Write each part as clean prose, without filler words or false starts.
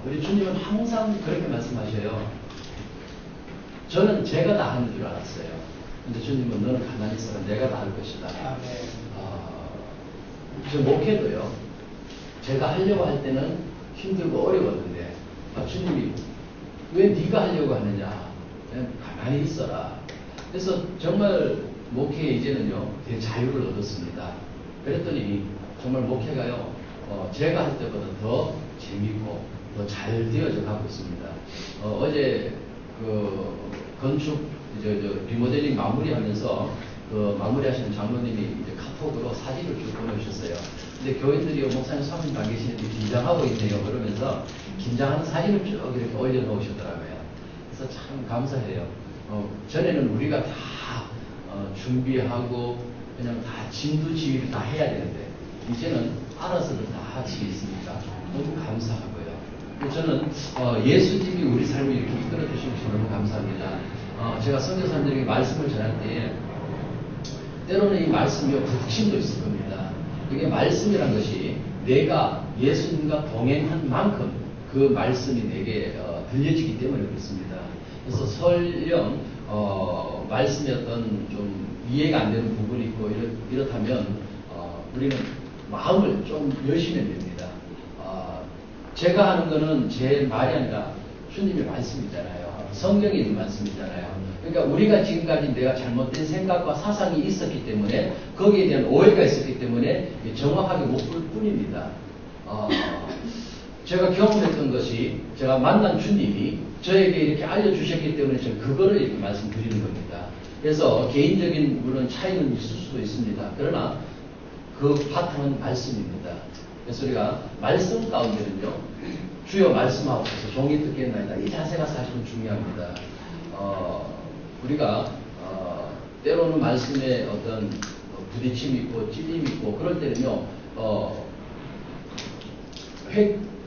우리 주님은 항상 그렇게 말씀하셔요. 저는 제가 다 하는 줄 알았어요. 근데 주님은 너는 가만히 있어라. 내가 다 할 것이다. 저 목회도요. 제가 하려고 할 때는 힘들고 어려웠는데 주님이 왜 네가 하려고 하느냐. 그냥 가만히 있어라. 그래서 정말 목회에 이제는요. 되게 자유를 얻었습니다. 그랬더니 정말 목회가요. 제가 할 때보다 더 재밌고 더 잘 되어져 가고 있습니다. 어제 그 건축 리모델링 마무리하면서 그 마무리하시는 장로님이 이제 카톡으로 사진을 쭉 보내주셨어요. 근데 교인들이 목사님 사진 안 계시는데 긴장하고 있네요. 그러면서 긴장하는 사진을 쭉 이렇게 올려놓으셨더라고요. 그래서 참 감사해요. 전에는 우리가 다 준비하고 그냥 다 진두지휘를 다 해야 되는데 이제는 알아서들 다 할 수 있으니까 너무 감사하고요. 저는 예수님이 우리 삶을 이렇게 이끌어 주시면서 너무 감사합니다. 제가 선교사님들에게 말씀을 전할 때에 때로는 이 말씀이 부딪힘도 있을 겁니다. 이게 말씀이란 것이 내가 예수님과 동행한 만큼 그 말씀이 내게 들려지기 때문에 그렇습니다. 그래서 설령 말씀이 어떤 좀 이해가 안 되는 부분이 있고 이렇다면 우리는 마음을 좀 여시면 됩니다. 제가 하는 거는 제 말이 아니라 주님의 말씀이잖아요. 성경에 있는 말씀이잖아요. 그러니까 우리가 지금까지 내가 잘못된 생각과 사상이 있었기 때문에 거기에 대한 오해가 있었기 때문에 정확하게 못 볼 뿐입니다. 제가 경험했던 것이 제가 만난 주님이 저에게 이렇게 알려주셨기 때문에 저는 그거를 이렇게 말씀드리는 겁니다. 그래서 개인적인 물론 차이는 있을 수도 있습니다. 그러나 그 바탕은 말씀입니다. 그래서 우리가 말씀 가운데는요, 주여 말씀하옵소서 종이 듣겠나이다. 이 자세가 사실은 중요합니다. 우리가 때로는 말씀에 어떤 부딪힘이 있고 찔림이 있고 그럴 때는요,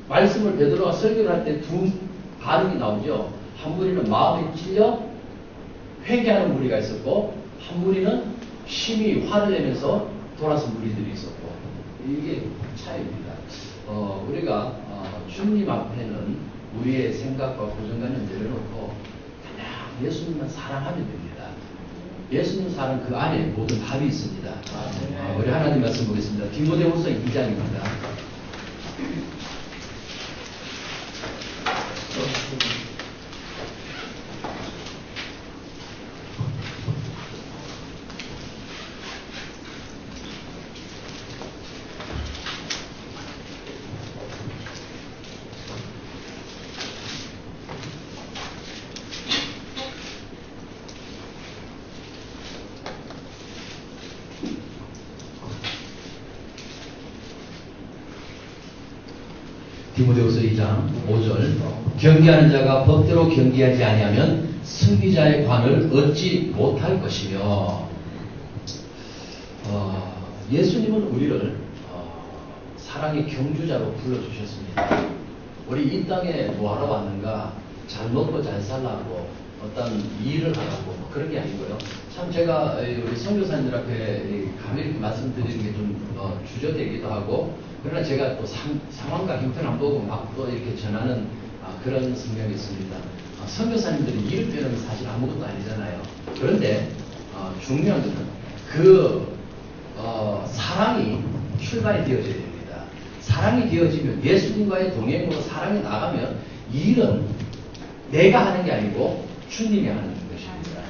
말씀을 베드로가 설교를 할 때 두 반응이 나오죠. 한 무리는 마음에 찔려 회개하는 무리가 있었고 한 무리는 심히 화를 내면서 돌아선 무리들이 있었고 이게 차이입니다. 우리가 주님 앞에는 우리의 생각과 고정관념 내려놓고 그냥 예수님만 사랑하면 됩니다. 예수님 사랑 그 안에 모든 답이 있습니다. 우리 하나님 말씀 보겠습니다. 디모데후서 2장입니다. 디모데후서 2장 5절 경계하는 자가 법대로 경계하지 아니하면 승리자의 관을 얻지 못할 것이며 예수님은 우리를 사랑의 경주자로 불러주셨습니다. 우리 이 땅에 뭐하러 왔는가 잘 먹고 잘 살라고 어떤 일을 하라고 그런 게 아니고요. 참 제가 우리 선교사님들 앞에 감히 이렇게 말씀드리는 게 좀 주저되기도 하고 그러나 제가 또 상황과 형편 안 보고 막 또 이렇게 전하는 그런 성향이 있습니다. 선교사님들이 일을 빼는 사실 아무것도 아니잖아요. 그런데 중요한 것은 그 사랑이 출발이 되어져야 됩니다. 사랑이 되어지면 예수님과의 동행으로 사랑이 나가면 일은 내가 하는 게 아니고 주님이 하는 것입니다.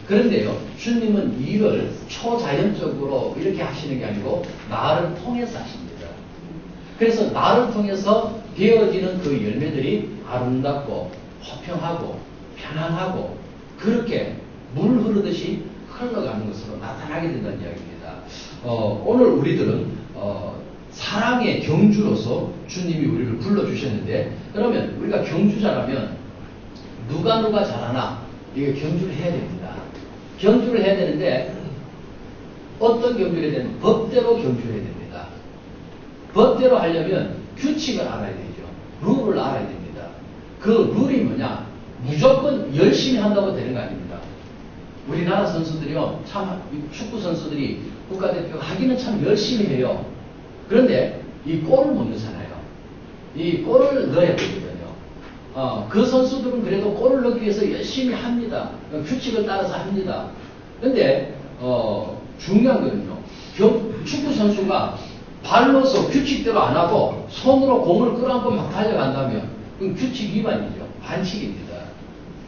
그런데요, 주님은 일을 초자연적으로 이렇게 하시는 게 아니고 나를 통해서 하십니다. 그래서 나를 통해서 되어지는 그 열매들이 아름답고 화평하고 편안하고 그렇게 물 흐르듯이 흘러가는 것으로 나타나게 된다는 이야기입니다. 오늘 우리들은 사랑의 경주로서 주님이 우리를 불러주셨는데 그러면 우리가 경주자라면 누가 잘하나 이게 경주를 해야 됩니다. 경주를 해야 되는데 어떤 경주를 해야 되는 법대로 경주를 해야 됩니다. 법대로 하려면 규칙을 알아야 되죠. 룰을 알아야 됩니다. 그 룰이 뭐냐? 무조건 열심히 한다고 되는 거 아닙니다. 우리나라 선수들이요, 참 축구 선수들이 국가대표가 하기는 참 열심히 해요. 그런데 이 골을 못 넣잖아요. 이 골을 넣어야 되거든요. 그 선수들은 그래도 골을 넣기 위해서 열심히 합니다. 규칙을 따라서 합니다. 근데 중요한 거는요. 축구 선수가 발로서 규칙대로 안 하고 손으로 공을 끌어안고 막 달려간다면 그건 규칙 위반이죠. 반칙입니다.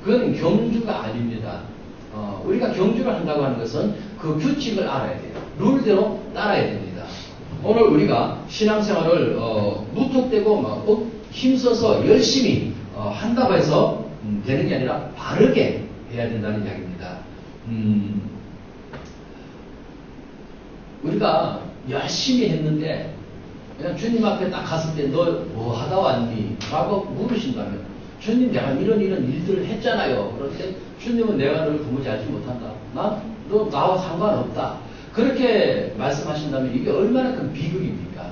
그건 경주가 아닙니다. 우리가 경주를 한다고 하는 것은 그 규칙을 알아야 돼요. 룰대로 따라야 됩니다. 오늘 우리가 신앙생활을 무턱대고 막 힘써서 열심히 한다고 해서 되는 게 아니라 바르게 해야 된다는 이야기입니다. 우리가 열심히 했는데 그냥 주님 앞에 딱 갔을 때 너 뭐 하다 왔니? 라고 물으신다면 주님 내가 이런 일들을 했잖아요. 그럴 때 주님은 내가 너를 도무지 알지 못한다. 너 나와 상관없다. 그렇게 말씀하신다면 이게 얼마나 큰 비극입니까?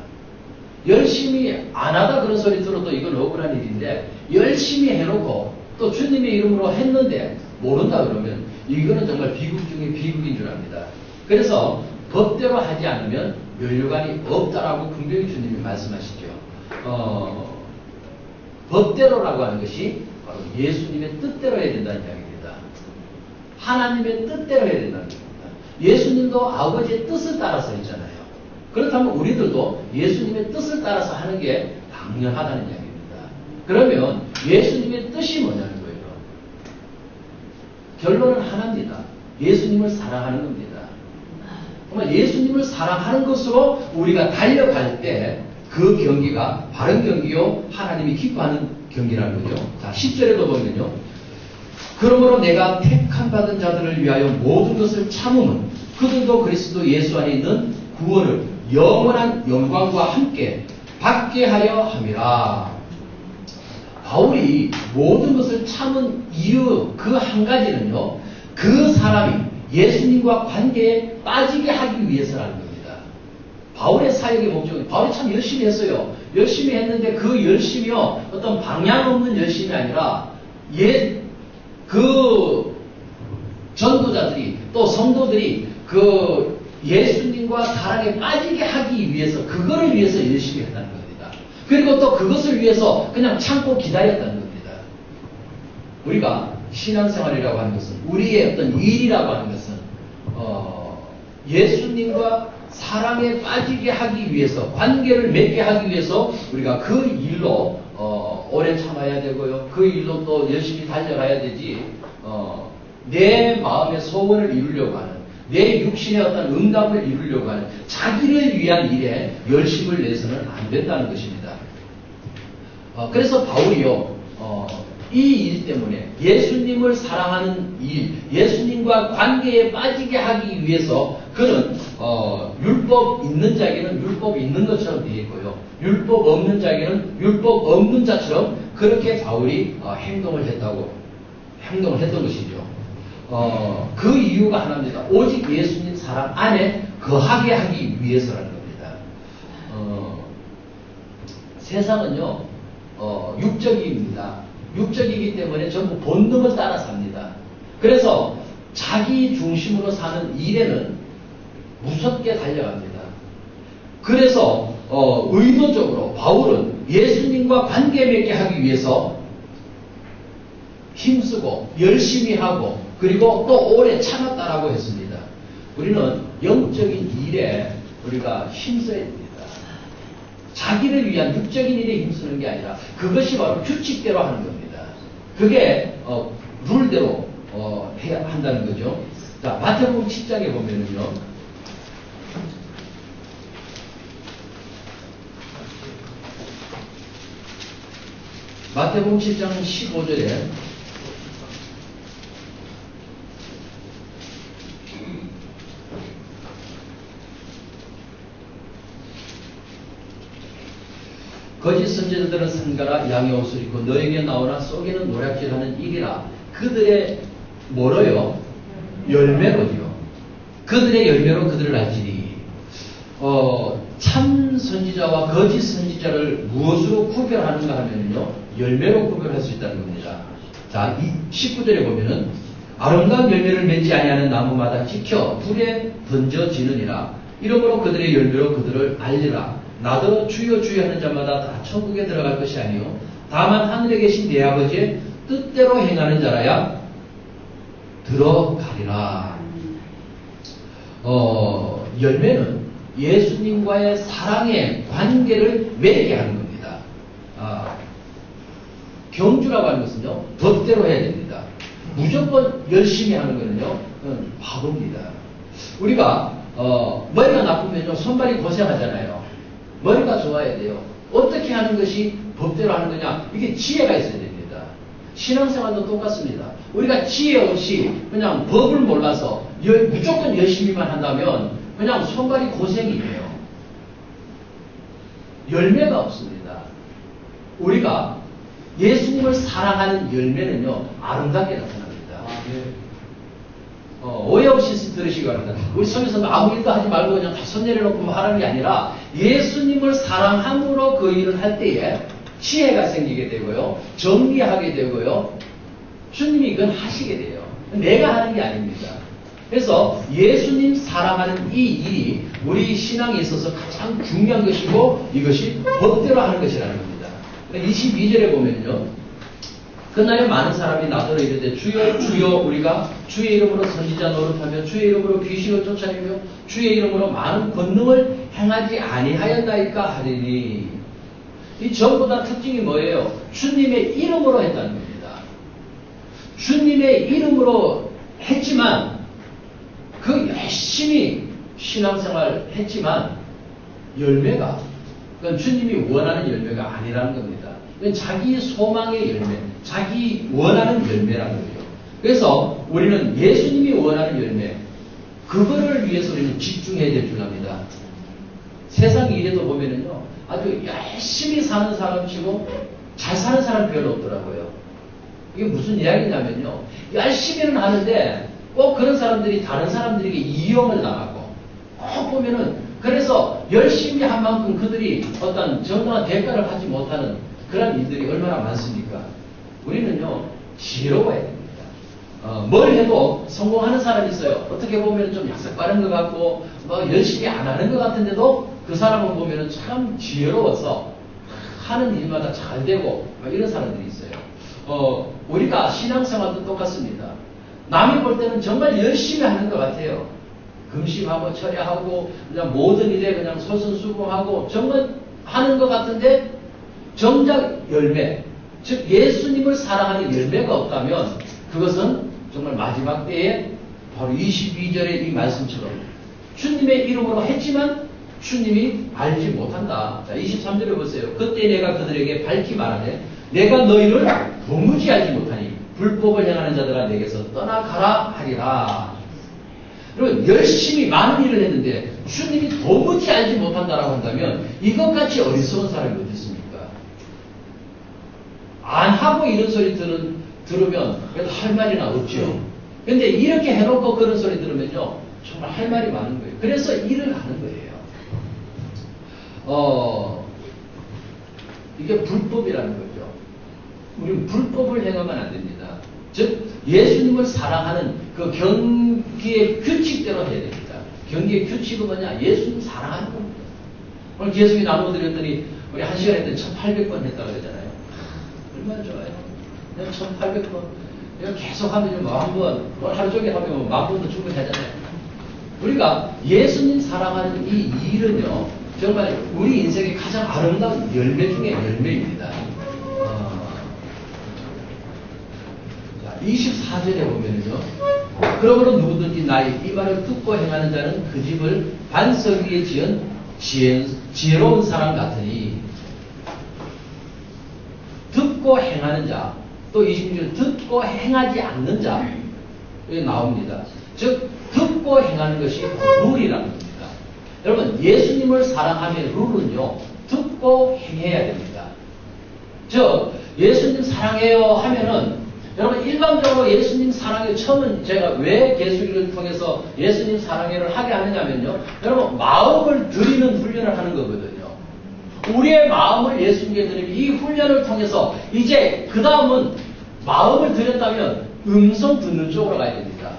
열심히 안 하다 그런 소리 들어도 이건 억울한 일인데 열심히 해놓고 또 주님의 이름으로 했는데 모른다 그러면 이거는 정말 비극 중에 비극인 줄 압니다. 그래서 법대로 하지 않으면 면류관이 없다라고 분명히 주님이 말씀하시죠. 법대로라고 하는 것이 바로 예수님의 뜻대로 해야 된다는 이야기입니다. 하나님의 뜻대로 해야 된다는 겁니다. 예수님도 아버지의 뜻을 따라서 했잖아요. 그렇다면 우리들도 예수님의 뜻을 따라서 하는 게 당연하다는 이야기입니다. 그러면 예수님의 뜻이 뭐냐는 거예요. 결론은 하나입니다. 예수님을 사랑하는 겁니다. 정말 예수님을 사랑하는 것으로 우리가 달려갈 때 그 경기가 바른 경기요 하나님이 기뻐하는 경기라는 거죠. 자, 10절에도 보면요. 그러므로 내가 택함 받은 자들을 위하여 모든 것을 참음은 그들도 그리스도 예수 안에 있는 구원을 영원한 영광과 함께 받게 하려 함이라. 바울이 모든 것을 참은 이유 그 한 가지는요. 그 사람이 예수님과 관계에 빠지게 하기 위해서라는 겁니다. 바울의 사역의 목적은 바울이 참 열심히 했어요. 열심히 했는데 그 열심이요 어떤 방향 없는 열심이 아니라 그 전도자들이 또 성도들이 그 예수님과 사랑에 빠지게 하기 위해서 그거를 위해서 열심히 했다는 겁니다. 그리고 또 그것을 위해서 그냥 참고 기다렸다는 겁니다. 우리가 신앙생활이라고 하는 것은 우리의 어떤 일이라고 하는 것은 예수님과 사랑에 빠지게 하기 위해서 관계를 맺게 하기 위해서 우리가 그 일로 오래 참아야 되고요. 그 일로 또 열심히 달려가야 되지 내 마음의 소원을 이루려고 하는 내 육신의 어떤 응답을 이루려고 하는 자기를 위한 일에 열심을 내서는 안 된다는 것입니다. 그래서 바울이요 이 일 때문에 예수님을 사랑하는 일, 예수님과 관계에 빠지게 하기 위해서 그는 율법 있는 자에게는 율법이 있는 것처럼 되어 있고요. 율법 없는 자에게는 율법 없는 자처럼 그렇게 바울이 행동을 했던 것이죠. 그 이유가 하나입니다. 오직 예수님 사랑 안에 거하게 하기 위해서라는 겁니다. 세상은요 육적입니다. 육적이기 때문에 전부 본능을 따라 삽니다. 그래서 자기 중심으로 사는 일에는 무섭게 달려갑니다. 그래서 의도적으로 바울은 예수님과 관계 맺게 하기 위해서 힘쓰고 열심히 하고 그리고 또 오래 참았다라고 했습니다. 우리는 영적인 일에 우리가 힘써야 됩니다. 자기를 위한 육적인 일에 힘쓰는 게 아니라 그것이 바로 규칙대로 하는 겁니다. 그게 룰대로 해야 한다는 거죠. 자, 마태복음 10장에 보면은요. 마태복음 10장 15절에 거짓 선지자들은 상가라 양의 옷을 입고 너에게 나오나 속에는 노략질하는 일이라. 그들의 뭐로요? 열매로요. 그들의 열매로 그들을 알지니. 참 선지자와 거짓 선지자를 무엇으로 구별하는가 하면요, 열매로 구별할 수 있다는 겁니다. 자, 19절에 보면은 아름다운 열매를 맺지 아니하는 나무마다 찍혀 불에 던져지느니라. 이러므로 그들의 열매로 그들을 알리라. 나도 주여 주여 하는 자마다 다 천국에 들어갈 것이 아니요 다만 하늘에 계신 내 아버지의 뜻대로 행하는 자라야 들어가리라. 열매는 예수님과의 사랑의 관계를 맺게 하는 겁니다. 경주라고 하는 것은요, 법대로 해야 됩니다. 무조건 열심히 하는 거는요, 바보입니다. 우리가, 머리가 나쁘면요, 손발이 고생하잖아요. 머리가 좋아야 돼요. 어떻게 하는 것이 법대로 하는 거냐? 이게 지혜가 있어야 됩니다. 신앙생활도 똑같습니다. 우리가 지혜 없이 그냥 법을 몰라서 무조건 열심히만 한다면 그냥 손발이 고생이에요. 열매가 없습니다. 우리가 예수님을 사랑하는 열매는요, 아름답게 나타납니다. 오해 없이 들으시기 바랍니다. 우리 성에서는 아무 일도 하지 말고 그냥 다 손 내려놓고 하라는 게 아니라 예수님을 사랑함으로 그 일을 할 때에 지혜가 생기게 되고요. 정리하게 되고요. 주님이 그건 하시게 돼요. 내가 하는 게 아닙니다. 그래서 예수님 사랑하는 이 일이 우리 신앙에 있어서 가장 중요한 것이고 이것이 법대로 하는 것이라는 겁니다. 22절에 보면요. 그날에 많은 사람이 나더러 이르되 주여 주여 우리가 주의 이름으로 선지자 노릇하며 주의 이름으로 귀신을 쫓아내며 주의 이름으로 많은 권능을 행하지 아니하였나이까 하리니. 이 전부 다 특징이 뭐예요? 주님의 이름으로 했다는 겁니다. 주님의 이름으로 했지만 그 열심히 신앙생활 했지만 열매가 그건 주님이 원하는 열매가 아니라는 겁니다. 그건 자기 소망의 열매, 자기 원하는 열매라는 거예요. 그래서 우리는 예수님이 원하는 열매, 그거를 위해서 우리는 집중해야 될 줄 압니다. 세상 일에도 보면은요, 아주 열심히 사는 사람 치고 잘 사는 사람 별로 없더라고요. 이게 무슨 이야기냐면요, 열심히는 하는데 꼭 그런 사람들이 다른 사람들에게 이용을 당하고, 꼭 보면은 그래서 열심히 한 만큼 그들이 어떤 정당한 대가를 받지 못하는 그런 일들이 얼마나 많습니까? 우리는요, 지혜로워야 됩니다. 뭘 해도 성공하는 사람이 있어요. 어떻게 보면 좀 약삭 빠른 것 같고, 열심히 안 하는 것 같은데도 그 사람을 보면 참 지혜로워서 하는 일마다 잘 되고, 이런 사람들이 있어요. 우리가 신앙생활도 똑같습니다. 남이 볼 때는 정말 열심히 하는 것 같아요. 금식하고 철야하고 그냥 모든 일에 그냥 솔선수범하고 정말 하는 것 같은데 정작 열매, 즉 예수님을 사랑하는 열매가 없다면 그것은 정말 마지막 때에 바로 22절의 이 말씀처럼 주님의 이름으로 했지만 주님이 알지 못한다. 자, 23절에 보세요. 그때 내가 그들에게 밝히 말하되 내가 너희를 도무지 알지 못하니 불법을 행하는 자들아 내게서 떠나가라 하리라. 여러분, 열심히 많은 일을 했는데 주님이 도무지 알지 못한다라고 한다면 이것같이 어리석은 사람이 어디 있습니까? 안 하고 이런 소리 들으면 그래도 할 말이나 없죠. 근데 이렇게 해놓고 그런 소리 들으면요, 정말 할 말이 많은 거예요. 그래서 일을 하는 거예요. 이게 불법이라는 거죠. 우리는 불법을 행하면 안 됩니다. 즉 예수님을 사랑하는 그 경기의 규칙대로 해야 됩니다. 경기의 규칙은 뭐냐? 예수님 사랑하는 겁니다. 오늘 계속이 나눠드렸더니 우리 한 시간 했더니 1800번 했다고 그러잖아요. 얼마나 좋아요. 그냥 1800번. 그냥 계속 하면 뭐 한 번, 하루 종일 하면 만 번도 충분히 하잖아요. 우리가 예수님 사랑하는 이 일은요, 정말 우리 인생의 가장 아름다운 열매 중에 열매입니다. 24절에 보면은요, 그러므로 누구든지 나의 이 말을 듣고 행하는 자는 그 집을 반석 위에 지은 지혜로운 사람 같으니, 듣고 행하는 자, 또 26절 듣고 행하지 않는 자, 여기 나옵니다. 즉 듣고 행하는 것이 룰이라는 겁니다. 여러분, 예수님을 사랑하면 룰은요, 듣고 행해야 됩니다. 즉 예수님 사랑해요 하면은, 여러분 일반적으로 예수님 사랑해, 처음은 제가 왜 개수기를 통해서 예수님 사랑해를 하게 하느냐면요, 여러분 마음을 드리는 훈련을 하는 거거든요. 우리의 마음을 예수님께 드리는 이 훈련을 통해서 이제 그 다음은 마음을 드렸다면 음성 듣는 쪽으로 가야 됩니다.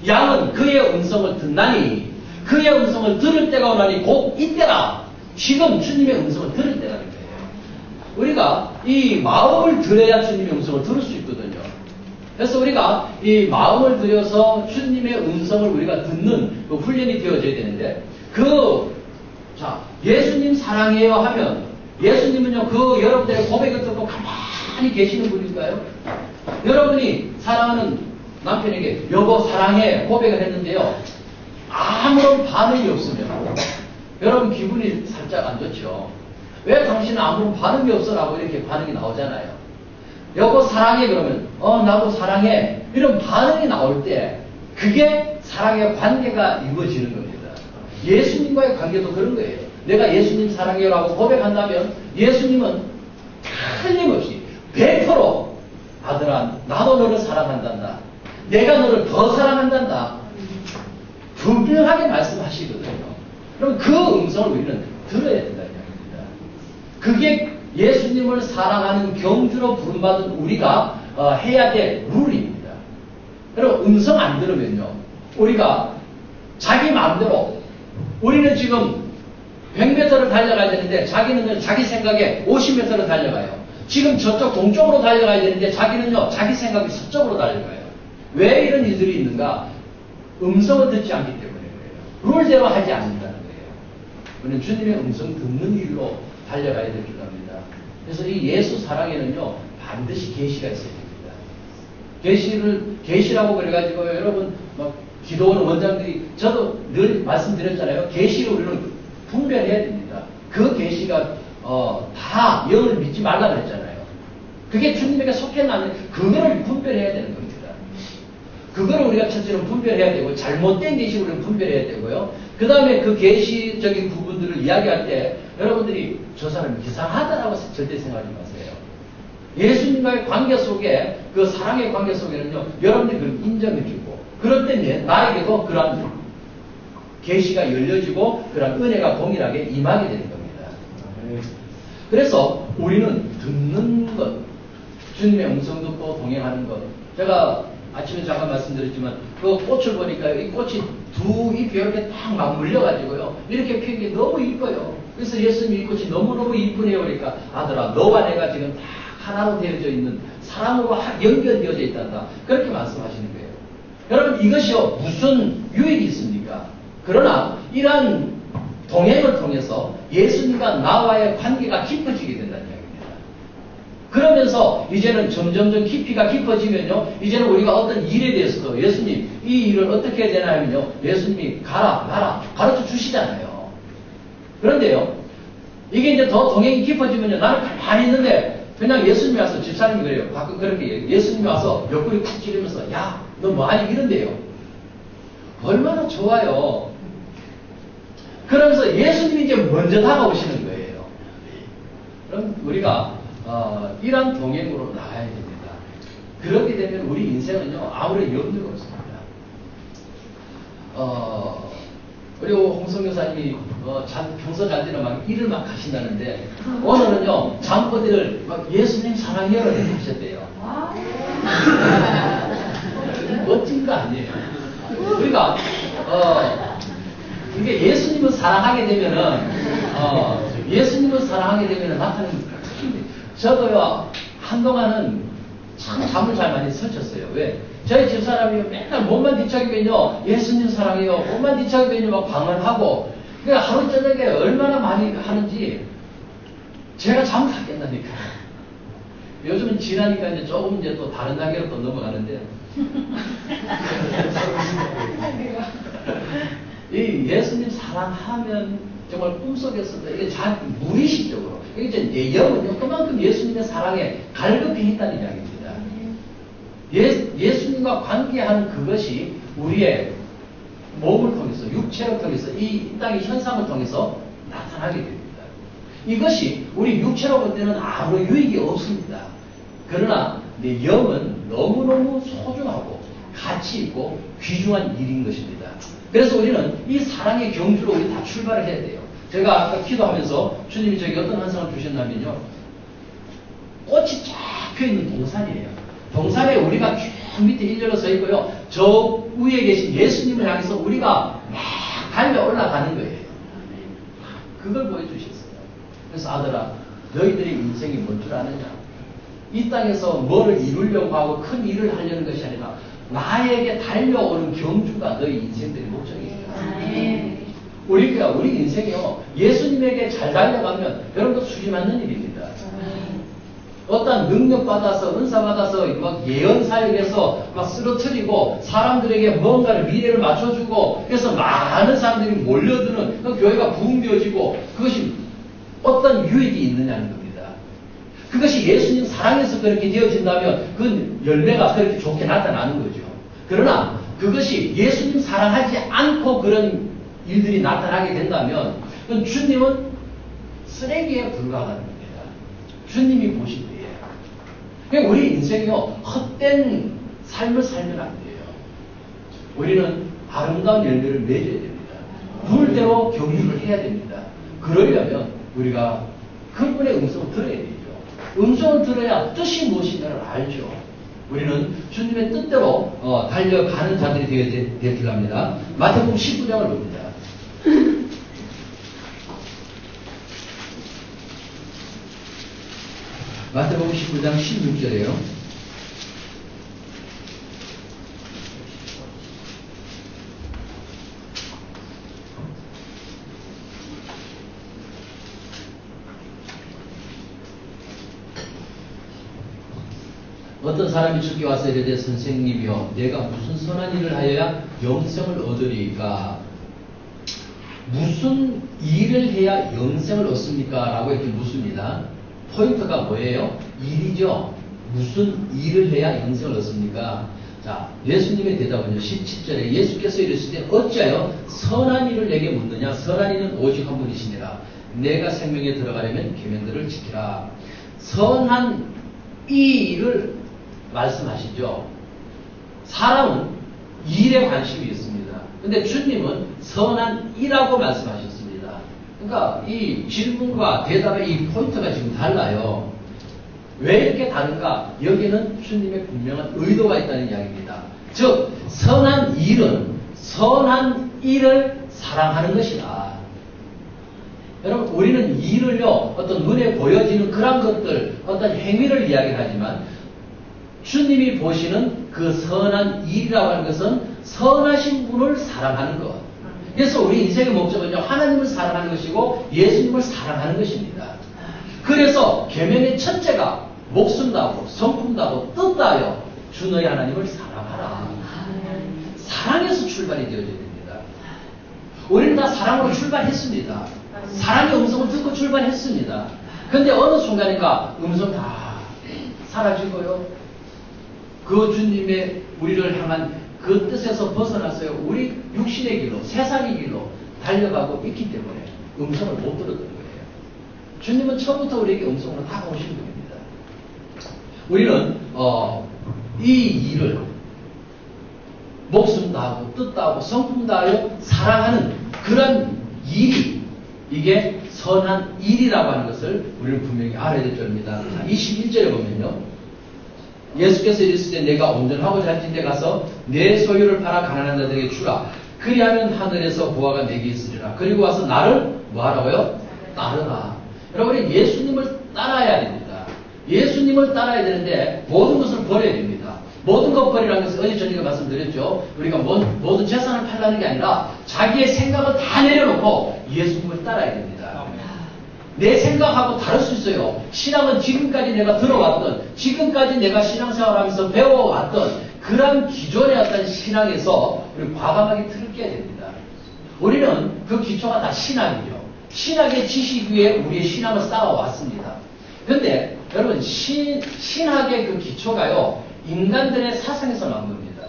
양은 그의 음성을 듣나니 그의 음성을 들을 때가 오나니 곧 이때라. 지금 주님의 음성을 들을 때라는 거예요. 우리가 이 마음을 들여야 주님의 음성을 들을 수 있거든요. 그래서 우리가 이 마음을 들여서 주님의 음성을 우리가 듣는 그 훈련이 되어져야 되는데, 예수님 사랑해요 하면, 예수님은요, 여러분들의 고백을 듣고 가만히 계시는 분일까요? 여러분이 사랑하는 남편에게 여보 사랑해 고백을 했는데요, 아무런 반응이 없으면 여러분 기분이 살짝 안 좋죠. 왜 당신은 아무런 반응이 없어라고 이렇게 반응이 나오잖아요. 여보 사랑해 그러면 나도 사랑해 이런 반응이 나올 때 그게 사랑의 관계가 이루어지는 겁니다. 예수님과의 관계도 그런 거예요. 내가 예수님 사랑해요라고 고백한다면 예수님은 틀림없이 100% 아들아 나도 너를 사랑한단다. 내가 너를 더 사랑한단다. 분명하게 말씀하시거든요. 그럼 그 음성을 우리는 들어야 된다는 이야기입니다. 그게 예수님을 사랑하는 경주로 부름받은 우리가 해야 될 룰입니다. 그리고 음성 안 들으면요, 우리가 자기 마음대로, 우리는 지금 100m를 달려가야 되는데 자기는 자기 생각에 50m를 달려가요. 지금 저쪽 동쪽으로 달려가야 되는데 자기는요 자기 생각이 서쪽으로 달려가요. 왜 이런 일들이 있는가? 음성을 듣지 않기 때문에 그래요. 룰대로 하지 않는다는 거예요. 우리는 주님의 음성 듣는 일로 달려가야 되기도 합니다. 그래서 이 예수 사랑에는요 반드시 계시가 있어야 됩니다. 계시라고 그래가지고 여러분 막 기도하는 원장들이, 저도 늘 말씀드렸잖아요. 계시를 우리는 분별해야 됩니다. 그 계시가 다 영을 믿지 말라 그랬잖아요. 그게 주님에게 속했나는 그거를 분별해야 되는 겁니다. 그거를 우리가 첫째로 분별해야 되고, 잘못된 계시를 우리는 분별해야 되고요. 그 다음에 그 계시적인 부분들을 이야기할 때 여러분들이 저 사람이 이상하다라고 절대 생각하지 마세요. 예수님과의 관계 속에, 그 사랑의 관계 속에는요, 여러분들이 그걸 인정해주고, 그럴 때 나에게도 그러한 계시가 열려지고 그러한 은혜가 동일하게 임하게 되는 겁니다. 그래서 우리는 듣는 것, 주님의 음성 듣고 동행하는 것. 제가 아침에 잠깐 말씀드렸지만 그 꽃을 보니까 이 꽃이 두 잎이 이렇게 딱 막 물려가지고요, 이렇게 피는 게 너무 이뻐요. 그래서 예수님이 이 꽃이 너무너무 이쁘네요. 그러니까 아들아 너와 내가 지금 딱 하나로 되어져 있는, 사랑으로 연결되어져 있단다. 그렇게 말씀하시는 거예요. 여러분 이것이요 무슨 유익이 있습니까? 그러나 이러한 동행을 통해서 예수님과 나와의 관계가 깊어지게 된다는 이야기입니다. 그러면서 이제는 점점 깊이가 깊어지면요, 이제는 우리가 어떤 일에 대해서도 예수님 이 일을 어떻게 해야 되나 하면요, 예수님이 가라 나라 가르쳐 주시잖아요. 그런데요, 이게 이제 더 동행이 깊어지면요, 나는 가만히 있는데 그냥 예수님이 와서, 집사님이 그래요. 가끔 그렇게 얘기해요. 예수님이 와서 옆구리 쿡 찌르면서 야 너 뭐하니 이런데요. 얼마나 좋아요. 그러면서 예수님이 이제 먼저 다가오시는 거예요. 그럼 우리가 이러한 동행으로 나가야 됩니다. 그렇게 되면 우리 인생은요 아무런 염려가 없습니다. 그리고 홍성 교사님이 평소 잘 때는 막 일을 막 하신다는데 오늘은요 잠꼬대를 막 예수님 사랑해요 이렇게 하셨대요. 멋진 거 아니에요. 그러니까 이게 예수님을 사랑하게 되면은 예수님을 사랑하게 되면은 나타나는 거예요. 저도요 한동안은 참 잠을 잘 많이 설쳤어요. 왜? 저희 집사람이 맨날 몸만 뒤척이면요 예수님 사랑해요, 몸만 뒤척이면요 막 방언하고, 그러니까 하루 저녁에 얼마나 많이 하는지 제가 잠을 다 깬다니까. 요즘은 지나니까 이제 조금 이제 또 다른 단계로 또 넘어가는데 이 예수님 사랑하면 정말 꿈속에서도 이게 무의식적으로 이제 내 영은요 그만큼 예수님의 사랑에 갈급해 있다는 이야기입니다. 예수님과 관계하는 그것이 우리의 몸을 통해서, 육체를 통해서, 이 땅의 현상을 통해서 나타나게 됩니다. 이것이 우리 육체로 볼 때는 아무런 유익이 없습니다. 그러나 내 영은 너무너무 소중하고 가치 있고 귀중한 일인 것입니다. 그래서 우리는 이 사랑의 경주로 우리 다 출발을 해야 돼요. 제가 아까 기도하면서 주님이 저에게 어떤 환상을 주셨냐면요, 꽃이 쫙 펴있는 동산이에요. 동산에 우리가 쭉 밑에 일렬로 서 있고요, 저 위에 계신 예수님을 향해서 우리가 막 달려 올라가는 거예요. 그걸 보여주셨어요. 그래서 아들아, 너희들의 인생이 뭔 줄 아느냐? 이 땅에서 뭐를 이루려고 하고 큰 일을 하려는 것이 아니라 나에게 달려오는 경주가 너희 인생들의 목적이다. 우리 인생이요, 예수님에게 잘 달려가면 여러분도 수지 맞는 일입니다. 어떤 능력 받아서, 은사 받아서, 막 예언 사역에서 막 쓰러뜨리고, 사람들에게 뭔가를 미래를 맞춰주고, 그래서 많은 사람들이 몰려드는 그 교회가 부흥되어지고, 그것이 어떤 유익이 있느냐는 겁니다. 그것이 예수님 사랑에서 그렇게 되어진다면, 그 열매가 그렇게 좋게 나타나는 거죠. 그러나, 그것이 예수님 사랑하지 않고 그런 일들이 나타나게 된다면, 그건 주님은 쓰레기에 불과하는 겁니다. 주님이 보실 때에. 그러니까 우리 인생이요, 헛된 삶을 살면 안 돼요. 우리는 아름다운 열매를 맺어야 됩니다. 물대로 경유를 해야 됩니다. 그러려면 우리가 그분의 음성을 들어야 되죠. 음성을 들어야 뜻이 무엇인가를 알죠. 우리는 주님의 뜻대로 달려가는 자들이 되길 합니다. 마태복음 19장을 봅니다. 마태복음 19장 16절이에요. 어떤 사람이 주께 와서 이르되 선생님이여 내가 무슨 선한 일을 하여야 영생을 얻으리까? 무슨 일을 해야 영생을 얻습니까? 라고 이렇게 묻습니다. 포인트가 뭐예요? 일이죠. 무슨 일을 해야 영생을 얻습니까? 자, 예수님의 대답은요. 17절에 예수께서 이르시되 어찌하여 선한 일을 내게 묻느냐? 선한 이는 오직 한 분이시니라. 내가 생명에 들어가려면 계명들을 지키라. 선한 이 일을 말씀하시죠. 사람은 일에 관심이 있습니다. 근데 주님은 선한 이라고 말씀하셨습니다. 그러니까 이 질문과 대답의 이 포인트가 지금 달라요. 왜 이렇게 다른가? 여기는 주님의 분명한 의도가 있다는 이야기입니다. 즉 선한 일은 선한 일을 사랑하는 것이다. 여러분 우리는 일을요 어떤 눈에 보여지는 그런 것들 어떤 행위를 이야기하지만 주님이 보시는 그 선한 일이라고 하는 것은 선하신 분을 사랑하는 것. 그래서 우리 인생의 목적은요 하나님을 사랑하는 것이고 예수님을 사랑하는 것입니다. 그래서 계명의 첫째가 목숨 다하고 성품 다하고 뜻 다하여 주 너희 하나님을 사랑하라. 사랑에서 출발이 되어져야 됩니다. 우리는 다 사랑으로 출발했습니다. 사랑의 음성을 듣고 출발했습니다. 그런데 어느 순간인가 음성 다 사라지고요. 그 주님의 우리를 향한 그 뜻에서 벗어나서요. 우리 육신의 길로 세상의 길로 달려가고 있기 때문에 음성을 못 들었던 거예요. 주님은 처음부터 우리에게 음성으로 다가오신 분입니다. 우리는 이 일을 목숨 다하고 뜻 다하고 성품 다하여 사랑하는 그런 일이 이게 선한 일이라고 하는 것을 우리는 분명히 알아야 될 줄입니다. 21절에 보면요. 예수께서 이르시되 내가 온전하고자 할 데 가서 내 소유를 팔아 가난한 자들에게 주라. 그리하면 하늘에서 보화가 내게 있으리라. 그리고 와서 나를 뭐하라고요? 따르라. 여러분이 예수님을 따라야 됩니다. 예수님을 따라야 되는데 모든 것을 버려야 됩니다. 모든 것 버리라는 것은 어제 저희가 말씀드렸죠. 우리가 모든 재산을 팔라는 게 아니라 자기의 생각을 다 내려놓고 예수님을 따라야 됩니다. 내 생각하고 다를 수 있어요. 신앙은 지금까지 내가 들어왔던, 지금까지 내가 신앙생활하면서 배워왔던 그런 기존의 어떤 신앙에서 우리 과감하게 틀을 깨야 됩니다. 우리는 그 기초가 다 신학이죠. 신학의 지식 위에 우리의 신앙을 쌓아왔습니다. 그런데 여러분 신학의 그 기초가요. 인간들의 사상에서 나온 겁니다.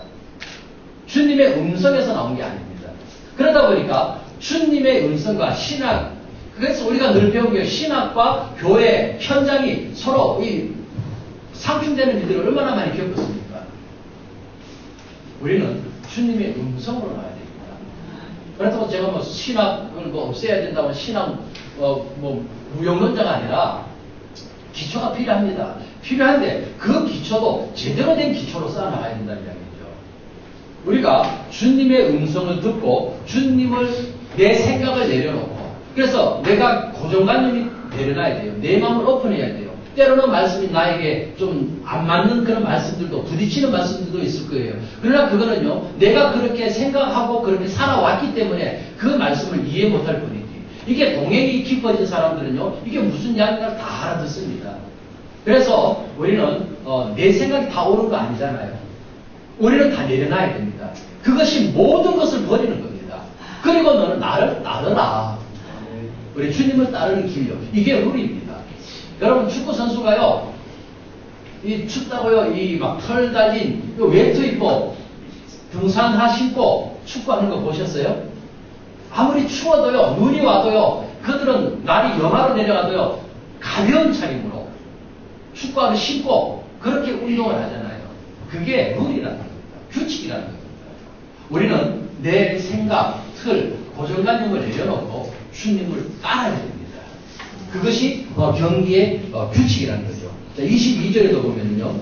주님의 음성에서 나온 게 아닙니다. 그러다 보니까 주님의 음성과 신학 그래서 우리가 늘 배운 게 신학과 교회 현장이 서로 이 상충되는 일들을 얼마나 많이 겪었습니까? 우리는 주님의 음성으로 나와야 됩니다. 그렇다고 제가 뭐 신학을 뭐 없애야 된다고 신학 무용론자가 아니라 기초가 필요합니다. 필요한데 그 기초도 제대로 된 기초로 쌓아나가야 된다는 이야기죠. 우리가 주님의 음성을 듣고 주님을 내 생각을 내려놓고 그래서 내가 고정관념이 내려놔야 돼요. 내 마음을 오픈해야 돼요. 때로는 말씀이 나에게 좀 안 맞는 그런 말씀들도, 부딪히는 말씀들도 있을 거예요. 그러나 그거는요, 내가 그렇게 생각하고 그렇게 살아왔기 때문에 그 말씀을 이해 못할 뿐이지. 이게 동행이 깊어진 사람들은요, 이게 무슨 이야기인가 다 알아듣습니다. 그래서 우리는 내 생각이 다 옳은 거 아니잖아요. 우리는 다 내려놔야 됩니다. 그것이 모든 것을 버리는 겁니다. 그리고 너는 나를 따르라. 우리 주님을 따르는 길요. 이게 룰입니다. 여러분 축구 선수가요, 이 춥다고요, 이 막 털 달린 외투 입고 등산화 신고 축구하는 거 보셨어요? 아무리 추워도요, 눈이 와도요, 그들은 날이 영하로 내려가도요, 가벼운 차림으로 축구화를 신고 그렇게 운동을 하잖아요. 그게 룰이라는 겁니다. 규칙이라는 겁니다. 우리는 내 생각, 틀, 고정관념을 내려놓고 주님을 따라야 됩니다. 그것이 경기의 규칙이라는 거죠. 자, 22절에도 보면요.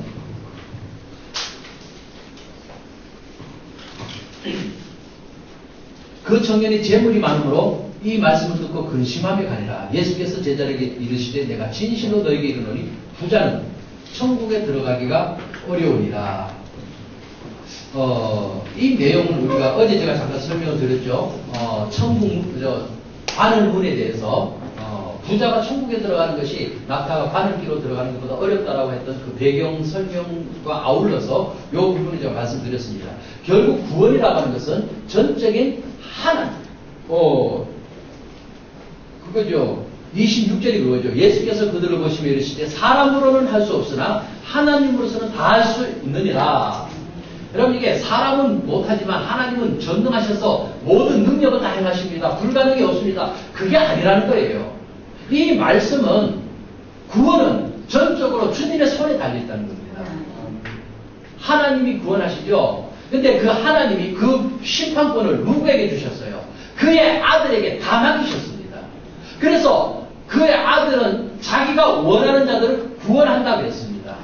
그 청년이 재물이 많으므로 이 말씀을 듣고 근심하며 가니라. 예수께서 제자에게 이르시되 내가 진실로 너에게 이르노니 부자는 천국에 들어가기가 어려우니라. 이 내용은 우리가 어제 제가 잠깐 설명을 드렸죠. 바늘문에 대해서 부자가 천국에 들어가는 것이 낙타가 바늘기로 들어가는 것보다 어렵다라고 했던 그 배경 설명과 아울러서 이 부분을 제가 말씀드렸습니다. 결국 구원이라고 하는 것은 전적인 하나님. 그거죠. 26절이 그거죠. 예수께서 그들을 보시며 이르시되 사람으로는 할 수 없으나 하나님으로서는 다 할 수 있느니라. 여러분 이게 사람은 못하지만 하나님은 전능하셔서 모든 능력을 다 행하십니다. 불가능이 없습니다. 그게 아니라는 거예요. 이 말씀은 구원은 전적으로 주님의 손에 달려있다는 겁니다. 하나님이 구원하시죠. 근데 그 하나님이 그 심판권을 누구에게 주셨어요? 그의 아들에게 다 맡기셨습니다. 그래서 그의 아들은 자기가 원하는 자들을 구원한다고 했습니다.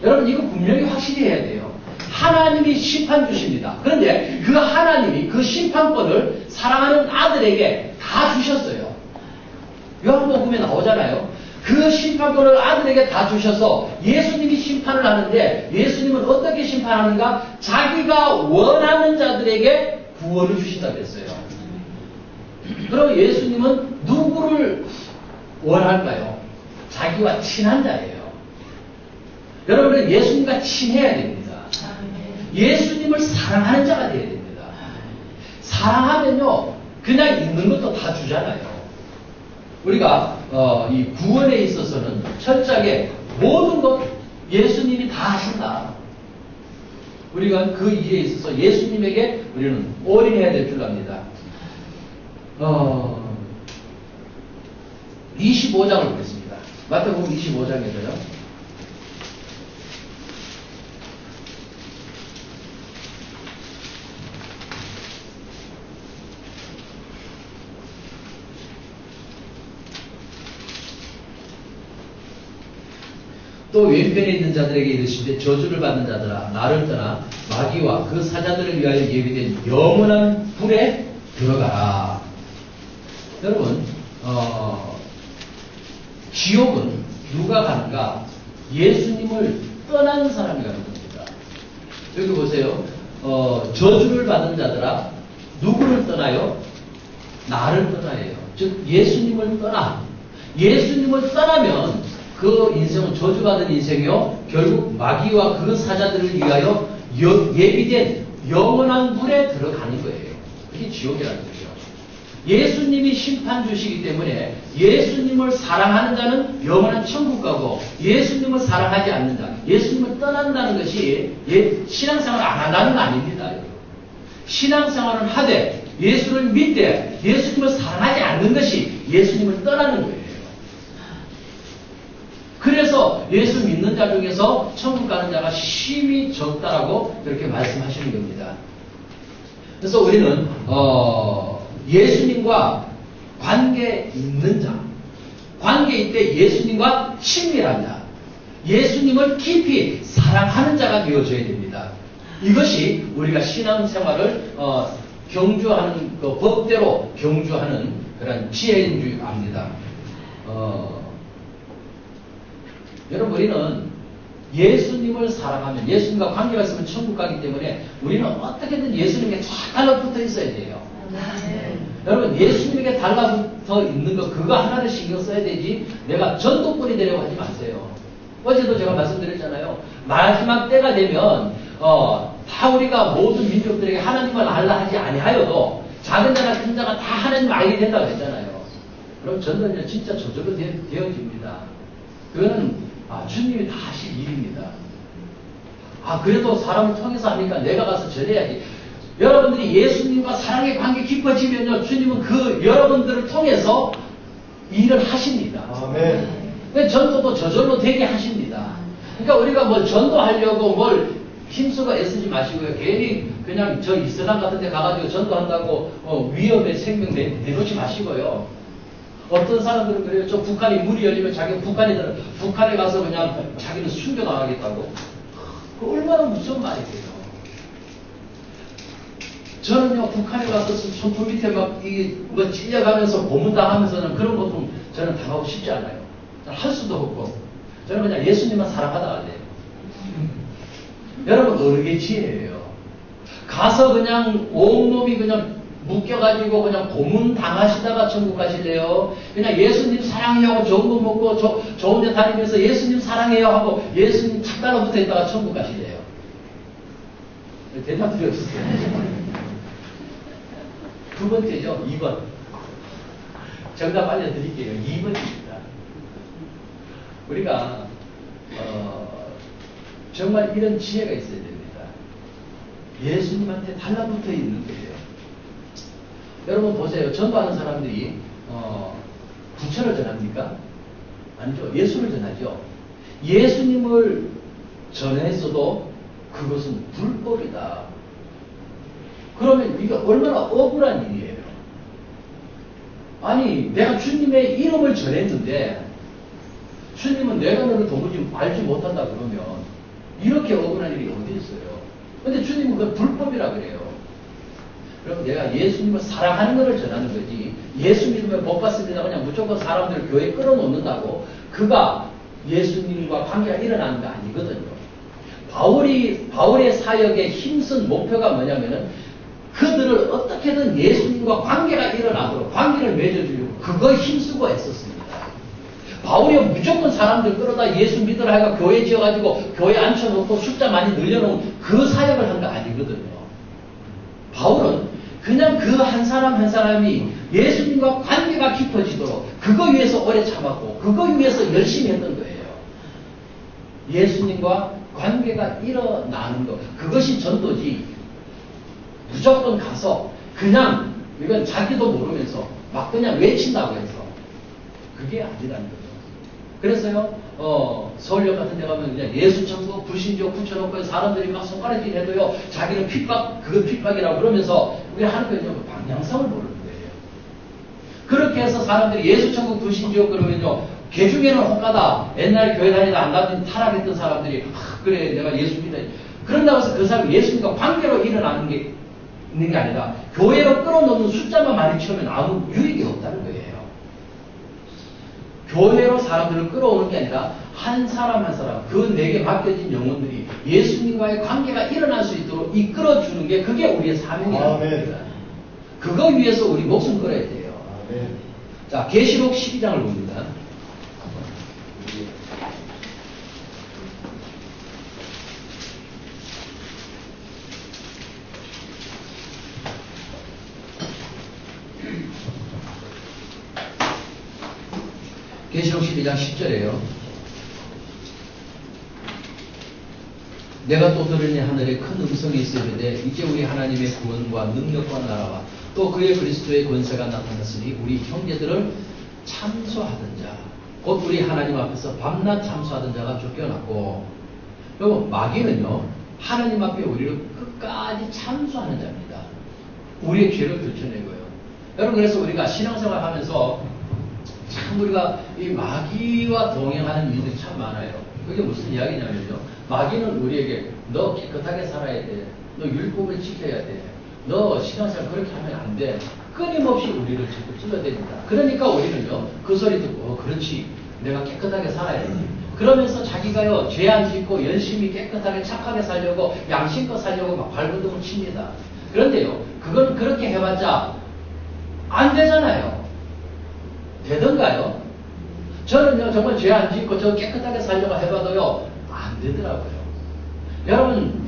여러분 이거 분명히 확실히 해야 돼요. 하나님이 심판 주십니다. 그런데 그 하나님이 그 심판권을 사랑하는 아들에게 다 주셨어요. 요한복음에 나오잖아요. 그 심판권을 아들에게 다 주셔서 예수님이 심판을 하는데 예수님은 어떻게 심판하는가? 자기가 원하는 자들에게 구원을 주신다고 했어요. 그럼 예수님은 누구를 원할까요? 자기와 친한 자예요. 여러분은 예수님과 친해야 됩니다. 예수님을 사랑하는 자가 되어야 됩니다. 사랑하면요, 그냥 있는 것도 다 주잖아요. 우리가 이 구원에 있어서는 철저하게 모든 것 예수님이 다 하신다. 우리가 그 일에 있어서 예수님에게 우리는 올인해야 될 줄 압니다. 25장을 보겠습니다. 마태복음 25장에서요. 또 왼편에 있는 자들에게 이르시되 저주를 받는 자들아 나를 떠나 마귀와 그 사자들을 위하여 예비된 영원한 불에 들어가라. 여러분 지옥은 누가 가는가? 예수님을 떠나는 사람이 가는 겁니다. 여기 보세요. 저주를 받는 자들아 누구를 떠나요? 나를 떠나요. 즉 예수님을 떠나. 예수님을 떠나면 그 인생은 저주받은 인생이요. 결국 마귀와 그 사자들을 위하여 예비된 영원한 불에 들어가는 거예요. 그게 지옥이라는 거죠. 예수님이 심판 주시기 때문에 예수님을 사랑하는 자는 영원한 천국 가고 예수님을 사랑하지 않는 자, 예수님을 떠난다는 것이 신앙생활을 안 한다는 거 아닙니다. 신앙생활은 하되 예수를 믿되 예수님을 사랑하지 않는 것이 예수님을 떠나는 거예요. 그래서 예수 믿는 자 중에서 천국 가는 자가 심히 적다라고 이렇게 말씀하시는 겁니다. 그래서 우리는 예수님과 관계 있는 자, 관계 있되 예수님과 친밀한 자, 예수님을 깊이 사랑하는 자가 되어져야 됩니다. 이것이 우리가 신앙생활을 경주하는 그 법대로 경주하는 그런 지혜인 줄 압니다. 여러분, 우리는 예수님을 사랑하면, 예수님과 관계가 있으면 천국 가기 때문에 우리는 어떻게든 예수님에게 잘 달라붙어 있어야 돼요. 여러분, 예수님에게 달라붙어 있는 거, 그거 하나를 신경 써야 되지, 내가 전도꾼이 되려고 하지 마세요. 어제도 제가 말씀드렸잖아요. 마지막 때가 되면, 다 우리가 모든 민족들에게 하나님을 알라 하지 아니하여도 작은 자나 큰 자가 다 하나님을 알게 된다고 했잖아요. 그럼 전도는 진짜 저절로 되어집니다. 그거는 주님이 다 하실 일입니다. 그래도 사람을 통해서 하니까 내가 가서 전해야지. 여러분들이 예수님과 사랑의 관계 깊어지면요, 주님은 그 여러분들을 통해서 일을 하십니다. 아멘. 전도도 저절로 되게 하십니다. 그러니까 우리가 뭐 전도하려고 뭘 힘쓰고 애쓰지 마시고요. 괜히 그냥 저 이스라엘 같은 데 가가지고 전도한다고 위험에 생명 내놓지 마시고요. 어떤 사람들은 그래요. 저 북한이 문이 열리면 자기 북한에 가서 그냥 자기는 숨겨나가겠다고. 그 얼마나 무서운 말이에요. 저는요, 북한에 가서 손톱 밑에 막 뭐 찔려가면서 고문당하면서는 그런 고통 저는 당하고 싶지 않아요. 할 수도 없고. 저는 그냥 예수님만 사랑하다 갈래요. 여러분, 어느 게 지혜예요. 가서 그냥 온몸이 그냥 묶여가지고 그냥 고문 당하시다가 천국 가실래요? 그냥 예수님 사랑해요 하고 좋은 거 먹고 좋은 데 다니면서 예수님 사랑해요 하고 예수님 착 달라붙어 있다가 천국 가실래요? 대답이 없어요. 두 번째죠. 2번. 정답 알려드릴게요. 2번입니다. 우리가 정말 이런 지혜가 있어야 됩니다. 예수님한테 달라붙어 있는 거예요. 여러분 보세요. 전도하는 사람들이 부처를 전합니까? 아니죠. 예수를 전하죠. 예수님을 전했어도 그것은 불법이다. 그러면 이게 얼마나 억울한 일이에요. 아니, 내가 주님의 이름을 전했는데 주님은 내가 너를 도무지 알지 못한다 그러면 이렇게 억울한 일이 어디 있어요. 근데 주님은 그건 불법이라 그래요. 그럼 내가 예수님을 사랑하는 것을 전하는 거지, 예수님을 못 봤습니다 그냥 무조건 사람들을 교회에 끌어놓는다고 그가 예수님과 관계가 일어나는 거 아니거든요. 바울의 사역의 힘쓴 목표가 뭐냐면은 그들을 어떻게든 예수님과 관계가 일어나도록 관계를 맺어주려고 그거에 힘쓰고 애썼습니다. 바울이 무조건 사람들 끌어다 예수 믿으라 해가 교회 지어가지고 교회 앉혀놓고 숫자 많이 늘려놓은 그 사역을 한 거 아니거든요. 바울은 그냥 그 한 사람 한 사람이 예수님과 관계가 깊어지도록 그거 위해서 오래 참았고 그거 위해서 열심히 했던 거예요. 예수님과 관계가 일어나는 것, 그것이 전도지. 무조건 가서 그냥 이건 자기도 모르면서 막 그냥 외친다고 해서 그게 아니라는 거죠. 그래서요, 서울역 같은 데 가면 그냥 예수천국 불신족 붙여놓고 사람들이 막 손가락질 해도요, 자기는 그거 핍박이라고 그러면서 우리 하는 거죠. 방향성을 모르는 거예요. 그렇게 해서 사람들이 예수천국 불신족 그러면요, 개 중에는 혹가다. 옛날에 교회 다니다 안 다닌 타락했던 사람들이, 그래, 내가 예수 믿어. 그런다고 해서 그 사람이 예수님과 관계로 일어나는 게 있는 게 아니라, 교회로 끌어놓는 숫자만 많이 채우면 아무 유익이 없다는 거예요. 교회로 사람들을 끌어오는 게 아니라 한 사람 한 사람 그 내게 맡겨진 영혼들이 예수님과의 관계가 일어날 수 있도록 이끌어주는 게 그게 우리의 사명이라는 겁니다. 그거 위해서 우리 목숨 걸어야 돼요. 아멘. 자, 계시록 12장을 봅니다. 계시록 12장 10절에요. 내가 또 들으니 하늘에 큰 음성이 있으되 이제 우리 하나님의 구원과 능력과 나라와 또 그의 그리스도의 권세가 나타났으니 우리 형제들을 참소하던 자, 곧 우리 하나님 앞에서 밤낮 참소하던 자가 쫓겨났고, 여러분 마귀는요 하나님 앞에 우리를 끝까지 참소하는 자입니다. 우리의 죄를 들춰내고요. 여러분 그래서 우리가 신앙생활 하면서 참 우리가 이 마귀와 동행하는 일들이 참 많아요. 그게 무슨 이야기냐면요. 마귀는 우리에게 너 깨끗하게 살아야 돼. 너 율법을 지켜야 돼. 너 신앙생활 그렇게 하면 안 돼. 끊임없이 우리를 자꾸 찔러댑니다. 그러니까 우리는요, 그 소리 듣고, 그렇지, 내가 깨끗하게 살아야 돼. 그러면서 자기가요, 죄 안 짓고 열심히 깨끗하게 착하게 살려고, 양심껏 살려고 막 발버둥을 칩니다. 그런데요, 그건 그렇게 해봤자 안 되잖아요. 되던가요? 저는요, 정말 죄 안 짓고 저 깨끗하게 살려고 해봐도요, 안 되더라고요. 여러분,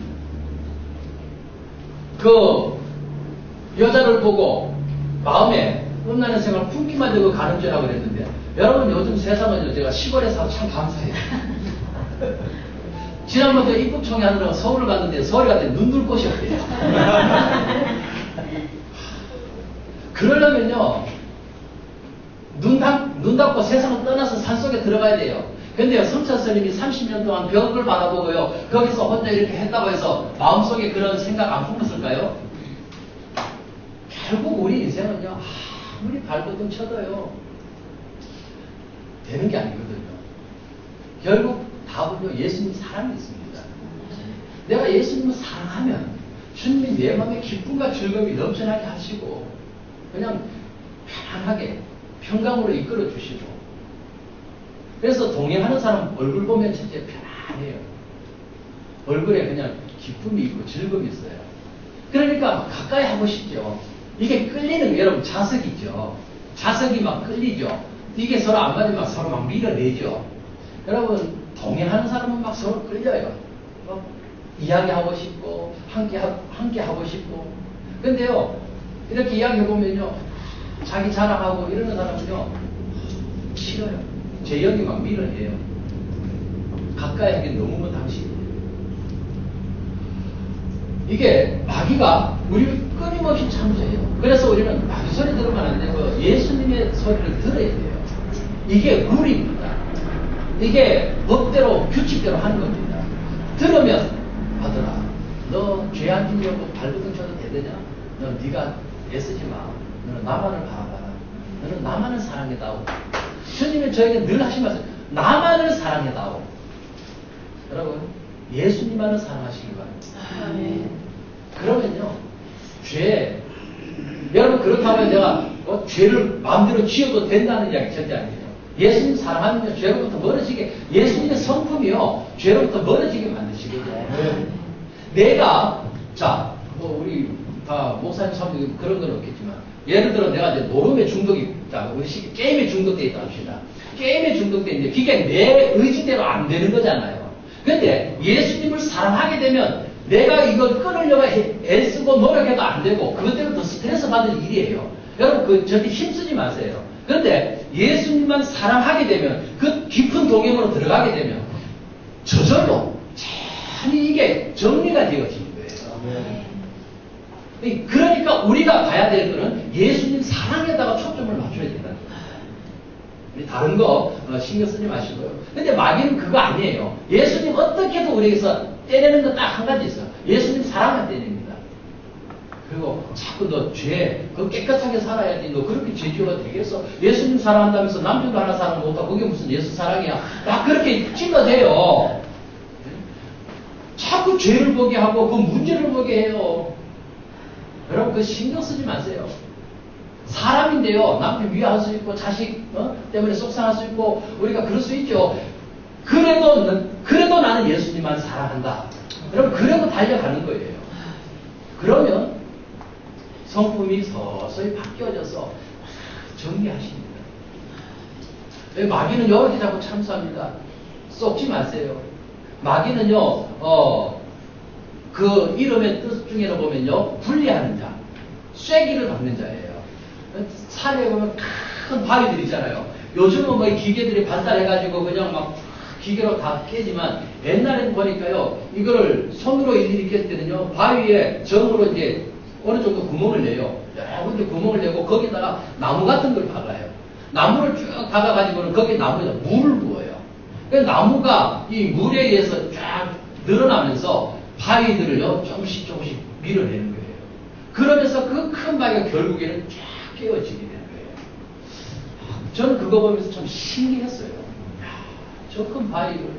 그 여자를 보고 마음에 음란한 생각을 품기만 되고 가는 죄라고 그랬는데, 여러분 요즘 세상은요, 제가 시골에 사서 참 감사해요. 지난번에 입국총회 하느라고 서울을 갔는데 서울에 갔더니 눈 둘 곳이 없대요. 그러려면요, 눈 닫고 세상을 떠나서 산속에 들어가야 돼요. 근데요, 성찬 스님이 30년 동안 벽을 바라보고요, 거기서 혼자 이렇게 했다고 해서 마음속에 그런 생각 안 품었을까요? 결국 우리 인생은요, 아무리 발버둥 쳐도요, 되는 게 아니거든요. 결국 답은요, 예수님 사랑이 있습니다. 내가 예수님을 사랑하면 주님이 내 마음에 기쁨과 즐거움이 넘쳐나게 하시고, 그냥 편안하게 평강으로 이끌어 주시고, 그래서 동행하는 사람 얼굴 보면 진짜 편안해요. 얼굴에 그냥 기쁨이 있고 즐거움이 있어요. 그러니까 가까이 하고 싶죠. 이게 끌리는 게 여러분 자석이죠. 자석이 막 끌리죠. 이게 서로 안 맞으면 서로 막 밀어내죠. 여러분, 동행하는 사람은 막 서로 끌려요. 막 이야기하고 싶고, 함께 하고 싶고. 근데요, 이렇게 이야기해보면요, 자기 자랑하고 이러는 사람은요, 싫어요. 제 영이 막 밀어내요. 가까이 하긴 너무 뭐 당신이에요. 이게 마귀가 우리를 끊임없이 참으세요. 그래서 우리는 마귀 소리 들으면 안 되고 예수님의 소리를 들어야 돼요. 이게 룰입니다. 이게 법대로 규칙대로 하는 겁니다. 들으면 아들아, 너 죄 안 지려고 발버둥 쳐도 되느냐? 너 네가 애쓰지 마. 너는 나만을 바라봐라. 너는 나만을 사랑해다오. 주님이 저에게 늘 하신 말씀, 나만을 사랑해다오. 여러분, 예수님만을 사랑하시기 바랍니다. 아멘. 그러면요, 여러분 그렇다고 해서 내가 죄를 마음대로 지어도 된다는 이야기 절대 아니에요. 예수님 사랑하면요, 죄로부터 멀어지게, 예수님의 성품이요, 죄로부터 멀어지게 만드시거든요. 내가, 자, 우리 다 목사님 사람들 그런 건 없겠지만, 예를 들어 내가 이제 노름에 중독이, 자, 우리 게임에 중독돼 있다 합시다. 게임에 중독돼 있는데, 그게 내 의지대로 안 되는 거잖아요. 근데 예수님을 사랑하게 되면, 내가 이걸 끊으려고 애쓰고 노력해도 안 되고, 그것 때문에 더 스트레스 받을 일이에요. 여러분, 절대 힘쓰지 마세요. 그런데 예수님만 사랑하게 되면, 그 깊은 동행으로 들어가게 되면, 저절로, 참 이게 정리가 되어지는 거예요. 그러니까 우리가 봐야 될 거는 예수님 사랑에다가 초점을 맞춰야 된다는 거예요. 다른 거 신경 쓰지 마시고요. 근데 마귀는 그거 아니에요. 예수님 어떻게도 우리에게서 떼내는 건 딱 한 가지 있어요. 예수님 사랑만 떼냅니다. 그리고 자꾸 너 그거 깨끗하게 살아야지. 너 그렇게 죄지어가 되겠어? 예수님 사랑한다면서 남편도 하나 사랑 못하고 그게 무슨 예수 사랑이야? 막 그렇게 찔러대요. 자꾸 죄를 보게 하고 그 문제를 보게 해요. 여러분, 그 신경 쓰지 마세요. 사람인데요, 남편 미워할 수 있고, 자식 때문에 속상할 수 있고, 우리가 그럴 수 있죠. 그래도 나는 예수님만 사랑한다. 여러분, 그래도 달려가는 거예요. 그러면 성품이 서서히 바뀌어져서 정리하십니다. 마귀는 이렇게 자꾸 참수합니다. 속지 마세요. 마귀는요, 그 이름의 뜻 중에는 보면요, 분리하는 자, 쐐기를 박는 자예요. 산에 보면 큰 바위들 있잖아요. 요즘은 뭐 기계들이 발달해가지고 그냥 막 기계로 다 깨지만, 옛날에는 보니까요, 이거를 손으로 일일이 깰 때는요, 바위에 정으로 이제 어느 정도 구멍을 내요. 여러 군데 구멍을 내고 거기다가 나무 같은 걸 박아요. 나무를 쭉 박아가지고는 거기에 나무에다 물을 부어요. 그래서 나무가 이 물에 의해서 쫙 늘어나면서 바위들을요, 조금씩 밀어내는 거예요. 그러면서 그 큰 바위가 결국에는 쫙 깨어지게 되는 거예요. 저는 그거 보면서 참 신기했어요. 저 큰 바위를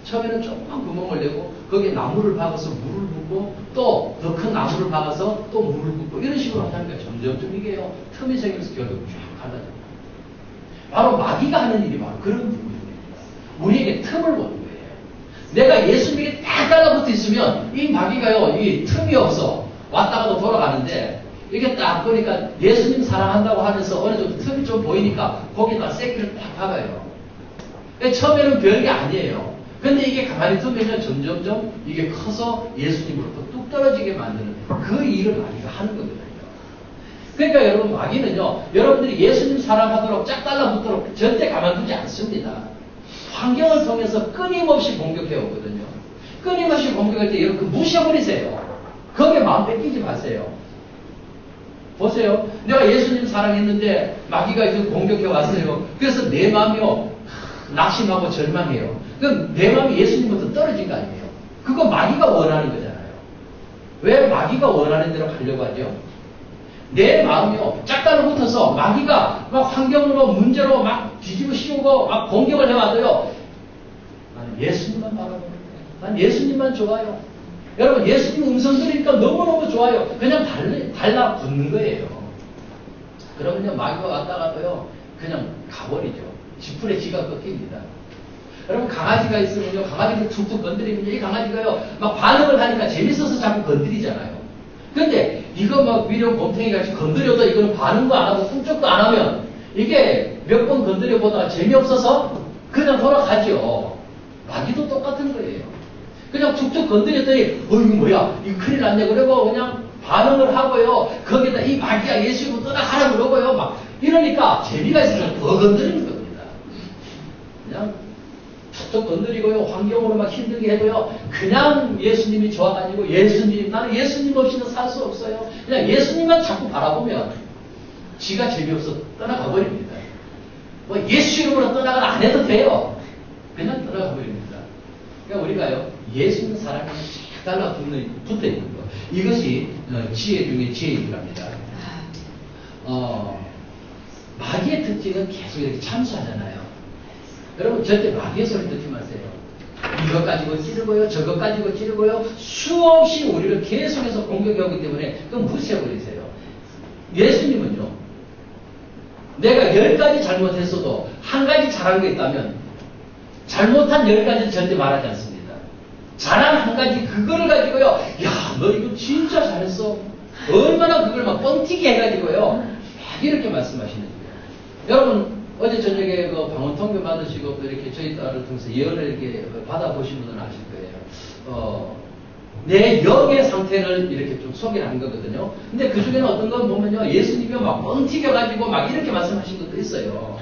처음에는 조그만 구멍을 내고 거기에 나무를 박아서 물을 붓고 붓고 또 더 큰 나무를 박아서 또 물을 붓고 이런 식으로 하니까 점점점 이게요 틈이 생기면서 결국 쫙 갈라집니다. 바로 마귀가 하는 일이 바로 그런 부분입니다. 우리에게 틈을 보는 거예요. 내가 예수님에게 딱 달라붙어 있으면 이 마귀가요 이 틈이 없어 왔다가도 돌아가는데 이게 딱 보니까 예수님 사랑한다고 하면서 어느 정도 틈이 좀 보이니까 거기다 새끼를 딱 박아요. 처음에는 별게 아니에요. 근데 이게 가만히 두면 점점점 이게 커서 예수님으로부터 뚝 떨어지게 만드는 그 일을 마귀가 하는 거거든요. 그러니까 여러분 마귀는요 여러분들이 예수님 사랑하도록 짝 달라붙도록 절대 가만두지 않습니다. 환경을 통해서 끊임없이 공격해 오거든요. 끊임없이 공격할 때 여러분 무시해버리세요. 거기에 마음 뺏기지 마세요. 보세요. 내가 예수님 사랑했는데 마귀가 이제 공격해 왔어요. 그래서 내 마음이요 낙심하고 절망해요. 그럼 내 마음이 예수님부터 떨어진 거 아니에요. 그거 마귀가 원하는 거잖아요. 왜 마귀가 원하는 대로 가려고 하죠? 내 마음이요 짝 달라붙어서 마귀가 막 환경으로 문제로 막 뒤집어 씌우고 막 공격을 해와도요 나는 예수님만 바라보는 거예요. 난 예수님만 좋아요. 여러분 예수님 음성 들으니까 너무너무 좋아요. 그냥 달라붙는 거예요. 그러면요 마귀가 왔다가도요 그냥 가버리죠. 지푸레 지가 꺾입니다. 여러분 강아지가 있으면요 강아지를 툭툭 건드리면 이 강아지가요 막 반응을 하니까 재밌어서 자꾸 건드리잖아요. 근데 이거 막 위력 곰탱이 같이 건드려도 이거는 반응도 안 하고 꿈쩍도 안 하면 이게 몇 번 건드려 보다가 재미없어서 그냥 돌아가죠. 마귀도 똑같은 거예요. 그냥 툭툭 건드렸더니 이거 뭐야 이거 큰일 났네 그러고 그냥 반응을 하고요. 거기다 이 마귀야 예수님을 떠나가라 그러고요. 막 이러니까 재미가 있으면 더 건드리는 겁니다. 그냥 툭툭 건드리고요. 환경으로 막 힘들게 해도요. 그냥 예수님이 좋아가지고 나는 예수님 없이는 살 수 없어요. 그냥 예수님만 자꾸 바라보면 지가 재미없어 떠나가 버립니다. 뭐 예수 이름으로 떠나가라 안 해도 돼요. 그냥 떠나가 버립니다. 그러니까 우리가요. 예수님 사랑에 딱 붙어 있는 거. 이것이 지혜 중에 지혜입니다. 마귀의 특징은 계속 이렇게 참수하잖아요. 여러분 절대 마귀의 소리 듣지 마세요. 이것 가지고 찌르고요. 저것 가지고 찌르고요. 수없이 우리를 계속해서 공격해 오기 때문에 그건 무시해버리세요. 예수님은요. 내가 10가지 잘못했어도 한 가지 잘한 게 있다면 잘못한 10가지는 절대 말하지 않습니다. 잘한 한 가지 그거를 가지고요. 야, 너 이거 진짜 잘했어. 얼마나 그걸 막 뻥튀기 해가지고요. 막 이렇게 말씀하시는 거예요. 여러분 어제 저녁에 그 방언 통교 받으시고 또 이렇게 저희 딸을 통해서 예언을 이렇게 받아보신 분은 아실 거예요. 내 영의 상태를 이렇게 좀 소개를 한 거거든요. 근데 그 중에는 어떤 건 보면요. 예수님이 막 뻥튀겨가지고 막 이렇게 말씀하신 것도 있어요.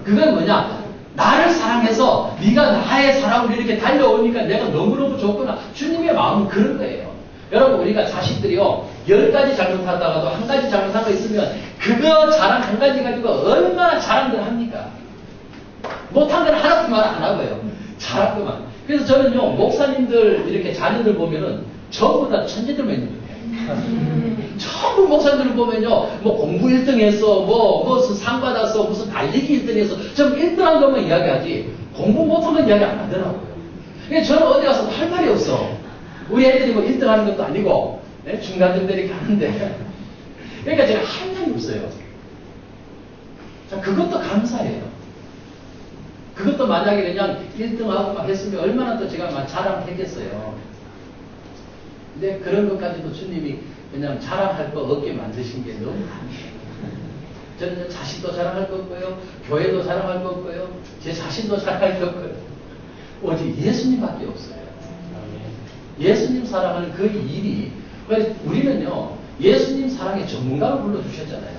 그건 뭐냐? 나를 사랑해서 네가 나의 사랑으로 이렇게 달려오니까 내가 너무너무 좋구나. 주님의 마음은 그런 거예요. 여러분 우리가 자식들이요. 10가지 잘못하다가도 한 가지 잘못한 거 있으면 그거 자랑 한 가지 가지고 얼마나 자랑들 합니까? 못한 건 하나도 말 안 하고요. 잘한 것만. 그래서 저는요. 목사님들 이렇게 자녀들 보면은 전부 다 천재들만 있는 거예요. 전부 목사님들 보면요. 뭐 공부 1등 했어. 무슨 상 받았어. 무슨 달리기 1등 했어. 전 1등한 것만 이야기하지 공부 못한 건 이야기 안 하더라고요. 그래서 저는 어디 가서 할 말이 없어. 우리 애들이 뭐 1등 하는 것도 아니고 네? 중간 정도 이렇게 하는데 그러니까 제가 할 말이 없어요. 자, 그것도 감사해요. 그것도 만약에 그냥 1등하고 막 했으면 얼마나 또 제가 막 자랑했겠어요. 근데 그런 것까지도 주님이 그냥 자랑할 거 없게 만드신 게 너무 감사해요. 저는 자식도 자랑할 거 없고요. 교회도 자랑할 거 없고요. 제 자신도 자랑할 거 없고요. 오직 예수님밖에 없어요. 예수님 사랑하는 그 일이 우리는요. 예수님 사랑의 전문가로 불러주셨잖아요.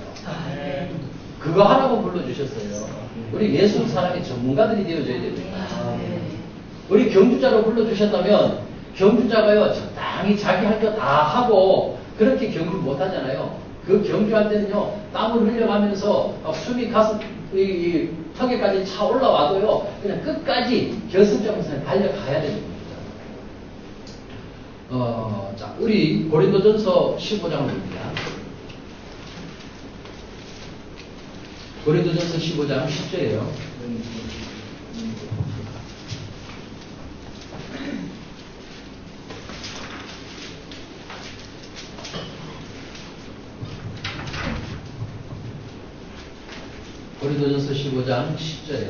그거 하라고 불러주셨어요. 우리 예수님 사랑의 전문가들이 되어줘야 됩니다. 우리 경주자로 불러주셨다면 경주자가요. 적당히 자기 할 거 다 하고 그렇게 경주 못하잖아요. 그 경주할 때는요. 땀을 흘려가면서 숨이 가슴 이 턱에까지 차 올라와도요. 그냥 끝까지 결승점에서 달려가야 됩니다. 자, 우리 고린도전서 15장을 봅니다. 고린도전서 15장 10절이에요. 고린도전서 15장 10절에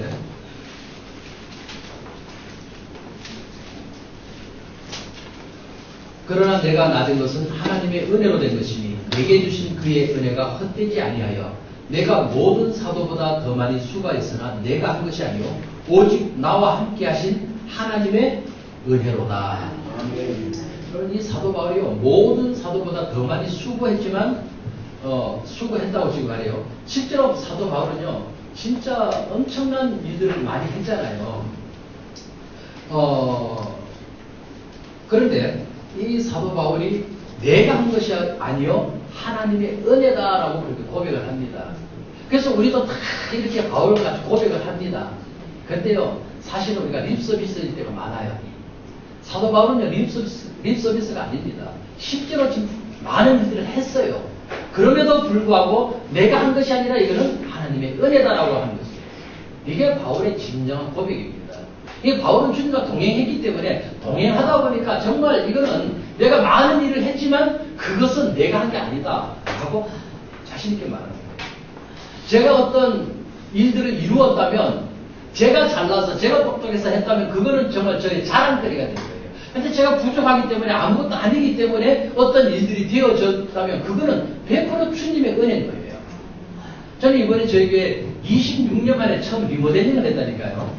그러나 내가 낳은 것은 하나님의 은혜로 된 것이니 내게 주신 그의 은혜가 헛되지 아니하여 내가 모든 사도보다 더 많이 수고했으나 내가 한 것이 아니요 오직 나와 함께 하신 하나님의 은혜로다. 그런 이 사도 바울이요 모든 사도보다 더 많이 수고했지만 수고했다고 지금 말해요. 실제로 사도 바울은요 진짜 엄청난 일들을 많이 했잖아요. 그런데 이 사도 바울이 내가 한 것이 아니요 하나님의 은혜다라고 그렇게 고백을 합니다. 그래서 우리도 다 이렇게 바울같이 고백을 합니다. 근데요 사실은 우리가 립서비스일 때가 많아요. 사도 바울은요 립서비스가 아닙니다. 실제로 지금 많은 일들을 했어요. 그럼에도 불구하고 내가 한 것이 아니라 이거는 하나님의 은혜다라고 하는 것이에요. 이게 바울의 진정한 고백입니다. 이 바울은 주님과 동행했기 때문에 동행하다 보니까 정말 이거는 내가 많은 일을 했지만 그것은 내가 한 게 아니다 라고 자신있게 말합니다. 제가 어떤 일들을 이루었다면 제가 잘나서 제가 똑똑해서 했다면 그거는 정말 저의 자랑거리가 된 거예요. 근데 제가 부족하기 때문에 아무것도 아니기 때문에 어떤 일들이 되어졌다면 그거는 100% 주님의 은혜인 거예요. 저는 이번에 저희 교회 26년 만에 처음 리모델링을 했다니까요.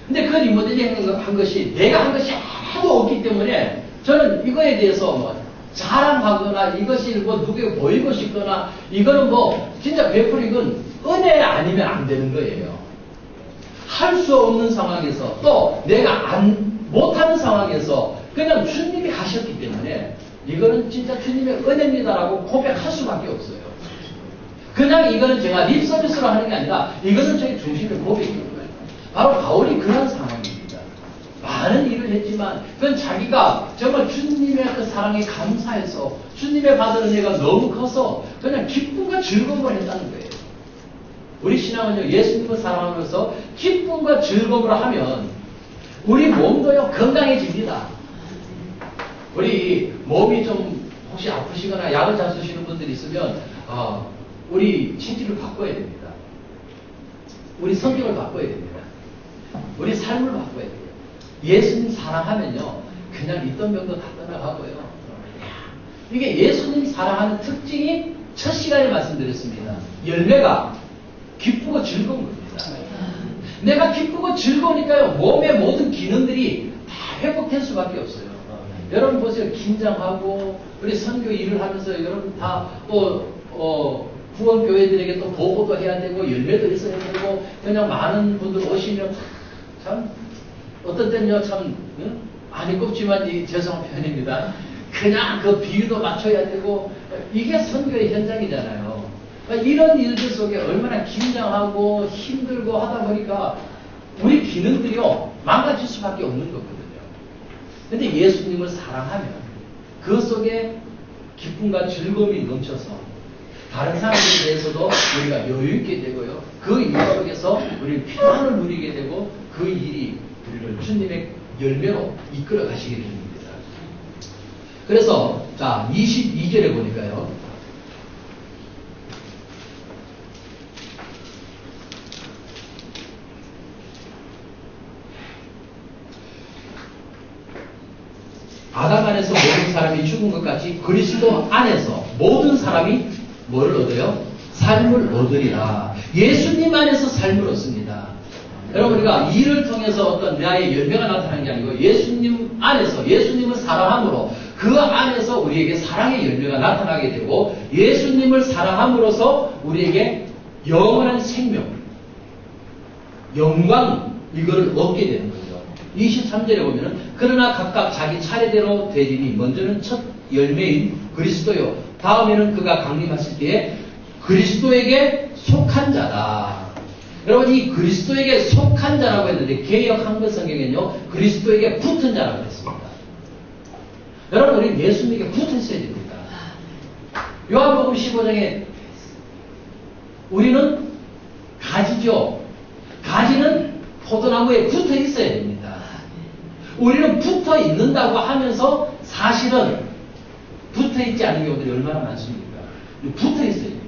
근데 그 리모델링 한 것이 내가 한 것이 하나도 없기 때문에 저는 이거에 대해서 뭐 자랑하거나 이것이 뭐 누구에게 보이고 싶거나 이거는 뭐 진짜 100% 이건 은혜 아니면 안 되는 거예요. 할 수 없는 상황에서 또 내가 못하는 상황에서 그냥 주님이 하셨기 때문에 이거는 진짜 주님의 은혜입니다라고 고백할 수밖에 없어요. 그냥 이거는 제가 립서비스로 하는 게 아니라 이거는 저희 중심의 고백입니다. 바로 바울이 그런 상황입니다. 많은 일을 했지만 그건 자기가 정말 주님의 그 사랑에 감사해서 주님의 받은 은혜가 너무 커서 그냥 기쁨과 즐거움을 했다는 거예요. 우리 신앙은요 예수님을 사랑하면서 기쁨과 즐거움을 하면 우리 몸도요 건강해집니다. 우리 몸이 좀 혹시 아프시거나 약을 잘 쓰시는 분들이 있으면 우리 체질을 바꿔야 됩니다. 우리 성격을 바꿔야 됩니다. 우리 삶을 바꿔야 돼요. 예수님 사랑하면요 그냥 있던 병도 다 떠나가고요. 이게 예수님 사랑하는 특징이 첫 시간에 말씀드렸습니다. 열매가 기쁘고 즐거운 겁니다. 내가 기쁘고 즐거우니까요 몸의 모든 기능들이 다 회복될 수밖에 없어요. 여러분 보세요. 긴장하고 우리 선교 일을 하면서 여러분 다 또 후원교회들에게 또 보고도 해야 되고 열매도 있어야 되고 그냥 많은 분들 오시면 참 어떤 때는요 참 안 입겁지만 죄송한 표현입니다. 그냥 그 비유도 맞춰야 되고 이게 선교의 현장이잖아요. 그러니까 이런 일들 속에 얼마나 긴장하고 힘들고 하다 보니까 우리 기능들이요 망가질 수밖에 없는 거거든요. 근데 예수님을 사랑하면 그 속에 기쁨과 즐거움이 넘쳐서 다른 사람들에 대해서도 우리가 여유있게 되고요. 그 일 속에서 우리는 평안을 누리게 되고 그 일이 우리를 주님의 열매로 이끌어 가시게 됩니다. 그래서 자 22절에 보니까요. 아담 안에서 모든 사람이 죽은 것 같이 그리스도 안에서 모든 사람이 뭐를 얻어요? 삶을 얻으리라. 예수님 안에서 삶을 얻습니다. 여러분 우리가 일을 통해서 어떤 나의 열매가 나타나는 게 아니고 예수님 안에서 예수님을 사랑함으로 그 안에서 우리에게 사랑의 열매가 나타나게 되고 예수님을 사랑함으로써 우리에게 영원한 생명, 영광 이거를 얻게 되는 거죠. 23절에 보면은 그러나 각각 자기 차례대로 되리니 먼저는 첫 열매인 그리스도요 다음에는 그가 강림하실 때에 그리스도에게 속한 자다. 여러분 이 그리스도에게 속한 자라고 했는데 개역 한글 성경에는요 그리스도에게 붙은 자라고 했습니다. 여러분 우리 예수님에게 붙어 있어야 됩니다. 요한복음 15장에 우리는 가지죠. 가지는 포도나무에 붙어 있어야 됩니다. 우리는 붙어 있는다고 하면서 사실은 붙어 있지 않은 경우들이 얼마나 많습니까? 붙어 있어야 됩니다.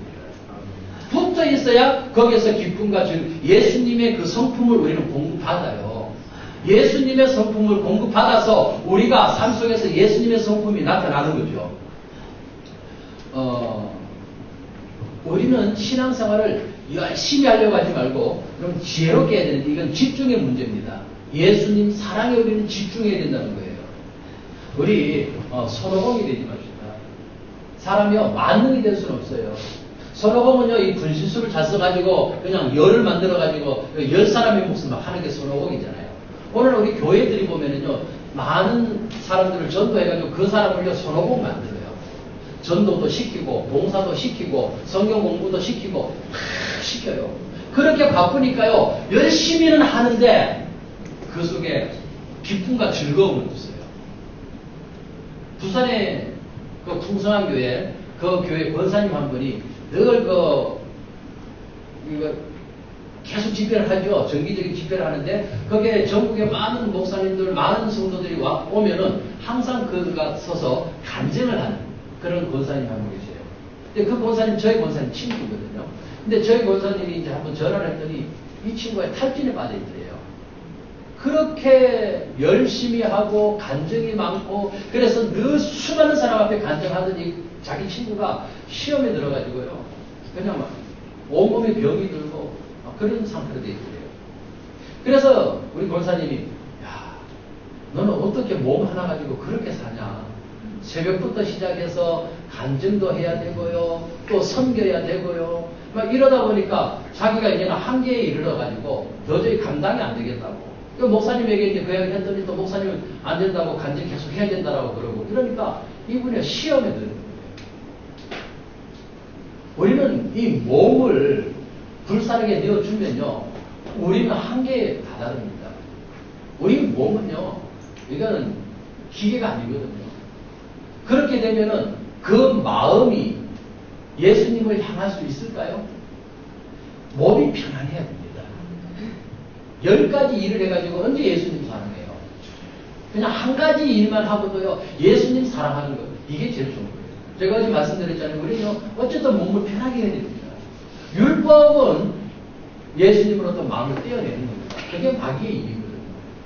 붙어 붙어 있어야 거기에서 기쁨과 즐거움, 예수님의 그 성품을 우리는 공급받아요. 예수님의 성품을 공급받아서 우리가 삶 속에서 예수님의 성품이 나타나는 거죠. 우리는 신앙생활을 열심히 하려고 하지 말고 그럼 지혜롭게 해야 되는데 이건 집중의 문제입니다. 예수님 사랑에 우리는 집중해야 된다는 거예요. 우리 손오공이 되지 맙시다. 사람이요 만능이 될 수는 없어요. 손오공은요 이 분신술을 잘 써가지고 그냥 열을 만들어가지고 10사람의 몫을 막 하는 게 손오공이잖아요. 오늘 우리 교회들이 보면은요 많은 사람들을 전도해가지고 그 사람을요 손오공 만들어요. 전도도 시키고 봉사도 시키고 성경 공부도 시키고 다 시켜요. 그렇게 바쁘니까요 열심히는 하는데 그 속에 기쁨과 즐거움은 없어요. 부산에 그 풍성한 교회 그 교회 권사님 한 분이 늘 계속 집회를 하죠. 정기적인 집회를 하는데 거기에 전국의 많은 목사님들 많은 성도들이 오면은 항상 그가 서서 간증을 하는 그런 권사님 한 분 계세요. 근데 그 권사님 저희 권사님 친구거든요. 근데 저희 권사님이 이제 한번 전화를 했더니 이 친구가 탈진에 빠져 있더래요. 그렇게 열심히 하고 간증이 많고 그래서 늘 수많은 사람 앞에 간증하더니 자기 친구가 시험에 들어가지고요 그냥 막 온몸에 병이 들고 그런 상태로 돼 있더래요. 그래서 우리 권사님이 야 너는 어떻게 몸 하나 가지고 그렇게 사냐. 새벽부터 시작해서 간증도 해야 되고요 또 섬겨야 되고요 막 이러다 보니까 자기가 이제는 한계에 이르러가지고 도저히 감당이 안 되겠다고 그 목사님에게 이제 그 이야기를 했더니 또 목사님은 안 된다고 간증 계속 해야 된다라고 그러고 그러니까 이분이 시험에 드는 거예요. 우리는 이 몸을 불사르게 내어주면요 우리는 한계에 다다릅니다. 우리 몸은요 이거는 기계가 아니거든요. 그렇게 되면은 그 마음이 예수님을 향할 수 있을까요? 몸이 편안해야 됩니다. 10가지 일을 해가지고 언제 예수님 사랑해요? 그냥 한 가지 일만 하고도요 예수님 사랑하는 거 이게 제일 좋은 거예요. 제가 어제 말씀드렸잖아요. 우리는 어쨌든 몸을 편하게 해야 됩니다. 율법은 예수님으로부터 마음을 떼어내는 겁니다. 그게 마귀의 일이거든요.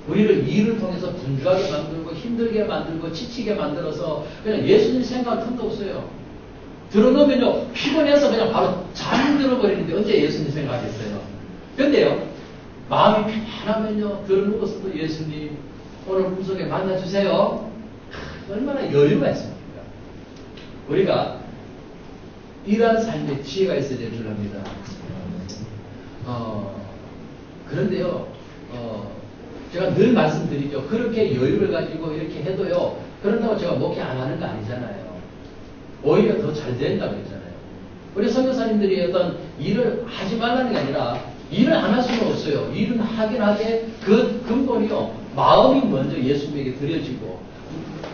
우리를 일을 통해서 분주하게 만들고 힘들게 만들고 지치게 만들어서 그냥 예수님 생각할 틈도 없어요. 들어놓으면요 피곤해서 그냥 바로 잠들어 버리는데 언제 예수님 생각하겠어요? 근데요 마음이 편하면요 들어놓고서도 예수님 오늘 꿈속에 만나주세요. 얼마나 여유가 있습니까? 우리가 이러한 삶의 지혜가 있어야 될 줄 압니다. 그런데요 제가 늘 말씀드리죠. 그렇게 여유를 가지고 이렇게 해도요 그런다고 제가 목회 안 하는 거 아니잖아요. 오히려 더 잘 된다고 했잖아요. 우리 선교사님들이 어떤 일을 하지 말라는 게 아니라 일을 안 할 수는 없어요. 일은 하긴 하되 그 근본이요 마음이 먼저 예수님에게 드려지고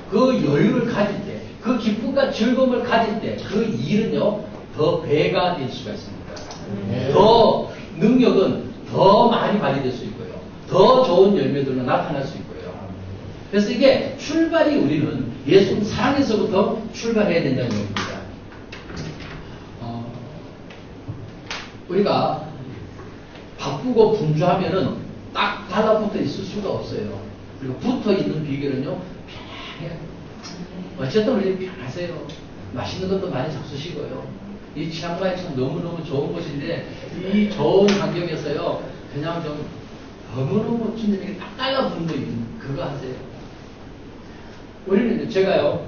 그 여유를 가질 때 그 기쁨과 즐거움을 가질 때 그 일은요 더 배가 될 수가 있습니다. 더 능력은 더 많이 발휘될 수 있고요. 더 좋은 열매들로 나타날 수 있고요. 그래서 이게 출발이 우리는 예수님 사랑에서부터 출발해야 된다는 겁니다. 우리가 바쁘고 분주하면은 딱 달라붙어 있을 수가 없어요. 그리고 붙어 있는 비결은요 편해요. 어쨌든 우리 편하세요. 맛있는 것도 많이 잡수시고요. 이 치앙마이 참 너무너무 좋은 곳인데 이 좋은 환경에서요 그냥 좀 너무너무 주님에게 딱 달라붙는 거 그거 하세요. 우리는 제가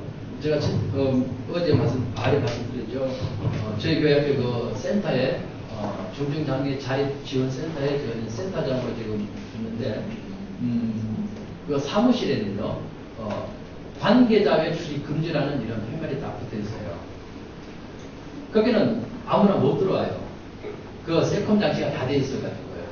어제 말씀드렸죠. 저희 교회 앞에 그 센터에 중증장애 자립지원센터에 저희는 센터장으로 지금 있는데 그 사무실에는요 관계자 외출이 금지라는 이런 팻말이 딱 붙어 있어요. 거기는 아무나 못 들어와요. 그 세컴 장치가 다 돼 있어가지고요.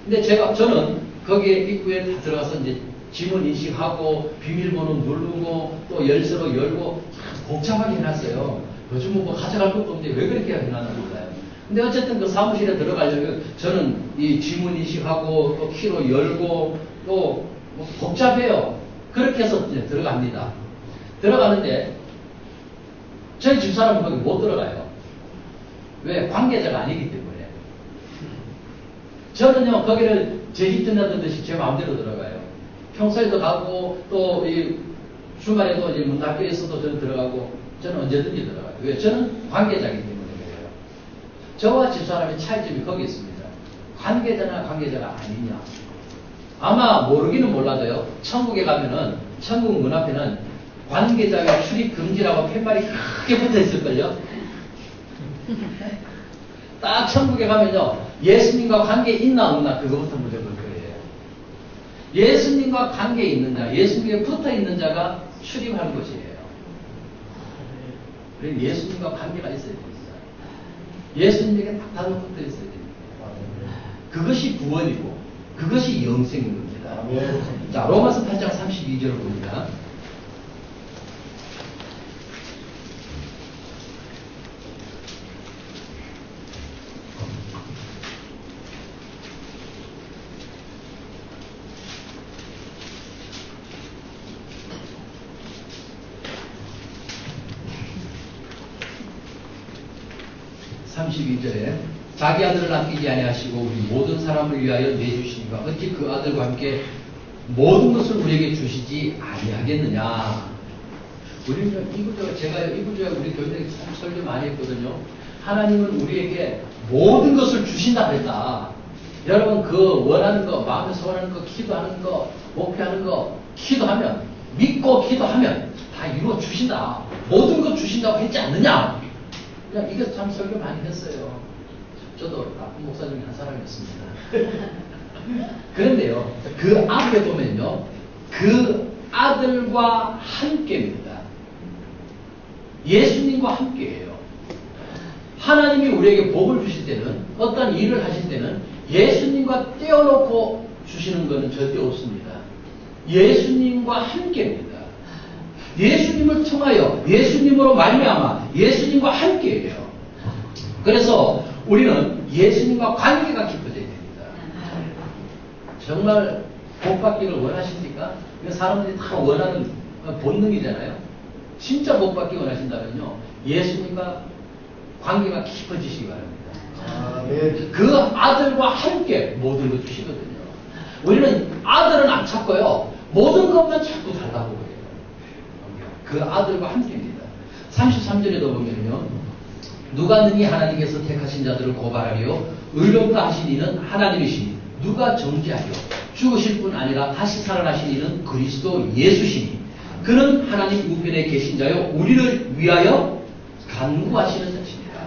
근데 저는 거기에 입구에 다 들어가서 이제 지문 인식하고 비밀번호 누르고 또 열쇠로 열고 참 복잡하게 해놨어요. 요즘은 뭐 가져갈 것도 없는데 왜 그렇게 해놨나 몰라요. 근데 어쨌든 그 사무실에 들어가려면 저는 이 지문 인식하고 또 키로 열고 또 뭐 복잡해요. 그렇게 해서 이제 들어갑니다. 들어가는데 저희 집사람은 거기 못 들어가요. 왜? 관계자가 아니기 때문에. 저는요, 거기를 제 집 드나들듯이 제 마음대로 들어가요. 평소에도 가고, 또, 주말에도 이제 문 닫혀 있어도 저는 들어가고, 저는 언제든지 들어가요. 왜? 저는 관계자이기 때문에 그래요. 저와 집사람의 차이점이 거기 있습니다. 관계자나 관계자가 아니냐. 아마 모르기는 몰라도요, 천국에 가면은, 천국 문 앞에는 관계자가 출입 금지라고 팻말이 크게 붙어 있을걸요? 딱 천국에 가면요, 예수님과 관계 있나 없나 그거부터 물어볼 거예요. 예수님과 관계 있는 자, 예수님에 붙어 있는 자가 출입하는 곳이에요. 그래서 예수님과 관계가 있어야 됩니다. 예수님에게 딱 달라붙어 있어야 됩니다. 그것이 구원이고 그것이 영생인 겁니다. 자, 로마서 8장 32절을 봅니다. 자기 아들을 남기지 아니하시고 우리 모든 사람을 위하여 내주시니까 어찌 그 아들과 함께 모든 것을 우리에게 주시지 아니하겠느냐. 우리는 이 구조가 제가 이 구조가 우리 교회에 참 설교 많이 했거든요. 하나님은 우리에게 모든 것을 주신다 그랬다. 여러분 그 원하는 거, 마음에서 원하는 거, 기도하는 거, 목표하는 거, 기도하면 믿고 기도하면 다 이루어 주신다. 모든 것 주신다고 했지 않느냐. 그냥 이게 참 설교 많이 했어요. 저도 나쁜 목사 중에 한 사람이었습니다. 그런데요, 그 앞에 보면요, 그 아들과 함께입니다. 예수님과 함께예요. 하나님이 우리에게 복을 주실 때는, 어떤 일을 하실 때는 예수님과 떼어놓고 주시는 것은 절대 없습니다. 예수님과 함께입니다. 예수님을 통하여, 예수님으로 말미암아 예수님과 함께예요. 그래서 우리는 예수님과 관계가 깊어져야 됩니다. 정말 복 받기를 원하십니까? 사람들이 다 원하는 본능이잖아요. 진짜 복 받기 원하신다면요, 예수님과 관계가 깊어지시기 바랍니다. 그 아들과 함께 모든 걸 주시거든요. 우리는 아들은 안 찾고요, 모든 것만 자꾸 달라고 그래요. 그 아들과 함께입니다. 33절에도 보면요, 누가 능히 하나님께서 택하신 자들을 고발하리요 의롭다 하신 이는 하나님이시니 누가 정죄하리요 죽으실 뿐 아니라 다시 살아나신 이는 그리스도 예수시니 그는 하나님 우편에 계신 자요 우리를 위하여 간구하시는 자십니다.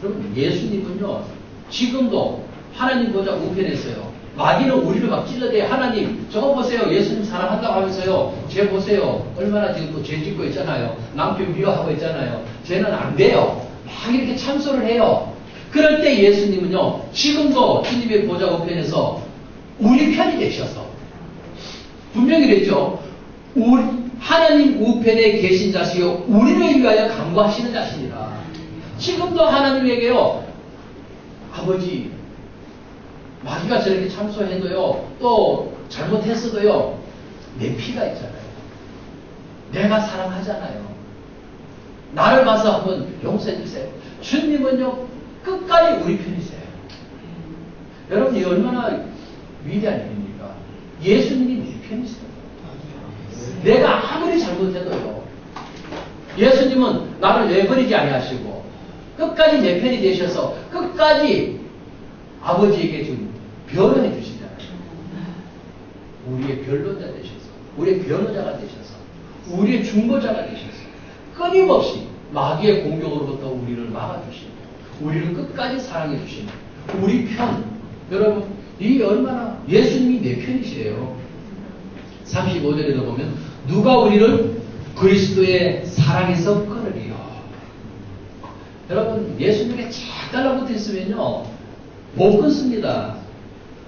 여러분 예수님은요 지금도 하나님 보좌 우편에 있어요. 마귀는 우리를 막 찔러대. 하나님 저거 보세요, 예수님 사랑한다고 하면서요, 쟤 보세요, 얼마나 지금 또 죄 짓고 있잖아요, 남편 미워하고 있잖아요, 쟤는 안 돼요, 막 이렇게 참소를 해요. 그럴 때 예수님은요 지금도 주님의 보좌 우편에서 우리 편이 되셔서 분명히 그랬죠. 하나님 우편에 계신 자시요 우리를 위하여 간구하시는 자시니라. 지금도 하나님에게요, 아버지 마귀가 저렇게 참소해도요, 또 잘못했어도요, 내 피가 있잖아요. 내가 사랑하잖아요. 나를 봐서 한번 용서해 주세요. 주님은요 끝까지 우리 편이세요. 여러분 이 얼마나 위대한 일입니까? 예수님이 내 편이세요. 내가 아무리 잘못해도요, 예수님은 나를 내버리지 아니하시고 끝까지 내 편이 되셔서 끝까지 아버지에게 지금 변호해 주시잖아요. 우리의 변론자 되셔서, 우리의 변호자가 되셔서, 우리의 중보자가 되셔서 끊임없이 마귀의 공격으로부터 우리를 막아주시고 우리를 끝까지 사랑해 주시는 우리 편. 여러분 이 얼마나 예수님이 내 편이시래요. 35절에도 보면 누가 우리를 그리스도의 사랑에서 끊으리요. 여러분 예수님에게 잘 달라붙어 있으면요 못 끊습니다.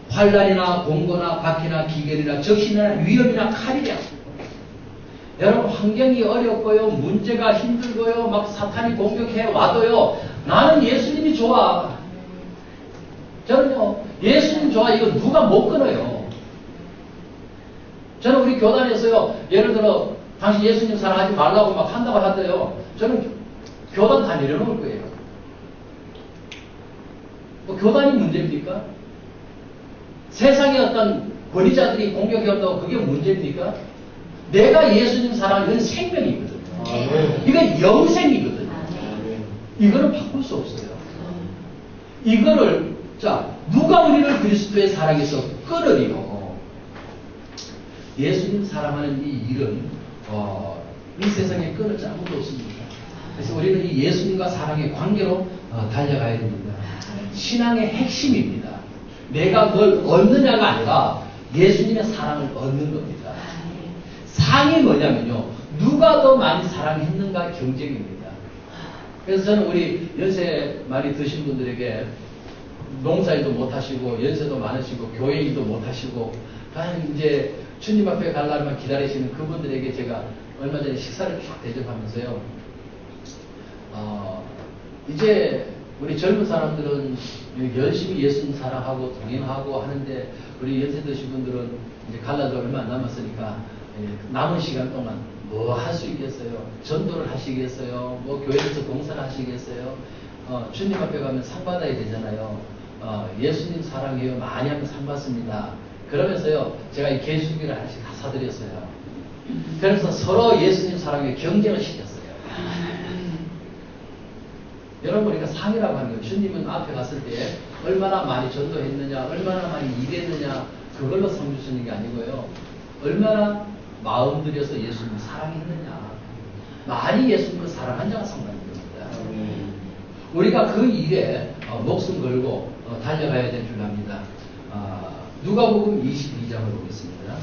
환난이나 공고나 박해나 기결이나 적신이나 위험이나 칼이랴. 여러분 환경이 어렵고요, 문제가 힘들고요, 막 사탄이 공격해 와도요, 나는 예수님이 좋아. 저는요 예수님 좋아. 이거 누가 못 끊어요. 저는 우리 교단에서요, 예를 들어 당신 예수님 사랑하지 말라고 막 한다고 하더요, 저는 교단 다 내려놓을 거예요. 뭐 교단이 문제입니까? 세상의 어떤 권위자들이 공격해온다고 그게 문제입니까? 내가 예수님 사랑하는 건 생명이거든요. 이건 영생이거든요. 이거는 바꿀 수 없어요. 이거를 자 누가 우리를 그리스도의 사랑에서 끌어내고 예수님 사랑하는 이 일은 이 세상에 끊어질 아무도 없습니다. 그래서 우리는 이 예수님과 사랑의 관계로 달려가야 됩니다. 신앙의 핵심입니다. 내가 뭘 얻느냐가 아니라 예수님의 사랑을 얻는 겁니다. 상이 뭐냐면요. 누가 더 많이 사랑했는가 경쟁입니다. 그래서 저는 우리 연세 많이 드신 분들에게 농사일도 못하시고 연세도 많으시고 교회 일도 못하시고 그냥 이제 주님 앞에 갈 날만 기다리시는 그분들에게 제가 얼마 전에 식사를 쫙 대접하면서요. 이제 우리 젊은 사람들은 열심히 예수님 사랑하고 동행하고 하는데 우리 연세 드신 분들은 이제 갈 날도 얼마 안 남았으니까 남은 시간 동안 뭐 할 수 있겠어요? 전도를 하시겠어요? 뭐 교회에서 봉사를 하시겠어요? 주님 앞에 가면 상 받아야 되잖아요. 예수님 사랑해요. 많이 하면 상 받습니다. 그러면서요, 제가 이 개수기를 하나씩 다 사드렸어요. 그래서 서로 예수님 사랑에 경쟁을 시켰어요. 여러분, 우리가 상이라고 하는 거예요. 주님은 앞에 갔을 때 얼마나 많이 전도했느냐, 얼마나 많이 일했느냐, 그걸로 상 주시는 게 아니고요. 얼마나 마음 들여서 예수님을 사랑했느냐. 많이 예수님을 사랑한 자가 상 받는 겁니다. 우리가 그 일에 목숨 걸고 달려가야 될 줄 압니다. 누가복음 22장을 보겠습니다.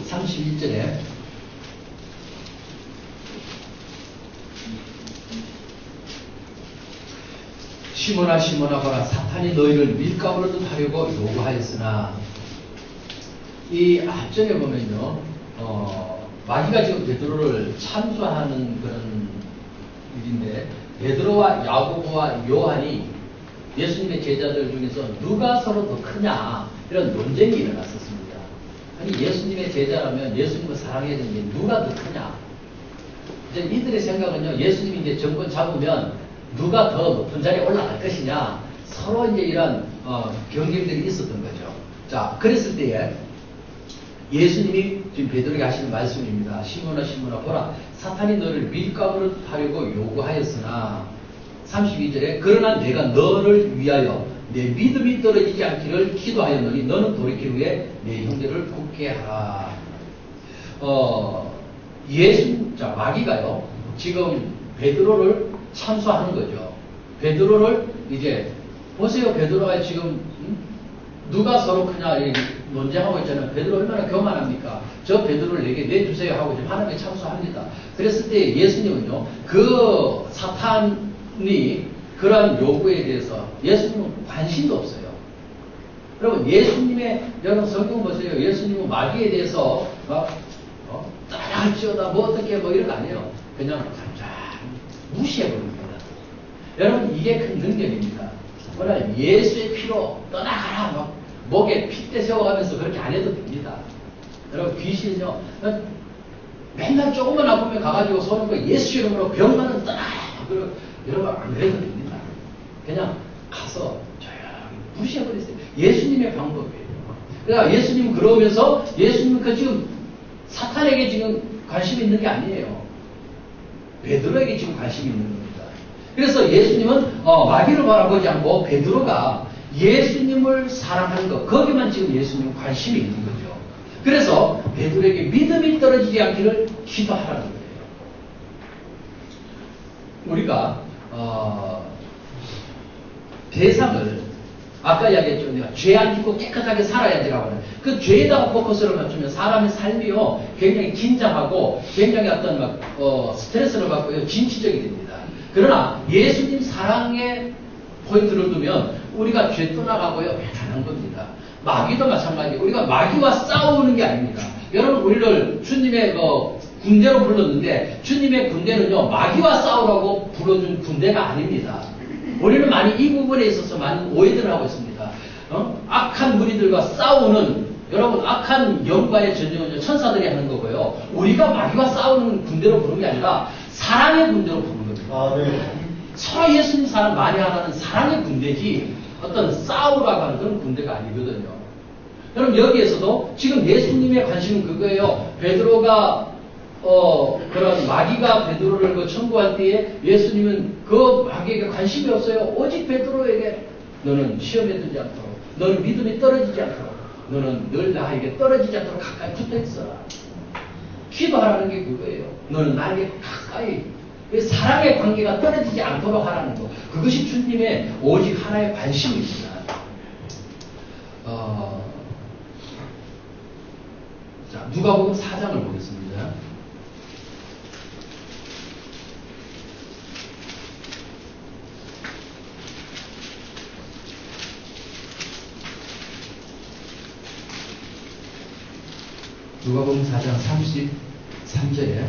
(31절에) 시몬아 시몬아 보라 사탄이 너희를 밀가루로 하려고 요구하였으나 이 앞전에 보면요 마귀가 지금 베드로를 참수하는 그런 일인데 베드로와 야고보와 요한이 예수님의 제자들 중에서 누가 서로 더 크냐 이런 논쟁이 일어났었습니다. 아니 예수님의 제자라면 예수님을 사랑해야 되는데 누가 더 크냐 이제 이들의 생각은요 예수님이 이제 정권 잡으면 누가 더 높은 자리에 올라갈 것이냐 서로 이제 이런 경쟁들이 있었던 거죠. 자 그랬을 때에 예수님이 지금 베드로에게 하시는 말씀입니다. 시몬아 시몬아 보라 사탄이 너를 밀가루로 하려고 요구하였으나 32절에 그러나 내가 너를 위하여 내 믿음이 떨어지지 않기를 기도하였노니 너는 돌이킨 후에 내 형제를 굳게 하라. 자 마귀가요 지금 베드로를 참수하는 거죠. 베드로를 이제 보세요. 베드로가 지금 누가 서로 크냐 논쟁하고 있잖아요. 베드로 얼마나 교만합니까? 저 베드로를 내게 내주세요 하고 지금 하나님께 참수합니다. 그랬을 때 예수님은요 그 사탄이 그러한 요구에 대해서 예수님은 관심도 없어요. 여러분 예수님의 여러분 성경 보세요. 예수님은 마귀에 대해서 따라할지어다 뭐 어떻게 뭐 이런 거 아니에요. 그냥 무시해버립니다. 여러분 이게 큰 능력입니다. 오늘 예수의 피로 떠나가라 막 목에 핏대 세워가면서 그렇게 안 해도 됩니다. 여러분 귀신은요 맨날 조금만 아프면 가가지고 서는 거 예수 이름으로 병만은 떠나가라 여러분 안 해도 됩니다. 그냥 가서 조용히 무시해버리세요. 예수님의 방법이에요. 그러니까 예수님은 그러면서 예수님은 그 지금 사탄에게 지금 관심이 있는 게 아니에요. 베드로에게 지금 관심이 있는 겁니다. 그래서 예수님은 마귀를 바라보지 않고 베드로가 예수님을 사랑하는 것 거기만 지금 예수님은 관심이 있는 거죠. 그래서 베드로에게 믿음이 떨어지지 않기를 기도하라는 거예요. 우리가 대상을 아까 이야기했죠. 내가 죄 안 짓고 깨끗하게 살아야 되라고 하는 그 죄에다가 포커스를 맞추면 사람의 삶이요 굉장히 긴장하고 굉장히 어떤 스트레스를 받고 진취적이 됩니다. 그러나 예수님 사랑의 포인트를 두면 우리가 죄 떠나가고요 편안한 겁니다. 마귀도 마찬가지. 우리가 마귀와 싸우는 게 아닙니다. 여러분 우리를 주님의 군대로 불렀는데 주님의 군대는요 마귀와 싸우라고 불러준 군대가 아닙니다. 우리는 많이 이 부분에 있어서 많은 오해들을 하고 있습니다. 악한 무리들과 싸우는 여러분, 악한 영과의 전쟁은 천사들이 하는 거고요. 우리가 마귀와 싸우는 군대로 부르는 게 아니라 사랑의 군대로 부르는 겁니다. 아, 네. 서로 예수님 사랑 많이 하라는 사랑의 군대지 어떤 싸우라고 하는 그런 군대가 아니거든요. 여러분, 여기에서도 지금 예수님의 관심은 그거예요. 베드로가 그런 마귀가 베드로를 그 청구할 때에 예수님은 그 마귀에게 관심이 없어요. 오직 베드로에게 너는 시험에 들지 않도록, 너는 믿음이 떨어지지 않도록, 너는 늘 나에게 떨어지지 않도록 가까이 붙어 있어라. 기도하라는 게 그거예요. 너는 나에게 가까이, 사랑의 관계가 떨어지지 않도록 하라는 거. 그것이 주님의 오직 하나의 관심입니다. 자, 누가복음 4장을 보겠습니다. 누가복음 4장 33절에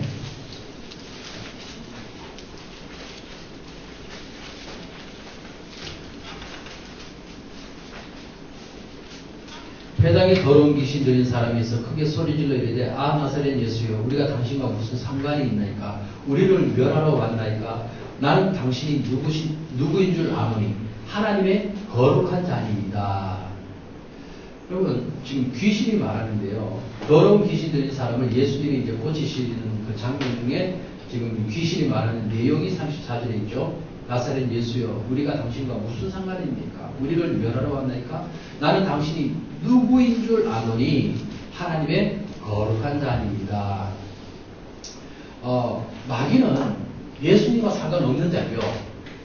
회당에 더러운 귀신 들린 사람이 있어 크게 소리질러 이르되 아 나사렛 예수여 우리가 당신과 무슨 상관이 있나이까 우리를 멸하러 왔나이까 나는 당신이 누구인 줄 아노니 하나님의 거룩한 자니이다. 여러분 지금 귀신이 말하는데요. 더러운 귀신 들린 사람을 예수님이 이제 고치시는 그 장면 중에 지금 귀신이 말하는 내용이 34절에 있죠. 나사렛 예수여 우리가 당신과 무슨 상관입니까? 우리를 멸하러 왔나이까? 나는 당신이 누구인 줄 아노니 하나님의 거룩한 자입니다. 마귀는 예수님과 상관없는 자고요.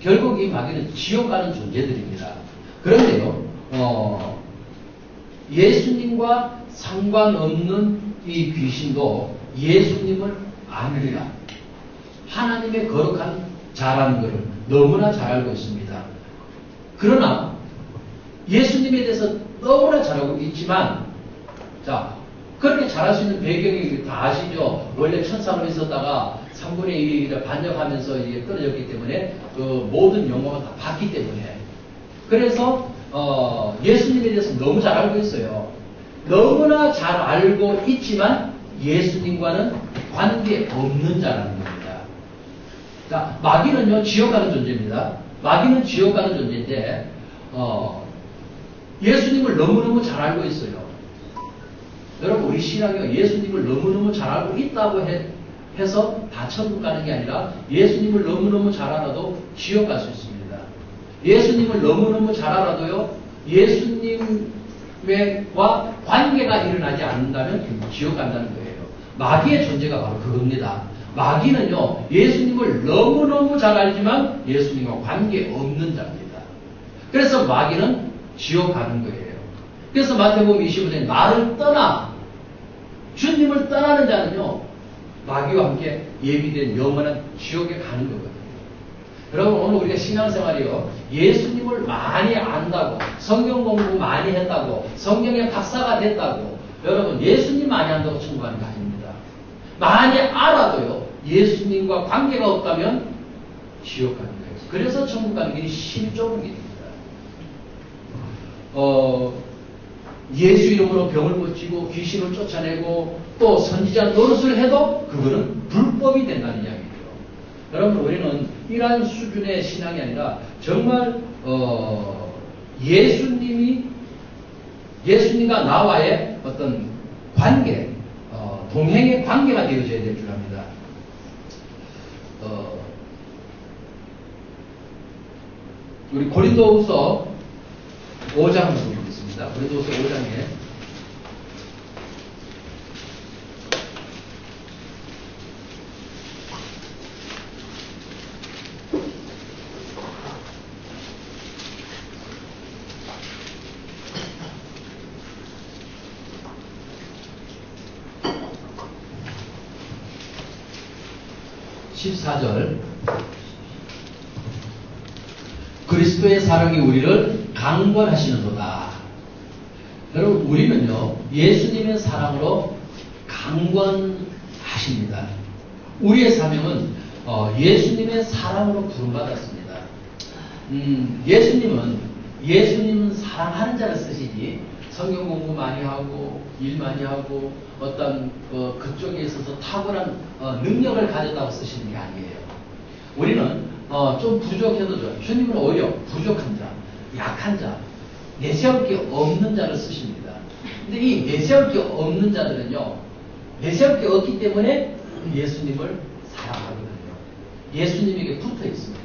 결국 이 마귀는 지옥 가는 존재들입니다. 그런데요. 예수님과 상관없는 이 귀신도 예수님을 압니다. 하나님의 거룩한 자라는 것을 너무나 잘 알고 있습니다. 그러나 예수님에 대해서 너무나 잘 알고 있지만 자 그렇게 잘할 수 있는 배경이 다 아시죠? 원래 천사로 있었다가 3분의 1을 반역하면서 이게 떨어졌기 때문에 그 모든 영광을 다 받기 때문에 그래서 예수님에 대해서 너무 잘 알고 있어요. 너무나 잘 알고 있지만 예수님과는 관계없는 자라는 겁니다. 자, 마귀는요, 지옥 가는 존재입니다. 마귀는 지옥 가는 존재인데, 예수님을 너무너무 잘 알고 있어요. 여러분, 우리 신앙이 예수님을 너무너무 잘 알고 있다고 해서 다 천국 가는 게 아니라 예수님을 너무너무 잘 알아도 지옥 갈 수 있습니다. 예수님을 너무너무 잘 알아도요, 예수님과 관계가 일어나지 않는다면 지옥 간다는 거예요. 마귀의 존재가 바로 그겁니다. 마귀는요, 예수님을 너무너무 잘 알지만 예수님과 관계없는 자입니다. 그래서 마귀는 지옥 가는 거예요. 그래서 마태복음 25장에 나를 떠나, 주님을 떠나는 자는요, 마귀와 함께 예비된 영원한 지옥에 가는 거거든요. 여러분, 오늘 우리가 신앙생활이요, 예수님을 많이 안다고, 성경 공부 많이 했다고, 성경의 박사가 됐다고, 여러분, 예수님 많이 안다고 천국 가는 거 아닙니다. 많이 알아도요, 예수님과 관계가 없다면 지옥 가는 거예요. 그래서 천국 가는 길이 힘이 좁은 길입니다. 예수 이름으로 병을 고치고 귀신을 쫓아내고 또 선지자 노릇을 해도 그거는 불법이 된다는 이야기죠. 여러분, 우리는 이러한 수준의 신앙이 아니라 정말 예수님과 나와의 어떤 관계, 동행의 관계가 되어져야 될 줄 압니다. 우리 고린도후서 5장을 보겠습니다. 고린도후서 5장에 14절 그리스도의 사랑이 우리를 강권하시는도다. 여러분, 우리는요, 예수님의 사랑으로 강권하십니다. 우리의 사명은 예수님의 사랑으로 부름받았습니다. 예수님은 사랑하는 자를 쓰시지 성경 공부 많이 하고 일 많이 하고 어떤 그쪽에 있어서 탁월한 능력을 가졌다고 쓰시는 게 아니에요. 우리는 좀 부족해도 좋아요. 주님은 오히려 부족한 자, 약한 자, 내세울 게 없는 자를 쓰십니다. 근데 이 내세울 게 없는 자들은요, 내세울 게 없기 때문에 예수님을 사랑하거든요. 예수님에게 붙어 있습니다.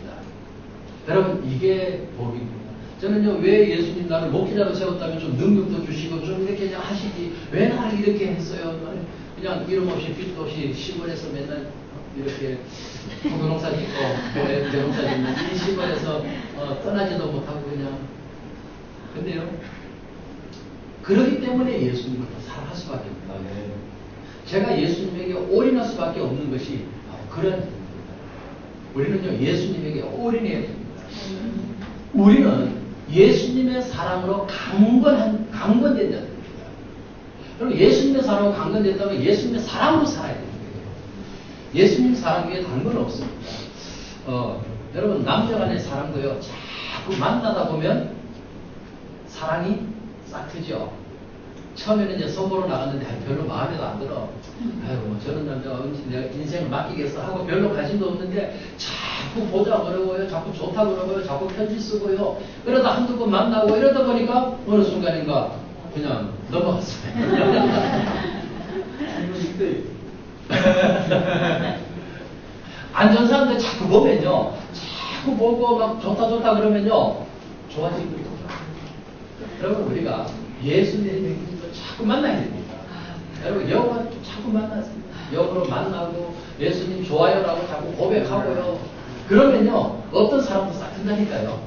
여러분, 이게 복입니다. 저는요, 왜 예수님 나를 목회자로 세웠다면 좀 능력도 주시고 좀 이렇게 그냥 하시지, 왜 나를 이렇게 했어요? 그냥 이름 없이 빛 없이 시골에서 맨날 이렇게 포도농사 짓고 대농사 짓는 이 시골에서 떠나지도 못하고 그냥. 근데요, 그렇기 때문에 예수님을 더 사랑할 수밖에 없다. 제가 예수님에게 올인할 수밖에 없는 것이 바로 그런 겁니다. 우리는요, 예수님에게 올인해야 됩니다. 우리는 예수님의 사랑으로 강건된 자들입니다. 그리고 예수님의 사랑으로 강건됐다면 예수님의 사랑으로 살아야 되는 거예요. 예수님 사랑 위에 다른 건 없습니다. 여러분, 남녀 간의 사랑도요, 자꾸 만나다 보면 사랑이 싹 트죠. 처음에는 이제 선보러 나갔는데 별로 마음에도 안 들어. 아이고, 뭐 저런 남자가 내가 인생을 맡기겠어 하고 별로 관심도 없는데 자꾸 보자 그러고요, 자꾸 좋다 그러고요, 자꾸 편지 쓰고요. 그러다 한두 번 만나고 이러다 보니까 어느 순간인가 그냥 넘어갔어요. 안 좋은 사람들 자꾸 보면요, 자꾸 보고 막 좋다 그러면요, 좋아지고 있어요. 여러분, 우리가 예수님의 자꾸 만나야 됩니다. 여러분, 영어 자꾸 만나세요. 영어로 만나고 예수님 좋아요라고 자꾸 고백하고요. 그러면요, 어떤 사람도 싹 든다니까요.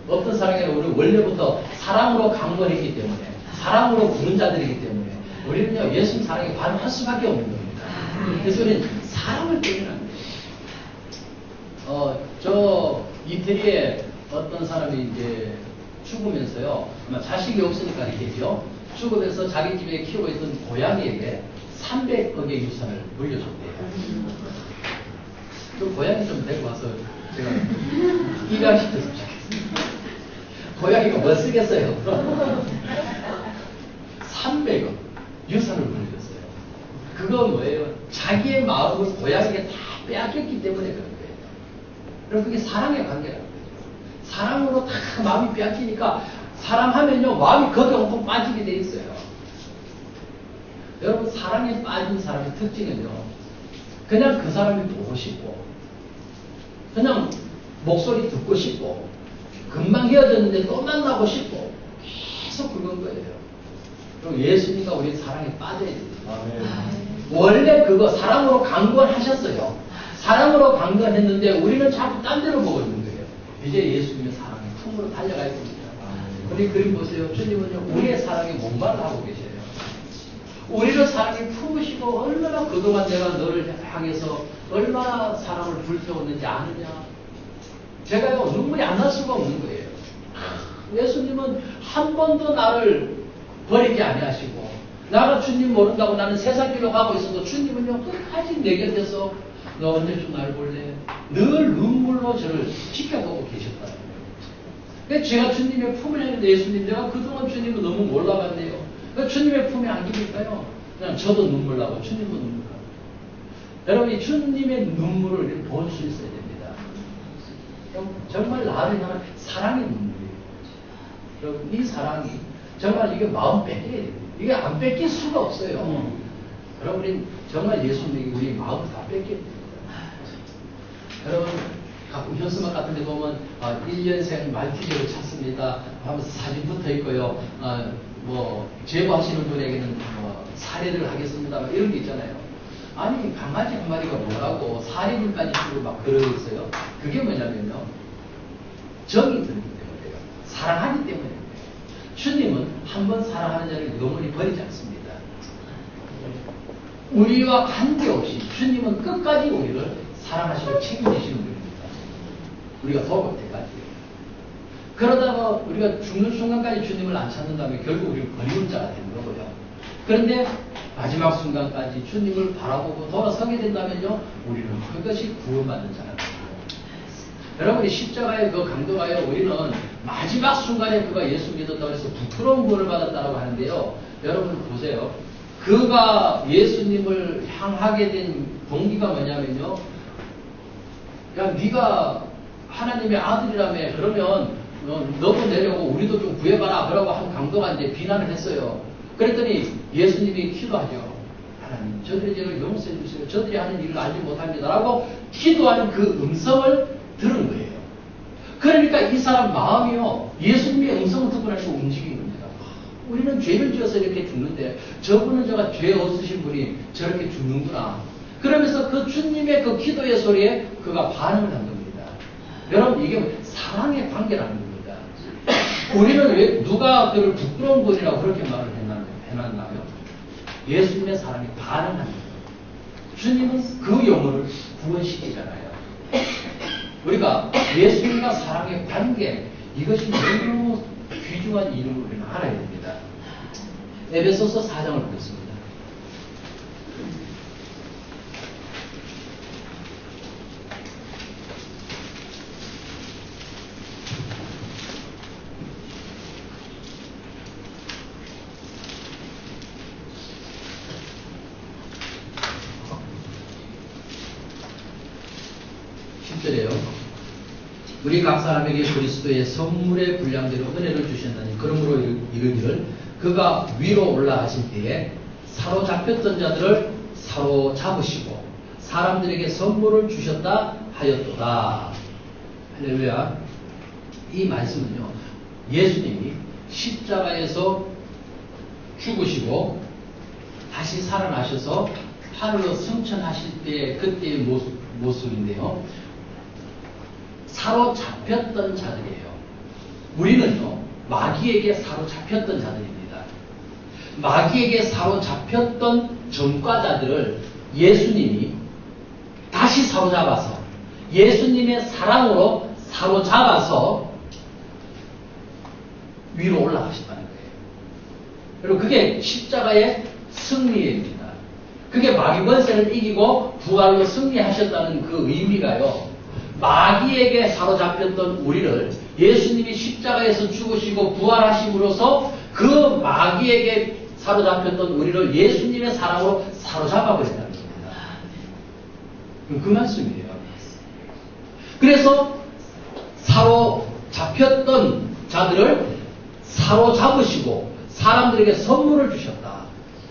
어떤 사람에게는 우리 원래부터 사랑으로 강건했기 때문에, 사랑으로 부른 자들이기 때문에 우리는요, 예수님 사랑에 반응할 수밖에 없는 겁니다. 그래서 우리는 사랑을 빼면 안 돼요. 저 이태리에 어떤 사람이 이제 죽으면서요, 아마 자식이 없으니까 이렇게죠. 죽으면서 자기 집에 키우고 있던 고양이에게 300억의 유산을 물려줬대요. 그 고양이 좀 데리고 와서 제가 입양시켰으면 좋겠습니다. 고양이가 뭐 쓰겠어요? 300억 유산을 물려줬어요. 그거 뭐예요? 자기의 마음을 고양이에게 다 빼앗겼기 때문에 그런 거예요. 그럼 그게 사랑의 관계라는 거예요. 사랑으로 다 마음이 빼앗기니까 사랑하면요, 마음이 거기에 엄청 빠지게 돼 있어요. 여러분, 사랑에 빠진 사람의 특징은요, 그냥 그 사람이 보고 싶고, 그냥 목소리 듣고 싶고, 금방 헤어졌는데 또 만나고 싶고, 계속 그건 거예요. 그리고 예수님과 우리 사랑에 빠져야 됩니다. 원래 그거 사랑으로 강건하셨어요. 사랑으로 강건했는데 우리는 자꾸 딴 데로 보고 있는 거예요. 이제 예수님의 사랑의 품으로 달려가야 됩니다. 우리 그림 보세요. 주님은요, 우리의 사랑에 몸발을 하고 계세요. 우리를 사랑에 품으시고 얼마나 그동안 내가 너를 향해서 얼마나 사랑을 불태웠는지 아느냐. 제가요, 눈물이 안 날 수가 없는 거예요. 예수님은 한 번도 나를 버리지 아니하시고, 나가 주님 모른다고 나는 세상 길로 가고 있어도 주님은요, 끝까지 내 곁에서 너 언제쯤 날 볼래? 늘 눈물로 저를 지켜보고 계셨다. 그러니까 제가 주님의 품을 했는데, 예수님, 내가 그동안 주님을 너무 몰라봤네요. 그러니까 주님의 품에 안기니까요, 그냥 저도 눈물 나고 주님도 눈물 나고. 여러분이 주님의 눈물을 볼 수 있어야 됩니다. 정말 나를 향한 사랑의 눈물이에요. 여러분, 이 사랑이 정말 이게 마음 뺏겨야 돼요. 이게 안 뺏길 수가 없어요. 여러분, 정말 예수님에게 우리 마음을 다 뺏겨야 됩니다. 여러분, 가끔 현수막 같은 데 보면 1년생 말티즈를 찾습니다 하면서 사진 붙어 있고요. 뭐 제보하시는 분에게는 사례를 하겠습니다, 이런 게 있잖아요. 아니, 강아지 한 마리가 뭐라고 사례들까지 주고 막 그러고 있어요. 그게 뭐냐면요, 정이 들기 때문에요. 사랑하기 때문에요. 주님은 한 번 사랑하는 자를 영원히 버리지 않습니다. 우리와 관계없이 주님은 끝까지 우리를 사랑하시고 책임지시는 분입니다. 우리가 돌아올 때까지. 그러다가 우리가 죽는 순간까지 주님을 안 찾는다면 결국 우리는 버리는 자가 되는 거고요. 그런데 마지막 순간까지 주님을 바라보고 돌아서게 된다면요, 우리는 그것이 구원받는 자가 됩니다. 여러분이 십자가의 그 강도가요, 우리는 마지막 순간에 그가 예수 믿었다고 해서 부끄러운 구원을 받았다고 하는데요. 여러분 보세요. 그가 예수님을 향하게 된 동기가 뭐냐면요. 야, 네가 하나님의 아들이라며 그러면 너도 내려고 우리도 좀 구해봐라. 그러고 한 강도가 이제 비난을 했어요. 그랬더니 예수님이 기도하죠. 하나님, 저들의 죄를 용서해 주세요. 저들이 하는 일을 알지 못합니다. 라고 기도하는 그 음성을 들은 거예요. 그러니까 이 사람 마음이요, 예수님의 음성을 듣고 나서 움직인 겁니다. 우리는 죄를 지어서 이렇게 죽는데 저분은 저가 죄 없으신 분이 저렇게 죽는구나. 그러면서 그 주님의 그 기도의 소리에 그가 반응을 한 겁니다. 여러분, 이게 사랑의 관계라는 겁니다. 우리는 왜 누가 그를 부끄러운 분이라고 그렇게 말을 해놨나요? 예수님의 사랑에 반응하는 거예요. 주님은 그 영혼을 구원시키잖아요. 우리가 예수님과 사랑의 관계, 이것이 너무 귀중한 이름을 우리는 알아야 됩니다. 에베소서 4장을 보겠습니다. 우리 각 사람에게 그리스도의 선물의 분량대로 은혜를 주셨나니 그러므로 이르기를 그가 위로 올라가신 때에 사로잡혔던 자들을 사로잡으시고 사람들에게 선물을 주셨다 하였도다. 할렐루야. 이 말씀은요, 예수님이 십자가에서 죽으시고 다시 살아나셔서 하늘로 승천하실 때 그때의 모습인데요. 사로잡혔던 자들이에요. 우리는요, 마귀에게 사로잡혔던 자들입니다. 마귀에게 사로잡혔던 전과자들을 예수님이 다시 사로잡아서 예수님의 사랑으로 사로잡아서 위로 올라가셨다는 거예요. 그리고 그게 십자가의 승리입니다. 그게 마귀 권세를 이기고 부활로 승리하셨다는 그 의미가요, 마귀에게 사로잡혔던 우리를 예수님이 십자가에서 죽으시고 부활하심으로써 그 마귀에게 사로잡혔던 우리를 예수님의 사랑으로 사로잡아 버린다는 겁니다. 그 말씀이에요. 그래서 사로잡혔던 자들을 사로잡으시고 사람들에게 선물을 주셨다.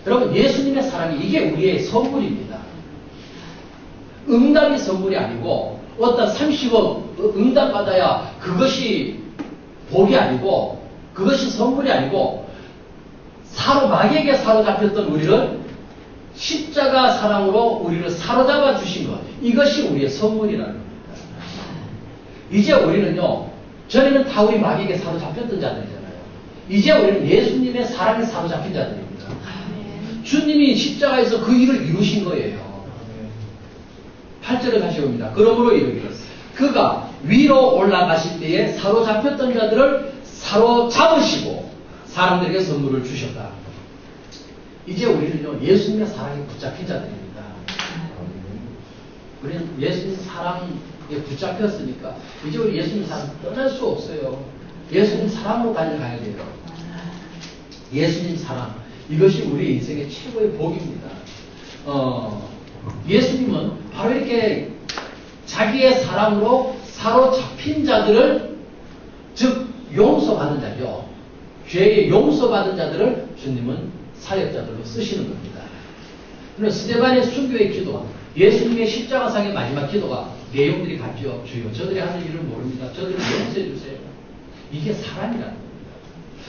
여러분, 예수님의 사랑이 이게 우리의 선물입니다. 응답이 선물이 아니고 어떤 30억 응답받아야 그것이 복이 아니고 그것이 선물이 아니고 마귀에게 사로잡혔던 우리를 십자가 사랑으로 우리를 사로잡아 주신 것, 이것이 우리의 선물이라는 겁니다. 이제 우리는요, 전에는 다 우리 마귀에게 사로잡혔던 자들이잖아요. 이제 우리는 예수님의 사랑에 사로잡힌 자들입니다. 주님이 십자가에서 그 일을 이루신 거예요. 8절을 다시 봅니다. 그러므로 이르기를 그가 위로 올라가실 때에 사로잡혔던 자들을 사로잡으시고 사람들에게 선물을 주셨다. 이제 우리는요, 예수님의 사랑에 붙잡힌 자들입니다. 우리는 예수님 사랑에 붙잡혔으니까 이제 우리 예수님 사랑 떠날 수 없어요. 예수님 사랑으로 달려가야 돼요. 예수님 사랑, 이것이 우리 인생의 최고의 복입니다. 예수님은 바로 이렇게 자기의 사랑으로 사로잡힌 자들을, 즉 용서받은 자죠. 죄의 용서받은 자들을 주님은 사역자들로 쓰시는 겁니다. 그런데 스데반의 순교의 기도, 예수님의 십자가상의 마지막 기도가 내용들이 같죠. 주여, 저들이 하는 일을 모릅니다. 저들을 용서해 주세요. 이게 사랑이라는 겁니다.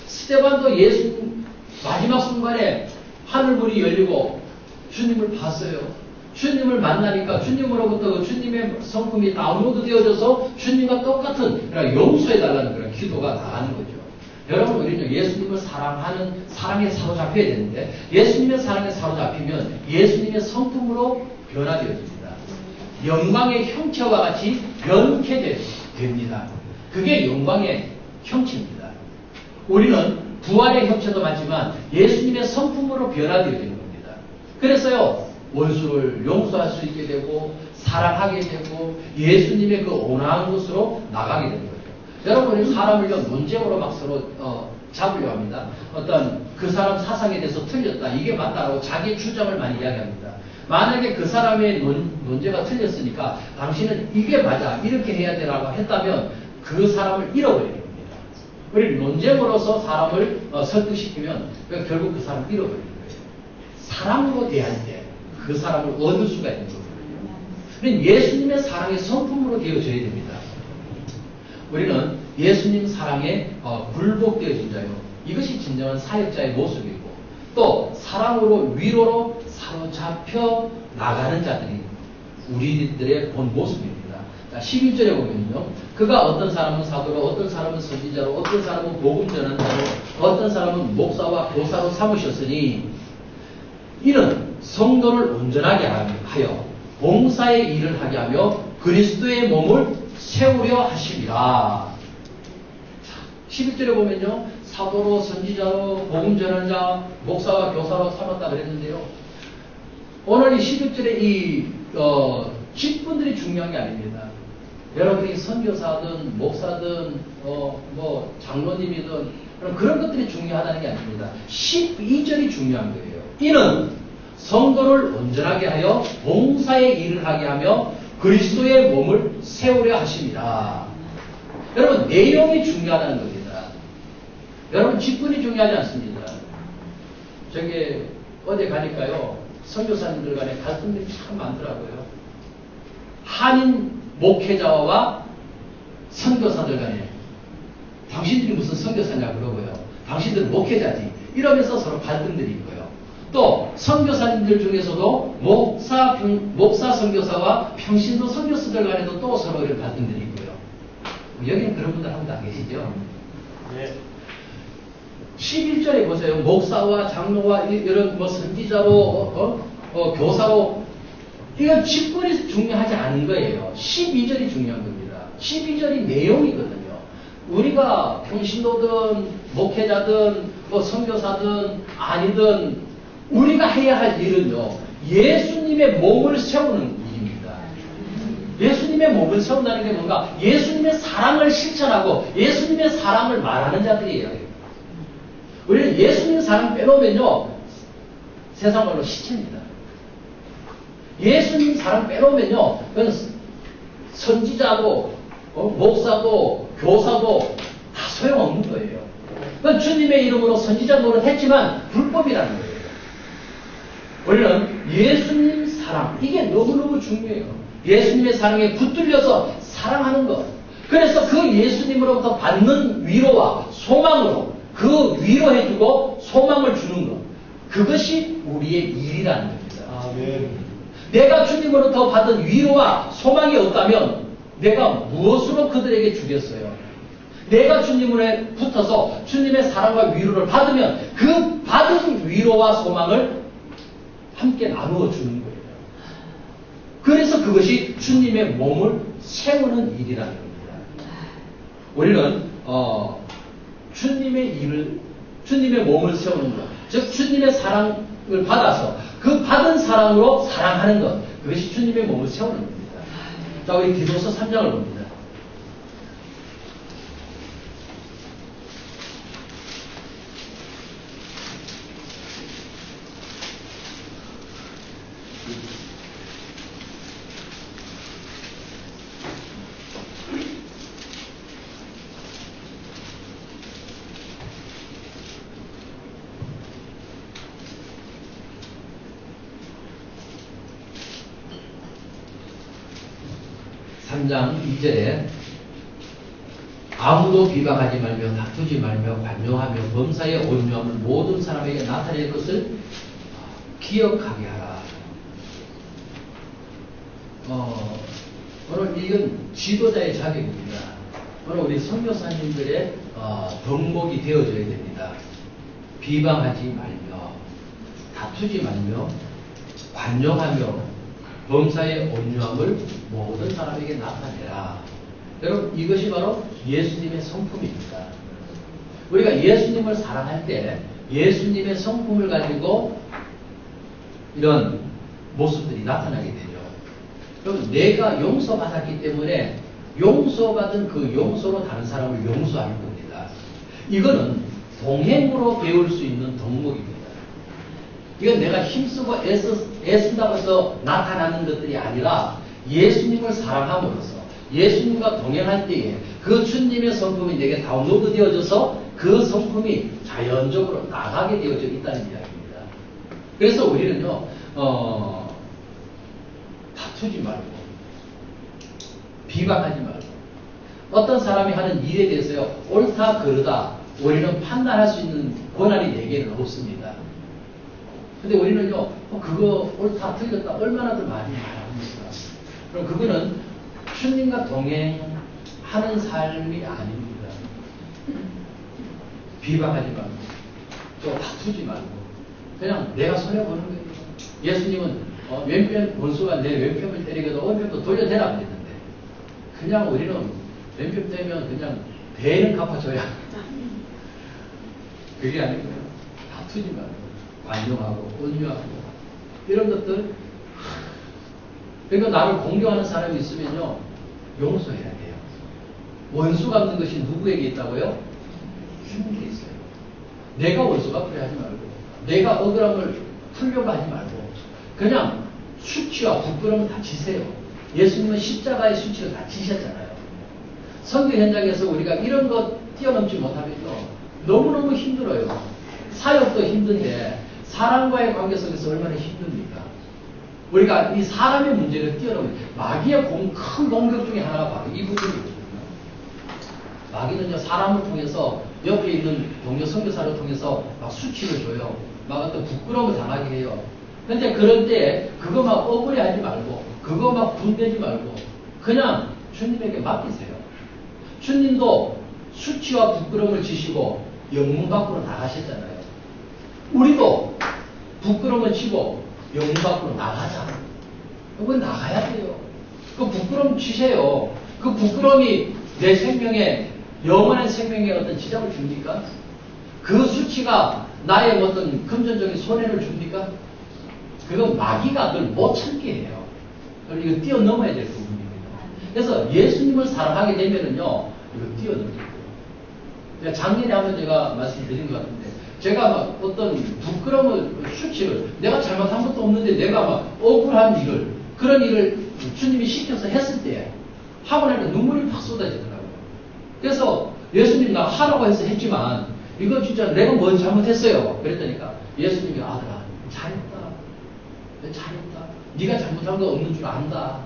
스데반도 예수님 마지막 순간에 하늘문이 열리고 주님을 봤어요. 주님을 만나니까 주님으로부터 주님의 성품이 다운로드 되어져서 주님과 똑같은 용서해달라는 그런 기도가 나가는 거죠. 여러분, 우리는 예수님을 사랑하는 사랑에 사로잡혀야 되는데 예수님의 사랑에 사로잡히면 예수님의 성품으로 변화되어집니다. 영광의 형체와 같이 변케 됩니다. 그게 영광의 형체입니다. 우리는 부활의 형체도 맞지만 예수님의 성품으로 변화되어지는 겁니다. 그래서요, 원수를 용서할 수 있게 되고 사랑하게 되고 예수님의 그 온화한 곳으로 나가게 되는 거죠. 여러분이 사람을요 논쟁으로 막 서로 잡으려 합니다. 어떤 그 사람 사상에 대해서 틀렸다 이게 맞다라고 자기의 주장을 많이 이야기합니다. 만약에 그 사람의 논제가 틀렸으니까 당신은 이게 맞아 이렇게 해야 되라고 했다면 그 사람을 잃어버리는 겁니다. 우리 논쟁으로서 사람을 설득시키면 결국 그 사람을 잃어버리는 거예요. 사랑으로 대할 때 그 사람을 얻을 수가 있는 거거든요. 우리는 예수님의 사랑의 성품으로 되어져야 됩니다. 우리는 예수님 사랑에 굴복되어진 자요. 이것이 진정한 사역자의 모습이고 또 사랑으로 위로로 사로잡혀 나가는 자들이 우리들의 본 모습입니다. 자, 11절에 보면요. 그가 어떤 사람은 사도로 어떤 사람은 선지자로 어떤 사람은 복음 전환자로 어떤 사람은 목사와 교사로 삼으셨으니 이는 성도를 온전하게 하여 봉사의 일을 하게 하며 그리스도의 몸을 세우려 하심이라. 11절에 보면요. 사도로 선지자로 복음 전환자 목사와 교사로 삼았다 그랬는데요. 오늘 이 11절에 이 직분들이 중요한 게 아닙니다. 여러분이 선교사든 목사든 뭐 장로님이든 그런 것들이 중요하다는 게 아닙니다. 12절이 중요한 거예요. 이는 성도를 온전하게 하여 봉사의 일을 하게 하며 그리스도의 몸을 세우려 하십니다. 여러분 내용이 중요하다는 겁니다. 여러분 직분이 중요하지 않습니다. 저기 어디 가니까요 선교사님들 간에 갈등들이 참 많더라고요. 한인 목회자와 선교사들 간에 당신들이 무슨 선교사냐 그러고요. 당신들은 목회자지 이러면서 서로 갈등들이 있고요. 또 선교사님들 중에서도 목사 선교사와 평신도 선교사들 간에도 또 서로 이런 갈등들이 있고요. 여기는 그런 분들 한 분 안 계시죠? 네. 11절에 보세요. 목사와 장로와 이런 뭐 선지자로 교사로 이건 직분이 중요하지 않은 거예요. 12절이 중요한 겁니다. 12절이 내용이거든요. 우리가 평신도든 목회자든 뭐 선교사든 아니든 우리가 해야 할 일은요. 예수님의 몸을 세우는 일입니다. 예수님의 몸을 세운다는 게 뭔가 예수님의 사랑을 실천하고 예수님의 사랑을 말하는 자들이에요. 우리는 예수님 사랑 빼놓으면요. 세상 말로 시체입니다. 예수님 사랑 빼놓으면요. 그건 선지자도 목사도 교사도 다 소용없는 거예요. 그건 주님의 이름으로 선지자 노릇했지만 불법이라는 거예요. 우리는 예수님 사랑 이게 너무너무 중요해요. 예수님의 사랑에 붙들려서 사랑하는 것. 그래서 그 예수님으로부터 받는 위로와 소망으로 그 위로해주고 소망을 주는 것. 그것이 우리의 일이라는 겁니다. 아멘. 내가 주님으로부터 받은 위로와 소망이 없다면 내가 무엇으로 그들에게 주겠어요? 내가 주님에 붙어서 주님의 사랑과 위로를 받으면 그 받은 위로와 소망을 함께 나누어 주는 거예요. 그래서 그것이 주님의 몸을 세우는 일이라는 겁니다. 우리는 주님의 몸을 세우는 것, 즉 주님의 사랑을 받아서 그 받은 사랑으로 사랑하는 것, 그것이 주님의 몸을 세우는 겁니다. 자, 우리 디도서 3장을 봅니다. 장 2절에 아무도 비방하지 말며 다투지 말며 관용하며 범사에 온유함을 모든 사람에게 나타낼 것을 기억하게 하라. 오늘 이건 지도자의 자격입니다. 오늘 우리 선교사님들의 덕목이 되어져야 됩니다. 비방하지 말며 다투지 말며 관용하며 범사의 온유함을 모든 사람에게 나타내라. 여러분 이것이 바로 예수님의 성품입니다. 우리가 예수님을 사랑할 때 예수님의 성품을 가지고 이런 모습들이 나타나게 되죠. 그럼 내가 용서받았기 때문에 용서받은 그 용서로 다른 사람을 용서할 겁니다. 이거는 동행으로 배울 수 있는 덕목입니다. 이건 내가 힘쓰고 애쓴다고 해서 나타나는 것들이 아니라 예수님을 사랑함으로써 예수님과 동행할 때에 그 주님의 성품이 내게 다운로드 되어져서 그 성품이 자연적으로 나가게 되어져 있다는 이야기입니다. 그래서 우리는요, 다투지 말고, 비방하지 말고, 어떤 사람이 하는 일에 대해서요, 옳다, 그르다, 우리는 판단할 수 있는 권한이 내게는 없습니다. 근데 우리는요, 그거 옳다, 틀렸다, 얼마나 더 많이 말합니다. 그럼 그거는 주님과 동행하는 삶이 아닙니다. 비방하지 말고, 또 다투지 말고, 그냥 내가 손해보는 거예요. 예수님은 왼편 원수가 내 왼편을 때리고도 오른편도 돌려대라 그랬는데, 그냥 우리는 왼편 때면 그냥 배는 갚아줘야. 그게 아니고요. 다투지 말고, 관용하고, 온유하고, 이런 것들. 그러니까 나를 공경하는 사람이 있으면요, 용서해야 돼요. 원수 갚는 것이 누구에게 있다고요? 주님께 있어요. 내가 원수 갚으려 하지 말고, 내가 억울함을 풀려고 하지 말고, 그냥 수치와 부끄러움을 다 지세요. 예수님은 십자가의 수치를 다 지셨잖아요. 선교 현장에서 우리가 이런 것 뛰어넘지 못하면요, 너무너무 힘들어요. 사역도 힘든데, 사람과의 관계 속에서 얼마나 힘듭니까? 우리가 이 사람의 문제를 뛰어넘는 마귀의 큰 공격 중에 하나가 바로 이 부분이거든요. 마귀는요, 사람을 통해서 옆에 있는 동료 선교사를 통해서 막 수치를 줘요. 막 어떤 부끄러움을 당하게 해요. 근데 그럴 때 그거 막 억울해하지 말고, 그거 막 분대지 말고, 그냥 주님에게 맡기세요. 주님도 수치와 부끄러움을 지시고 영문 밖으로 나가셨잖아요. 우리도 부끄러움을 지고 영문 밖으로 나가자. 그건 나가야 돼요. 그 부끄러움 지세요. 그 부끄러움이 내 생명에, 영원한 생명에 어떤 지장을 줍니까? 그 수치가 나의 어떤 금전적인 손해를 줍니까? 그건 마귀가 그걸 못 참게 해요. 그걸 이거 뛰어넘어야 될 부분입니다. 그래서 예수님을 사랑하게 되면은요, 이거 뛰어넘어요. 작년에 한번 제가 말씀드린 것 같은데, 제가 막 어떤 부끄러움을, 수치를, 내가 잘못한 것도 없는데 내가 막 억울한 일을, 그런 일을 주님이 시켜서 했을 때, 하고 나니까 눈물이 팍 쏟아지더라고요. 그래서 예수님이 나 하라고 해서 했지만, 이거 진짜 내가 뭘 잘못했어요. 그랬더니까 예수님이 아들아, 잘했다. 잘했다. 네가 잘못한 거 없는 줄 안다.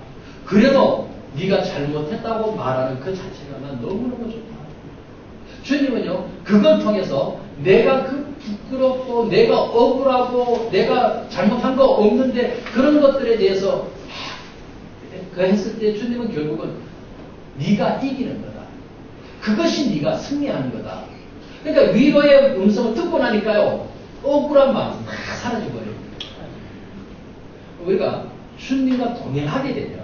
그래도 네가 잘못했다고 말하는 그 자체가 난 너무너무 좋다. 주님은요, 그걸 통해서 내가 그 부끄럽고, 내가 억울하고, 내가 잘못한 거 없는데, 그런 것들에 대해서 그 했을 때 주님은 결국은 네가 이기는 거다. 그것이 네가 승리하는 거다. 그러니까 위로의 음성을 듣고 나니까요, 억울한 마음이 다 사라져버려요. 우리가 주님과 동행하게 되면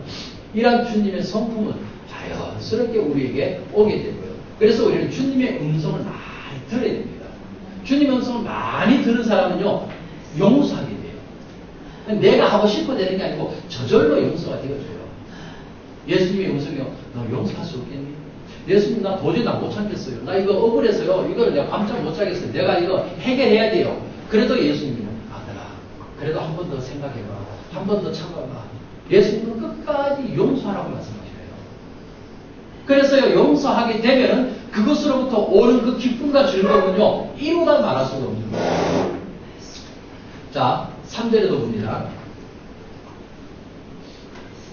이러한 주님의 성품은 자연스럽게 우리에게 오게 되고요. 그래서 우리는 주님의 음성을 많이 들어야 됩니다. 주님의 음성을 많이 들은 사람은요, 용서하게 돼요. 내가 하고 싶어 되는 게 아니고 저절로 용서가 되어져요. 예수님의 음성이요, 너 용서할 수 없겠니? 예수님, 나 도저히 못 참겠어요. 나 이거 억울해서요, 이걸 내가 깜짝 못 자겠어요. 내가 이거 해결해야 돼요. 그래도 예수님은, 아들아, 그래도 한 번 더 생각해봐. 한 번 더 참아봐. 예수님은 끝까지 용서하라고 말씀하셔요. 그래서요, 용서하게 되면은 그것으로부터 오는 그 기쁨과 즐거움은요, 이루다 말할 수가 없는 거예요. 자, 3절에도 봅니다.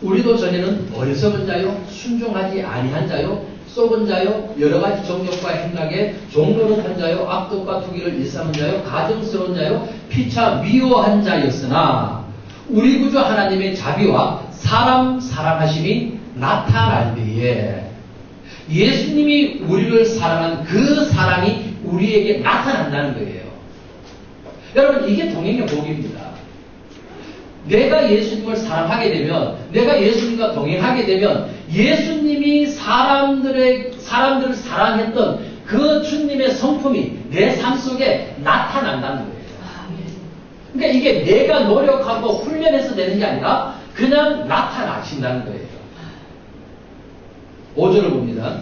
우리도 전에는 어리석은 자요, 순종하지 아니한 자요, 썩은 자요, 여러 가지 정욕과 행락에 종노릇한 자요, 악독과 투기를 일삼은 자요, 가증스러운 자요, 피차 미워한 자였으나 우리 구주 하나님의 자비와 사람 사랑하심이 나타날 때에 예수님이 우리를 사랑한 그 사랑이 우리에게 나타난다는 거예요. 여러분, 이게 동행의 복입니다. 내가 예수님을 사랑하게 되면, 내가 예수님과 동행하게 되면 예수님이 사람들을 사랑했던 그 주님의 성품이 내 삶 속에 나타난다는 거예요. 그러니까 이게 내가 노력하고 훈련해서 되는 게 아니라 그냥 나타나신다는 거예요. 5절을 봅니다.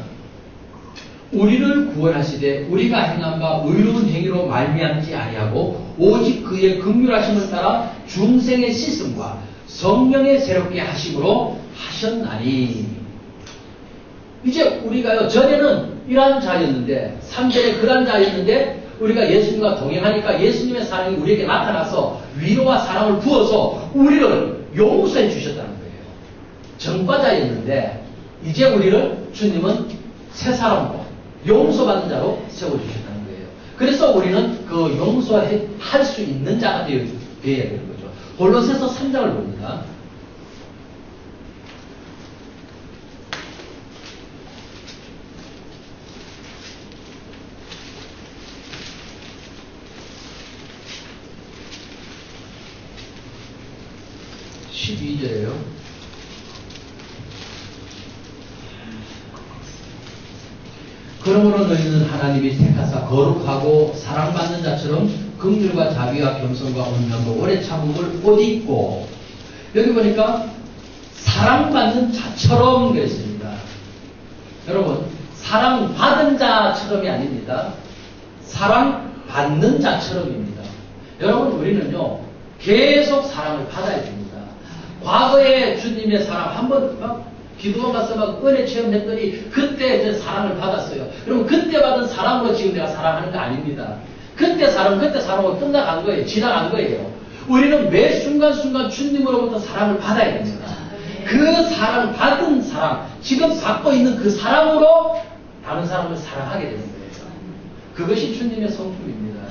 우리를 구원하시되 우리가 행한 바 의로운 행위로 말미암지 아니하고 오직 그의 긍휼하심을 따라 중생의 씻음과 성령의 새롭게 하심으로 하셨나니. 이제 우리가요, 전에는 이러한 자였는데, 3절에 그러한 자였는데 우리가 예수님과 동행하니까 예수님의 사랑이 우리에게 나타나서 위로와 사랑을 부어서 우리를 용서해 주셨다는 거예요. 전과자였는데 이제 우리를 주님은 새 사람으로 용서받는 자로 세워주셨다는 거예요. 그래서 우리는 그 용서할 수 있는 자가 되어야 되는 거죠. 골로새서 3장을 봅니다. (12절이에요) 그러므로 너희는 하나님이 택하사 거룩하고 사랑받는 자처럼 긍휼과 자비와 겸손과 온유함과 오래 참음을 옷 입고, 여기 보니까 사랑받는 자처럼 그랬습니다. 여러분, 사랑받은 자처럼이 아닙니다. 사랑받는 자처럼입니다. 여러분, 우리는요 계속 사랑을 받아야 됩니다. 과거에 주님의 사랑 한번 막 기도원 가서 막 은혜 체험했더니 그때 이제 사랑을 받았어요. 그럼 그때 받은 사랑으로 지금 내가 사랑하는 거 아닙니다. 그때 사랑으로 끝나간 거예요. 지나간 거예요. 우리는 매 순간순간 주님으로부터 사랑을 받아야 됩니다. 그 사랑, 받은 사랑, 지금 받고 있는 그 사랑으로 다른 사람을 사랑하게 되는 거예요. 그것이 주님의 성품입니다.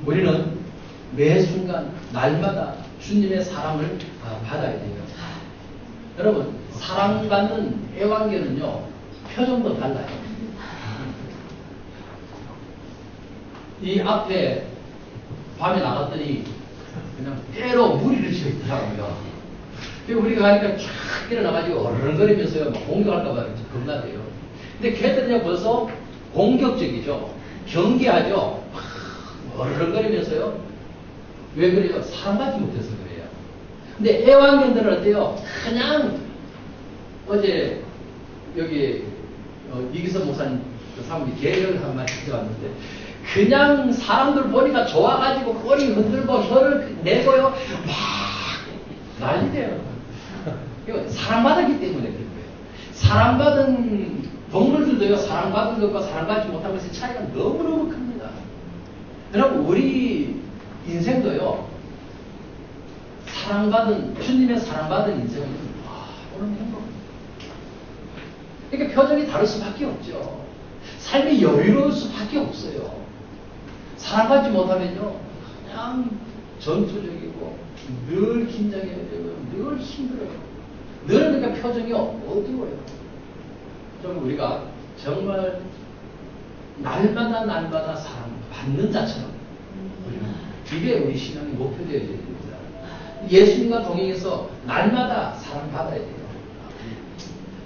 우리는 매 순간, 날마다 주님의 사랑을 받아야 돼요. 여러분, 사랑받는 애완견은요, 표정도 달라요. 이 앞에 밤에 나갔더니 그냥 때로 무리를 지어 있더라고요. 우리가 가니까 쫙 일어나가지고 어르렁거리면서요, 막 공격할까봐 겁나대요. 근데 걔들은요, 벌써 공격적이죠. 경계하죠. 어르렁거리면서요. 왜 그래요? 사랑받지 못해서 그래요. 근데 애완견들은 어때요? 그냥 어제 여기 이기선 목사님 그 사람이 개를 한 마리 가져왔는데 그냥 사람들 보니까 좋아가지고 꼬리 흔들고 혀를 내고요 막 난리돼요. 이거 사랑받았기 때문에 그런 거예요. 사랑받은 동물들도요, 사랑받은 것과 사랑받지 못한 것의 차이가 너무너무 큽니다. 여러분, 우리 인생도요, 주님의 사랑받은 인생은 오늘 행복합니다. 이렇게 표정이 다를 수밖에 없죠. 삶이 여유로울 수밖에 없어요. 사랑받지 못하면요, 그냥 전투적이고 늘 긴장해야 되고 늘 힘들어요. 늘 그러니까 표정이 어두워요. 좀 우리가 정말 날마다 사랑받는 자처럼 이게 우리 신앙의 목표되어야 됩니다. 예수님과 동행해서 날마다 사랑받아야 돼요.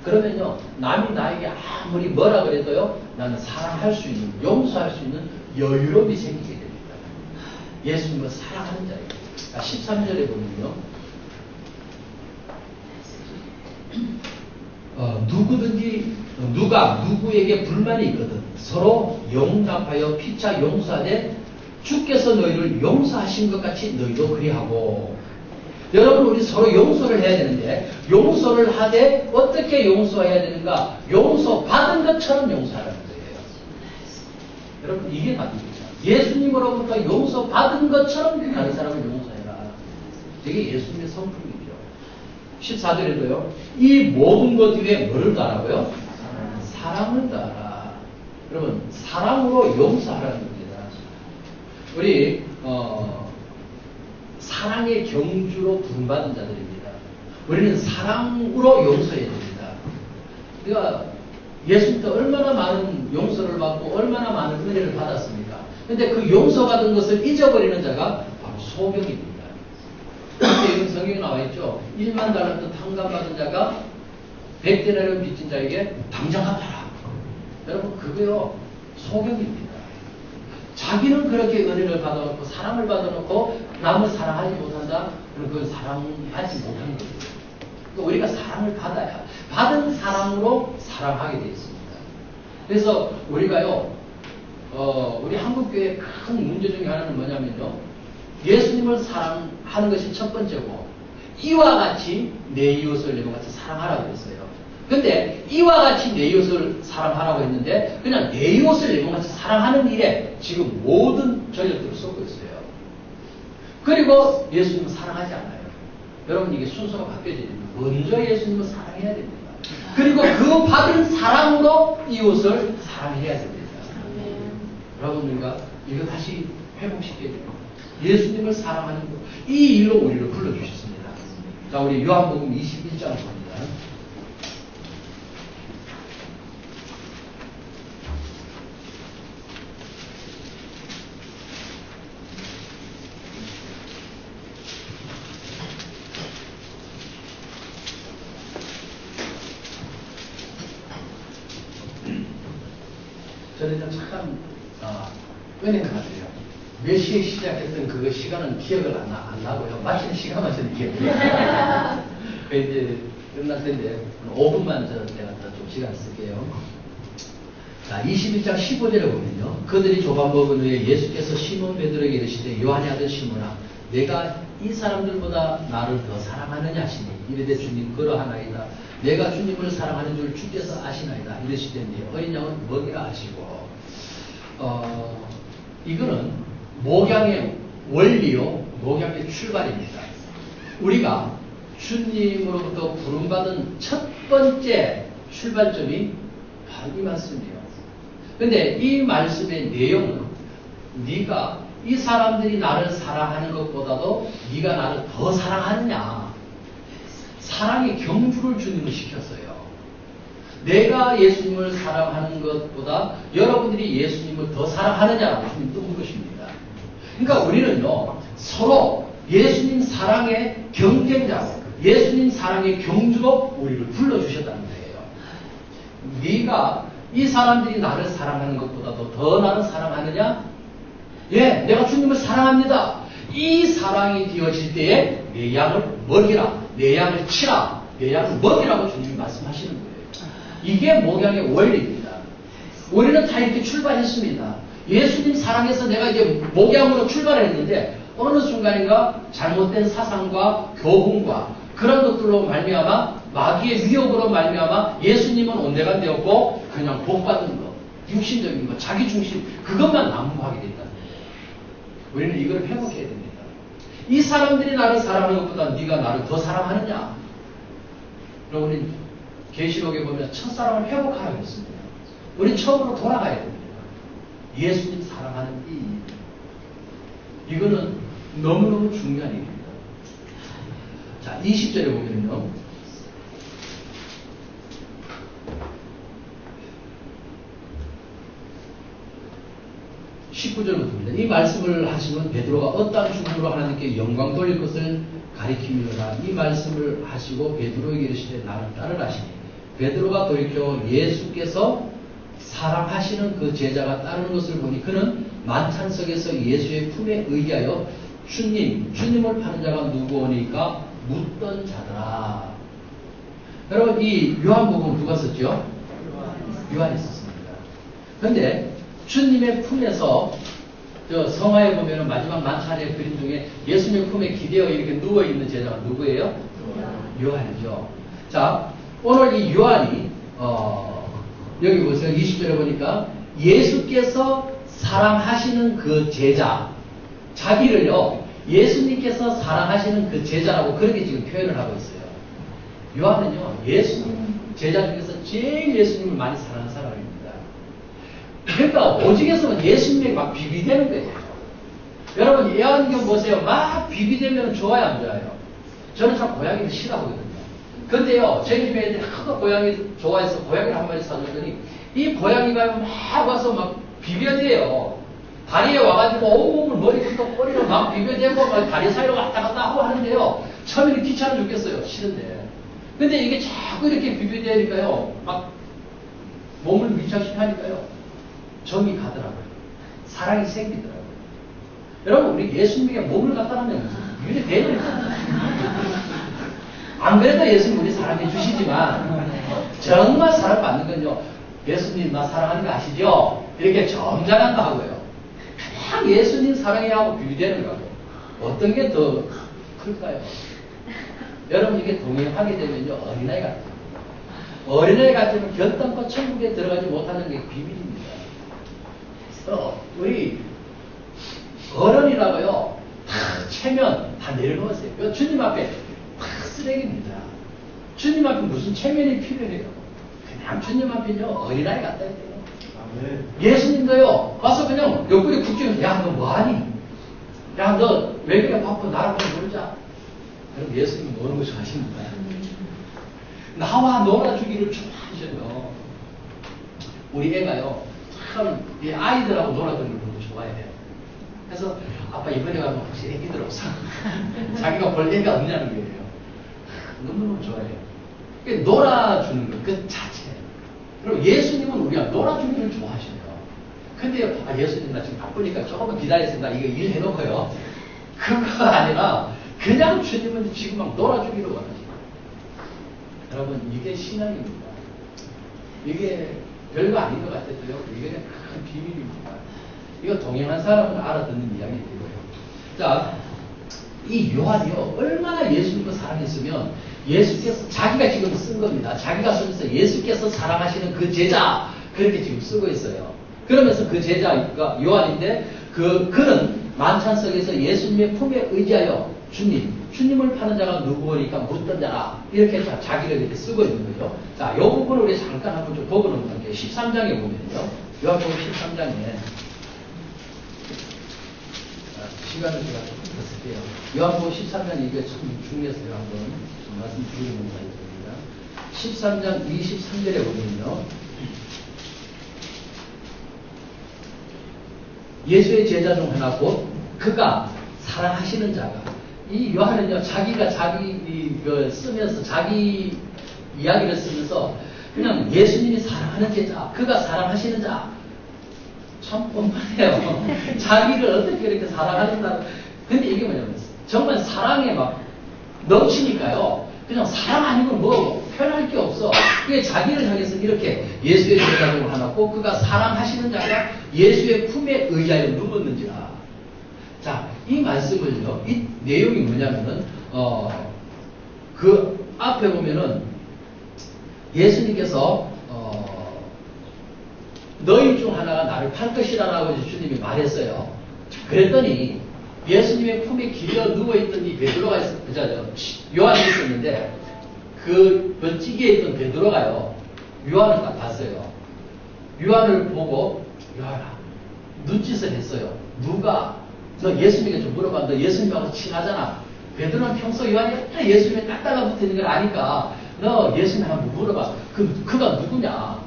그러면요, 남이 나에게 아무리 뭐라 그래도요, 나는 사랑할 수 있는, 용서할 수 있는 여유로움이 생기게 됩니다. 예수님을 사랑하는 자예요. 13절에 보면요, 누가 누구에게 불만이 있거든 서로 용납하여 피차 용서하되 주께서 너희를 용서하신 것 같이 너희도 그리하고. 여러분, 우리 서로 용서를 해야 되는데, 용서를 하되 어떻게 용서해야 되는가? 용서받은 것처럼 용서하라는 거예요. 여러분, 이게 답입니다. 예수님으로부터 용서받은 것처럼 다른 사람을 용서해라. 이게 예수님의 성품이죠. 14절에도요, 이 모든 것 위에 뭐를 더하라고요? 사랑을 더하라. 여러분, 사랑으로 용서하라는 겁니다. 우리 사랑의 경주로 부름받은 자들입니다. 우리는 사랑으로 용서해야 됩니다. 우리가 예수님 때 얼마나 많은 용서를 받고 얼마나 많은 은혜를 받았습니까? 그런데 그 용서받은 것을 잊어버리는 자가 바로 소경입니다. 이런 성경에 나와 있죠. 1만 달란트 탕감받은 자가 100데나리온 빚진 자에게 당장 갚아라. 여러분, 그거요, 소경입니다. 자기는 그렇게 은혜를 받아놓고 사랑을 받아놓고 남을 사랑하지 못한다? 그럼 그건 사랑하지 못하는 거예요. 그러니까 우리가 사랑을 받아야 받은 사랑으로 사랑하게 되어 있습니다. 그래서 우리가요, 우리 한국교회의 큰 문제 중에 하나는 뭐냐면요, 예수님을 사랑하는 것이 첫 번째고, 이와 같이 내 이웃을 내가 같이 사랑하라고 했어요. 근데 이와 같이 내 이웃을 사랑하라고 했는데 그냥 내 이웃을 내가 같이 사랑하는 일에 지금 모든 전력들을 쏟고 있어요. 그리고 예수님을 사랑하지 않아요. 여러분, 이게 순서가 바뀌어야 됩니다. 먼저 예수님을 사랑해야 됩니다. 그리고 그 받은 사랑으로 이웃을 사랑해야 됩니다. 여러분들과 이거 다시 회복시켜야 됩니다. 예수님을 사랑하는 것, 이 일로 우리를 불러주셨습니다. 자, 우리 요한복음 21장을 봅니다. 저는 참 은혜가 같아요. 몇 시에 시작했던 그 시간은 기억을 안 나고요. 마치는 시간만 저는 기억해요. 그 이제 끝날 텐데 5분만 제가 좀 시간 쓸게요. 자, 21장 15절에 보면요, 그들이 조각 먹은 후에 예수께서 시몬 베드로에게 이르시되 요한의 아들 시몬아, 내가 이 사람들보다 나를 더 사랑하느냐 하시니 이르되 주님 그러하나이다. 내가 주님을 사랑하는 줄 주께서 아시나이다. 이르시되 어린 양은 먹이라 하시고, 이거는 목양의 원리요, 목양의 출발입니다. 우리가 주님으로부터 부름받은 첫 번째 출발점이 바로 이 말씀이에요. 근데 이 말씀의 내용은 네가 이 사람들이 나를 사랑하는 것보다도 네가 나를 더 사랑하느냐, 사랑의 경주를 주님은 시켰어요. 내가 예수님을 사랑하는 것보다 여러분들이 예수님을 더 사랑하느냐라고 주님 묻는 것입니다. 그러니까 우리는요, 서로 예수님 사랑의 경쟁자고 예수님 사랑의 경주로 우리를 불러주셨다는 거예요. 네가 이 사람들이 나를 사랑하는 것보다도 더 나를 사랑하느냐? 예, 내가 주님을 사랑합니다. 이 사랑이 되어질 때에 내 양을 먹이라, 내 양을 치라, 내 양을 먹이라고 주님이 말씀하시는 거예요. 이게 목양의 원리입니다. 우리는 다 이렇게 출발했습니다. 예수님 사랑해서 내가 이제 목양으로 출발했는데 어느 순간인가 잘못된 사상과 교훈과 그런 것들로 말미암아 마귀의 위협으로 말미암아 예수님은 온데간데였고 그냥 복받는 것, 육신적인 것, 자기 중심 그것만 난무하게 됐다는 거예요. 우리는 이걸 회복해야 됩니다. 이 사람들이 나를 사랑하는 것보다 네가 나를 더 사랑하느냐? 그럼 우리 계시록에 보면 첫사랑을 회복하라고 했습니다. 우리 처음으로 돌아가야 됩니다. 예수님 사랑하는 이 이거는 너무너무 중요한 일입니다. 자, 20절에 보면요, (19절부터입니다) 이 말씀을 하시면 베드로가 어떠한 죽음으로 하나님께 영광 돌릴 것을 가리킴이로라. 이 말씀을 하시고 베드로에게 이르시되 나를 따르라 하시니 베드로가 돌이켜 예수께서 사랑하시는 그 제자가 따르는 것을 보니 그는 만찬석에서 예수의 품에 의하여 주님을 파는 자가 누구오니까 묻던 자더라. 여러분, 이 요한복음 누가 썼죠? 요한이 썼습니다. 그런데 주님의 품에서 저 성화에 보면 마지막 만찬의 그림 중에 예수님의 품에 기대어 이렇게 누워있는 제자가 누구예요? 요한이죠. 자, 오늘 이 요한이 여기 보세요. 20절에 보니까 예수께서 사랑하시는 그 제자, 자기를요 예수님께서 사랑하시는 그 제자라고 그렇게 지금 표현을 하고 있어요. 요한은요 예수님 제자 중에서 제일 예수님을 많이 사랑하는 사람입니다. 그러니까 오직에서는 예수님에게 막 비비되는 거예요. 여러분 예언경 보세요. 막 비비되면 좋아요, 안 좋아요? 저는 참 고양이를 싫어하거든요. 근데요, 저희 집에 애들이 하도 고양이 좋아해서 고양이를 한 마리 사줬더니 이 고양이가 막 와서 막 비벼대요. 다리에 와가지고 온몸을 머리부터 꼬리로 막 비벼대고 막 다리 사이로 왔다 갔다 하고 하는데요. 처음에는 귀찮아 죽겠어요. 싫은데. 근데 이게 자꾸 이렇게 비벼대니까요. 막 몸을 밀착시키니까요. 정이 가더라고요. 사랑이 생기더라고요. 여러분, 우리 예수님에게 몸을 갖다 놓으면 이게 되는 안 그래도 예수님 우리 사랑해 주시지만 정말 사랑받는 건요, 예수님 나 사랑하는 거 아시죠? 이렇게 정장한다 하고요. 그냥 예수님 사랑해 하고 비교되는 거고. 어떤 게 더 클까요? 여러분, 이게 동행하게 되면요, 어린아이 같아요. 어린아이 같으면 결단코 천국에 들어가지 못하는 게 비밀입니다. 그래서 우리 어른이라고요, 다 체면 다 내려놓으세요. 주님 앞에 다 쓰레기입니다. 주님 앞에 무슨 체면이 필요해요? 그냥 주님 앞에요, 어린아이 같다 해요. 예수님도요, 와서 그냥 옆구리 쿡 찌면서, 야, 너 뭐하니? 야, 너 왜 그래 바빠? 나랑 좀 놀자. 그럼 예수님은 노는 거 좋아하십니다. 나와 놀아주기를 좋아하셔요. 우리 애가요, 참, 이 아이들하고 놀아주는 걸 너무 좋아해요. 그래서, 아빠 이번에 가면 혹시 애기들 없어? 자기가 볼 애가 없냐는 거예요. 너무너무 좋아해요. 놀아주는 것, 그 자체예요. 그리고 예수님은 우리가 놀아주기를 좋아하셔요. 근데, 예수님 나 지금 바쁘니까 조금만 기다리세요. 나 이거 일 해놓고요. 그거 아니라, 그냥 주님은 지금 막 놀아주기를 원하시죠. 여러분, 이게 신앙입니다. 이게 별거 아닌 것 같아도요, 이게 큰 비밀입니다. 이거 동행한 사람은 알아듣는 이야기이고요. 자, 이 요한이요, 얼마나 예수님을 사랑했으면 예수께서, 자기가 지금 쓴 겁니다. 자기가 쓰면서 예수께서 사랑하시는 그 제자, 그렇게 지금 쓰고 있어요. 그러면서 그 제자가 요한인데, 그는 만찬석에서 예수님의 품에 의지하여 주님을 파는 자가 누구니까 묻던 자라, 이렇게 해서 자기를 이렇게 쓰고 있는 거죠. 자, 이 부분을 우리 잠깐 한번 좀 보고 넘어갈게요. 13장에 보면요. 요한복음 13장에, 시간을 제가 조금 더 쓸게요. 요한복음 13장이 이게 참 중요해서요. 한번 좀 말씀드리는 부분이 있습니다. 13장 23절에 보면요. 예수의 제자 중 하나 곧 그가 사랑하시는 자가, 이 요한은요, 자기가 쓰면서, 자기 이야기를 쓰면서, 그냥 예수님이 사랑하는 제자, 그가 사랑하시는 자, 참 뻔뻔해요. 자기를 어떻게 이렇게 사랑하는가. 근데 이게 뭐냐면, 정말 사랑에 막 넘치니까요, 그냥 사랑 아니고 뭐, 표현할 게 없어. 그게 자기를 향해서 이렇게 예수의 제자로 하나고, 그가 사랑하시는 자가 예수의 품에 의하여 누웠는지라. 자, 이 말씀을요, 이 내용이 뭐냐면은, 그 앞에 보면은, 예수님께서, 너희 중 하나가 나를 팔 것이라라고 주님이 말했어요. 그랬더니, 예수님의 품에 기려 누워있던 이 베드로가 요한이 있었는데, 그 찌개에 있던 베드로가요, 요한을 딱 봤어요. 요한을 보고, 요한아, 눈짓을 했어요. 누가, 너 예수님에게 좀 물어봐. 너 예수님하고 친하잖아. 베드로는 평소 요한이 예수님에 딱 달라붙어 있는 걸 아니까 너 예수님 한번 물어봐. 그가 누구냐?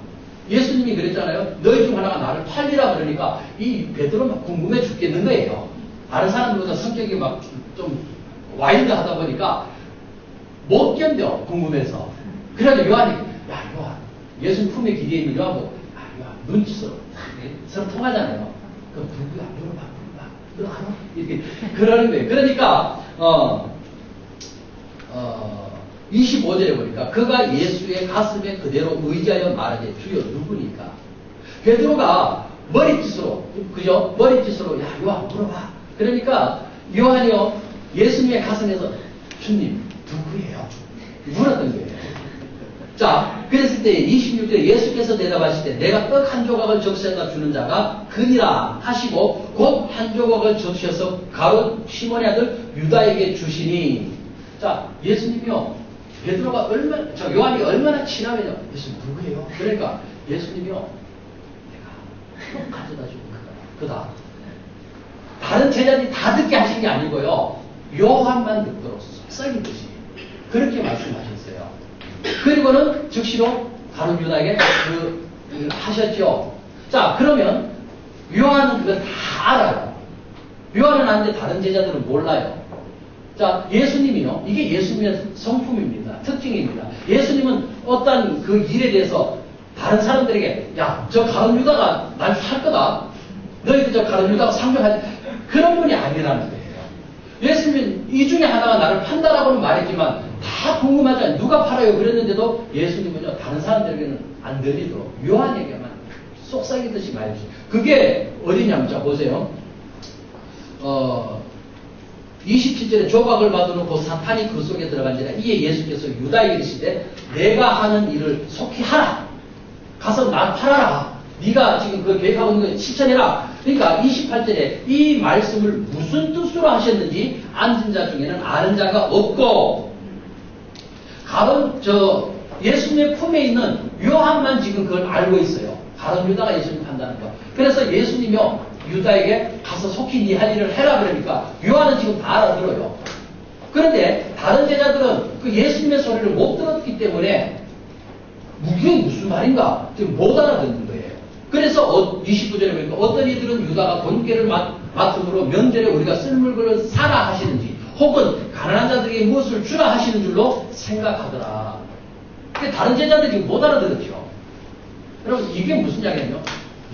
예수님이 그랬잖아요. 너희 중 하나가 나를 팔리라 그러니까 이 베드로는 궁금해 죽겠는 거예요. 다른 사람들보다 성격이 막 좀 와일드하다 보니까 못 견뎌, 궁금해서. 그래서 요한이, 야, 요한, 예수님 품에 기대에 있는 요한도, 요한, 눈치로 서로 통하잖아요. 그럼 누구야? 물어봐. 너 알아? 이렇게 그러는 거예요. 그러니까 25절에 보니까 그가 예수의 가슴에 그대로 의지하여 말하되 주여 누구니까? 베드로가 머리짓으로, 그죠? 머리짓으로, 야, 요한 물어봐. 그러니까 요한이요, 예수님의 가슴에서 주님 누구예요? 물었던 거예요. 자, 그랬을 때 26절에 예수께서 대답하실 때 내가 떡 한 조각을 적셔다 주는 자가 그니라 하시고 곧 한 조각을 적셔서 가룟 시몬의 아들 유다에게 주시니. 자, 예수님이요, 베드로가 요한이 얼마나 친하면요, 예수님 누구예요? 그러니까 예수님이요, 내가 떡 가져다 주는 그다. 다른 제자들이 다 듣게 하신 게 아니고요, 요한만 듣도록 썰리듯이 그렇게 말씀하셨어요. 그리고는 즉시로 가룟 유다에게 하셨죠. 자, 그러면 요한은 그걸 다 알아요. 요한은 아는데 다른 제자들은 몰라요. 자, 예수님이요, 이게 예수님의 성품입니다. 특징입니다. 예수님은 어떤 그 일에 대해서 다른 사람들에게, 야, 저 가룟 유다가 날 살 거다. 너희들 저 가룟 유다가 상종하지. 그런 분이 아니라는 거예요. 예수님은 이 중에 하나가 나를 판다라고는 말했지만 다 궁금하지 않아요. 누가 팔아요? 그랬는데도 예수님은요, 다른 사람들에게는 안 들리도록 요한에게만 속삭이듯이 말해주세요. 그게 어디냐면, 자, 보세요. 27절에 조각을 받아놓고 사탄이 그 속에 들어간지라. 이에 예수께서 유다에게 이르시되 내가 하는 일을 속히 하라. 가서 나 팔아라. 네가 지금 그 계획하고 있는 거 실천해라. 그러니까 28절에 이 말씀을 무슨 뜻으로 하셨는지 앉은 자 중에는 아는 자가 없고, 예수님의 품에 있는 요한만 지금 그걸 알고 있어요. 가룟 유다가 예수님 판다는 거. 그래서 예수님이요, 유다에게 가서 속히 네 할 일을 해라 그러니까 요한은 지금 다 알아들어요. 그런데 다른 제자들은 그 예수님의 소리를 못 들었기 때문에 이게 무슨 말인가 지금 못 알아듣는 거예요. 그래서 29절에 보니까 어떤 이들은 유다가 돈계를 맡음으로 명절에 우리가 쓸 물건을 사라 하시는지 혹은 가난한 자들에게 무엇을 주라 하시는 줄로 생각하더라. 다른 제자들이 못 알아들었죠. 여러분 이게 무슨 이야기냐면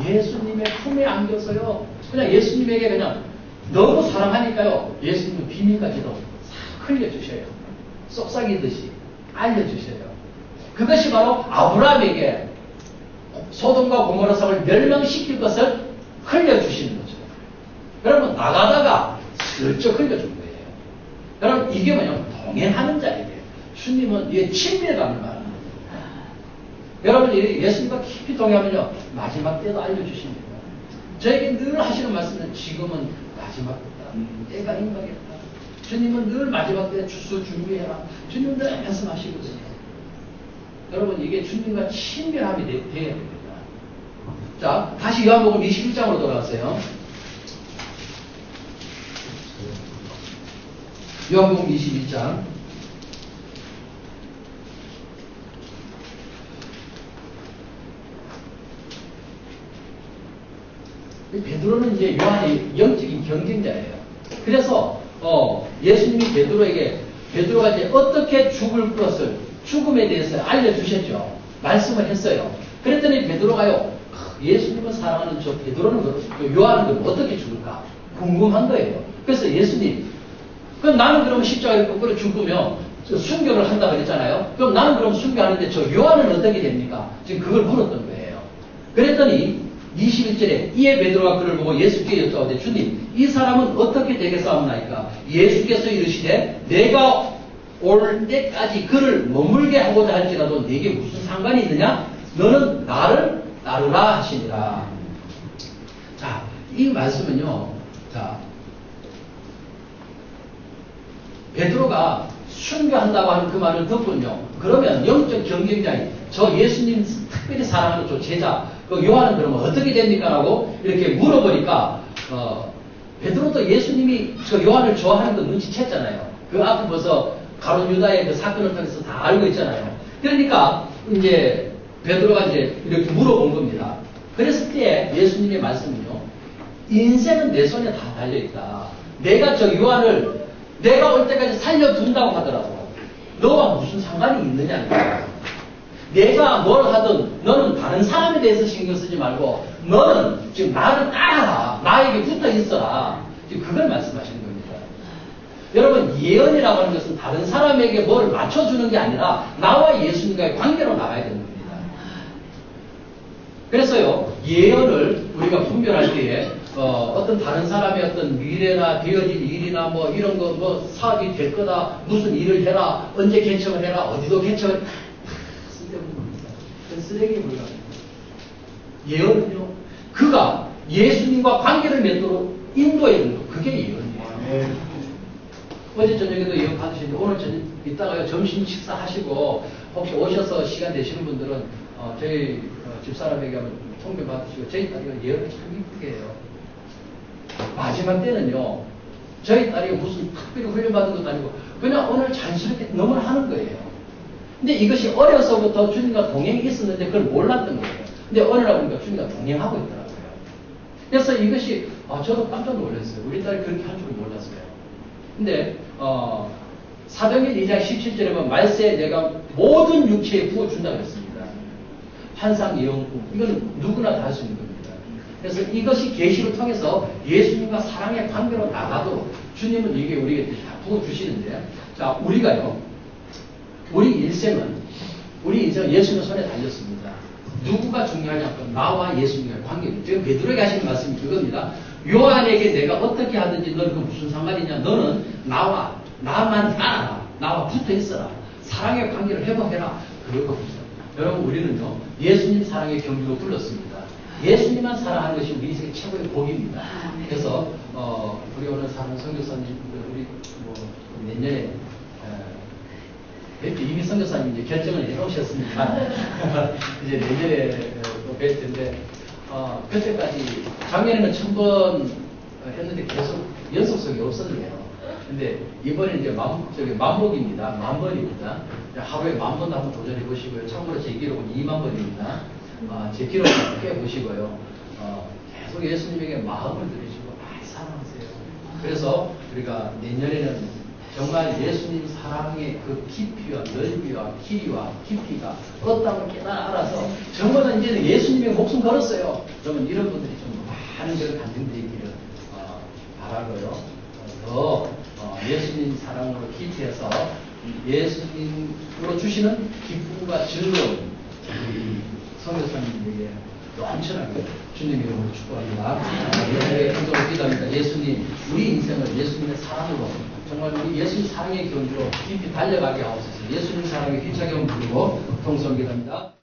예수님의 품에 안겨서요, 그냥 예수님에게 그냥 너무 사랑하니까요, 예수님은 비밀까지도 싹 흘려주셔요. 속삭이듯이 알려주셔요. 그것이 바로 아브라함에게 소돔과 고모라 성을 멸망시킬 것을 흘려주시는 거죠. 여러분 나가다가 슬쩍 흘려준 거예요. 여러분 이게 뭐냐면 동행하는 자에게 주님은 이게 친밀감을 말합니다. 여러분 예수님과 깊이 동행하면요 마지막 때도 알려주십니다. 저에게 늘 하시는 말씀은 지금은 마지막 때다. 때가 임하겠다. 주님은 늘 마지막 때 주소 준비해라. 주님은 늘 말씀하시거든요. 여러분 이게 주님과 친밀함이 돼야 됩니다. 자, 다시 요한복음 21장으로 돌아가세요. 요한복음 21장. 베드로는 이제 요한의 영적인 경쟁자예요. 그래서 예수님이 베드로가 이제 어떻게 죽을 것을 죽음에 대해서 알려주셨죠. 말씀을 했어요. 그랬더니 베드로가요, 예수님을 사랑하는 저 베드로는 요한은 어떻게 죽을까 궁금한 거예요. 그래서 예수님, 그럼 나는 그러면 십자가에 거꾸로 죽으면 순교를 한다 그랬잖아요. 그럼 나는 그럼 순교하는데 저 요한은 어떻게 됩니까? 지금 그걸 물었던 거예요. 그랬더니 21절에 이에 베드로가 그를 보고 예수께 여쭤오되 주님 이 사람은 어떻게 되겠사옵나이까? 예수께서 이르시되 내가 올 때까지 그를 머물게 하고자 할지라도 네게 무슨 상관이 있느냐? 너는 나를 따르라 하시니라. 자, 이 말씀은요, 자, 베드로가 순교한다고 하는 그 말을 듣군요. 그러면 영적 경쟁자인 저 예수님 특별히 사랑하는 저 제자, 그 요한은 그러면 어떻게 됩니까? 라고 이렇게 물어보니까, 베드로도 예수님이 저 요한을 좋아하는 거 눈치챘잖아요. 그 앞에 벌써 가룟 유다의 그 사건을 통해서 다 알고 있잖아요. 그러니까, 이제, 베드로가 이제 이렇게 물어본 겁니다. 그랬을 때 예수님의 말씀은요, 인생은 내 손에 다 달려있다. 내가 저 요한을 내가 올 때까지 살려둔다고 하더라도 너와 무슨 상관이 있느냐는 거예요. 내가 뭘 하든 너는 다른 사람에 대해서 신경 쓰지 말고 너는 지금 나를 따라라. 나에게 붙어 있어라. 지금 그걸 말씀하시는 겁니다. 여러분 예언이라고 하는 것은 다른 사람에게 뭘 맞춰주는 게 아니라 나와 예수님과의 관계로 나가야 되는 겁니다. 그래서요 예언을 우리가 분별할 때에 어떤 다른 사람의 어떤 미래나 되어질 일이나 뭐 이런 거 뭐 사업이 될 거다 무슨 일을 해라 언제 개척을 해라 어디도 개척을 해라 쓸데없는 겁니다. 그건 쓰레기에 불과합니다. 예언은요 그가 예수님과 관계를 맺도록 인도해 주는 거 그게 예언이에요. 어제 저녁에도 예언 받으시는데 오늘 저녁 이따가요 점심 식사하시고 혹시 오셔서 시간 되시는 분들은 저희 집사람에게 한번 통배 받으시고 저희 딸이가 예언을 참 이쁘게 해요. 마지막 때는요 저희 딸이 무슨 특별히 훈련받은 것도 아니고 그냥 오늘 자연스럽게 너무 하는 거예요. 근데 이것이 어려서부터 주님과 동행이 있었는데 그걸 몰랐던 거예요. 근데 어느 날 보니까 주님과 동행하고 있더라고요. 그래서 이것이 저도 깜짝 놀랐어요. 우리 딸이 그렇게 할 줄은 몰랐어요. 근데 사도행전 2장 17절에 보면 말세에 내가 모든 육체에 부어준다고 했습니다. 환상, 예언, 꿈 이거는 누구나 다 할 수 있는 겁니다. 그래서 이것이 계시를 통해서 예수님과 사랑의 관계로 나가도록 주님은 이게 우리에게 다 부어주시는데, 자, 우리가요, 우리 인생은 예수님 손에 달렸습니다. 누구가 중요하냐면 나와 예수님의 관계입니다. 지금 베드로에게 하시는 말씀이 그겁니다. 요한에게 내가 어떻게 하든지 너는 그 무슨 상관이냐. 너는 나만 따라라. 나와 붙어 있어라. 사랑의 관계를 회복해라. 그렇거든요. 여러분, 우리는요, 예수님 사랑의 경주로 불렀습니다. 예수님만 사랑하는 것이 우리 인생의 최고의 복입니다. 그래서 우리 오늘 사는 선교사님, 우리 내년에 이미 선교사님 이제 결정을 해놓으셨으니까 이제 내년에 또 뵐 텐데, 그때까지 작년에는 1000번 했는데 계속 연속성이 없었네요. 근데 이번에 이제 만복입니다. 만번입니다. 하루에 10,000번도 한번 도전해 보시고요. 참고로 제 기록은 20,000번입니다. 제 기록을 깨 보시고요. 계속 예수님에게 마음을 들이시고 많이 사랑하세요. 그래서 우리가 내년에는 정말 예수님 사랑의 그 깊이와 넓이와 길이와 깊이가 어떻다고 깨달아 알아서 정말 이제 예수님의 목숨 걸었어요. 그러면 이런 분들이 좀 많은 그런 간증되기를 바라고요. 더 예수님 사랑으로 깊이해서 예수님으로 주시는 기쁨과 즐거움 우리 성교사님에게 넘쳐나게 주님의 이름으로 축복합니다. 예수님의 행동을 기도합니다. 예수님, 우리 인생을 예수님의 사랑으로 정말 우리 예수님 사랑의 견주로 깊이 달려가게 하옵소서. 예수님 사랑의 휘차게 부르고 통성기도합니다.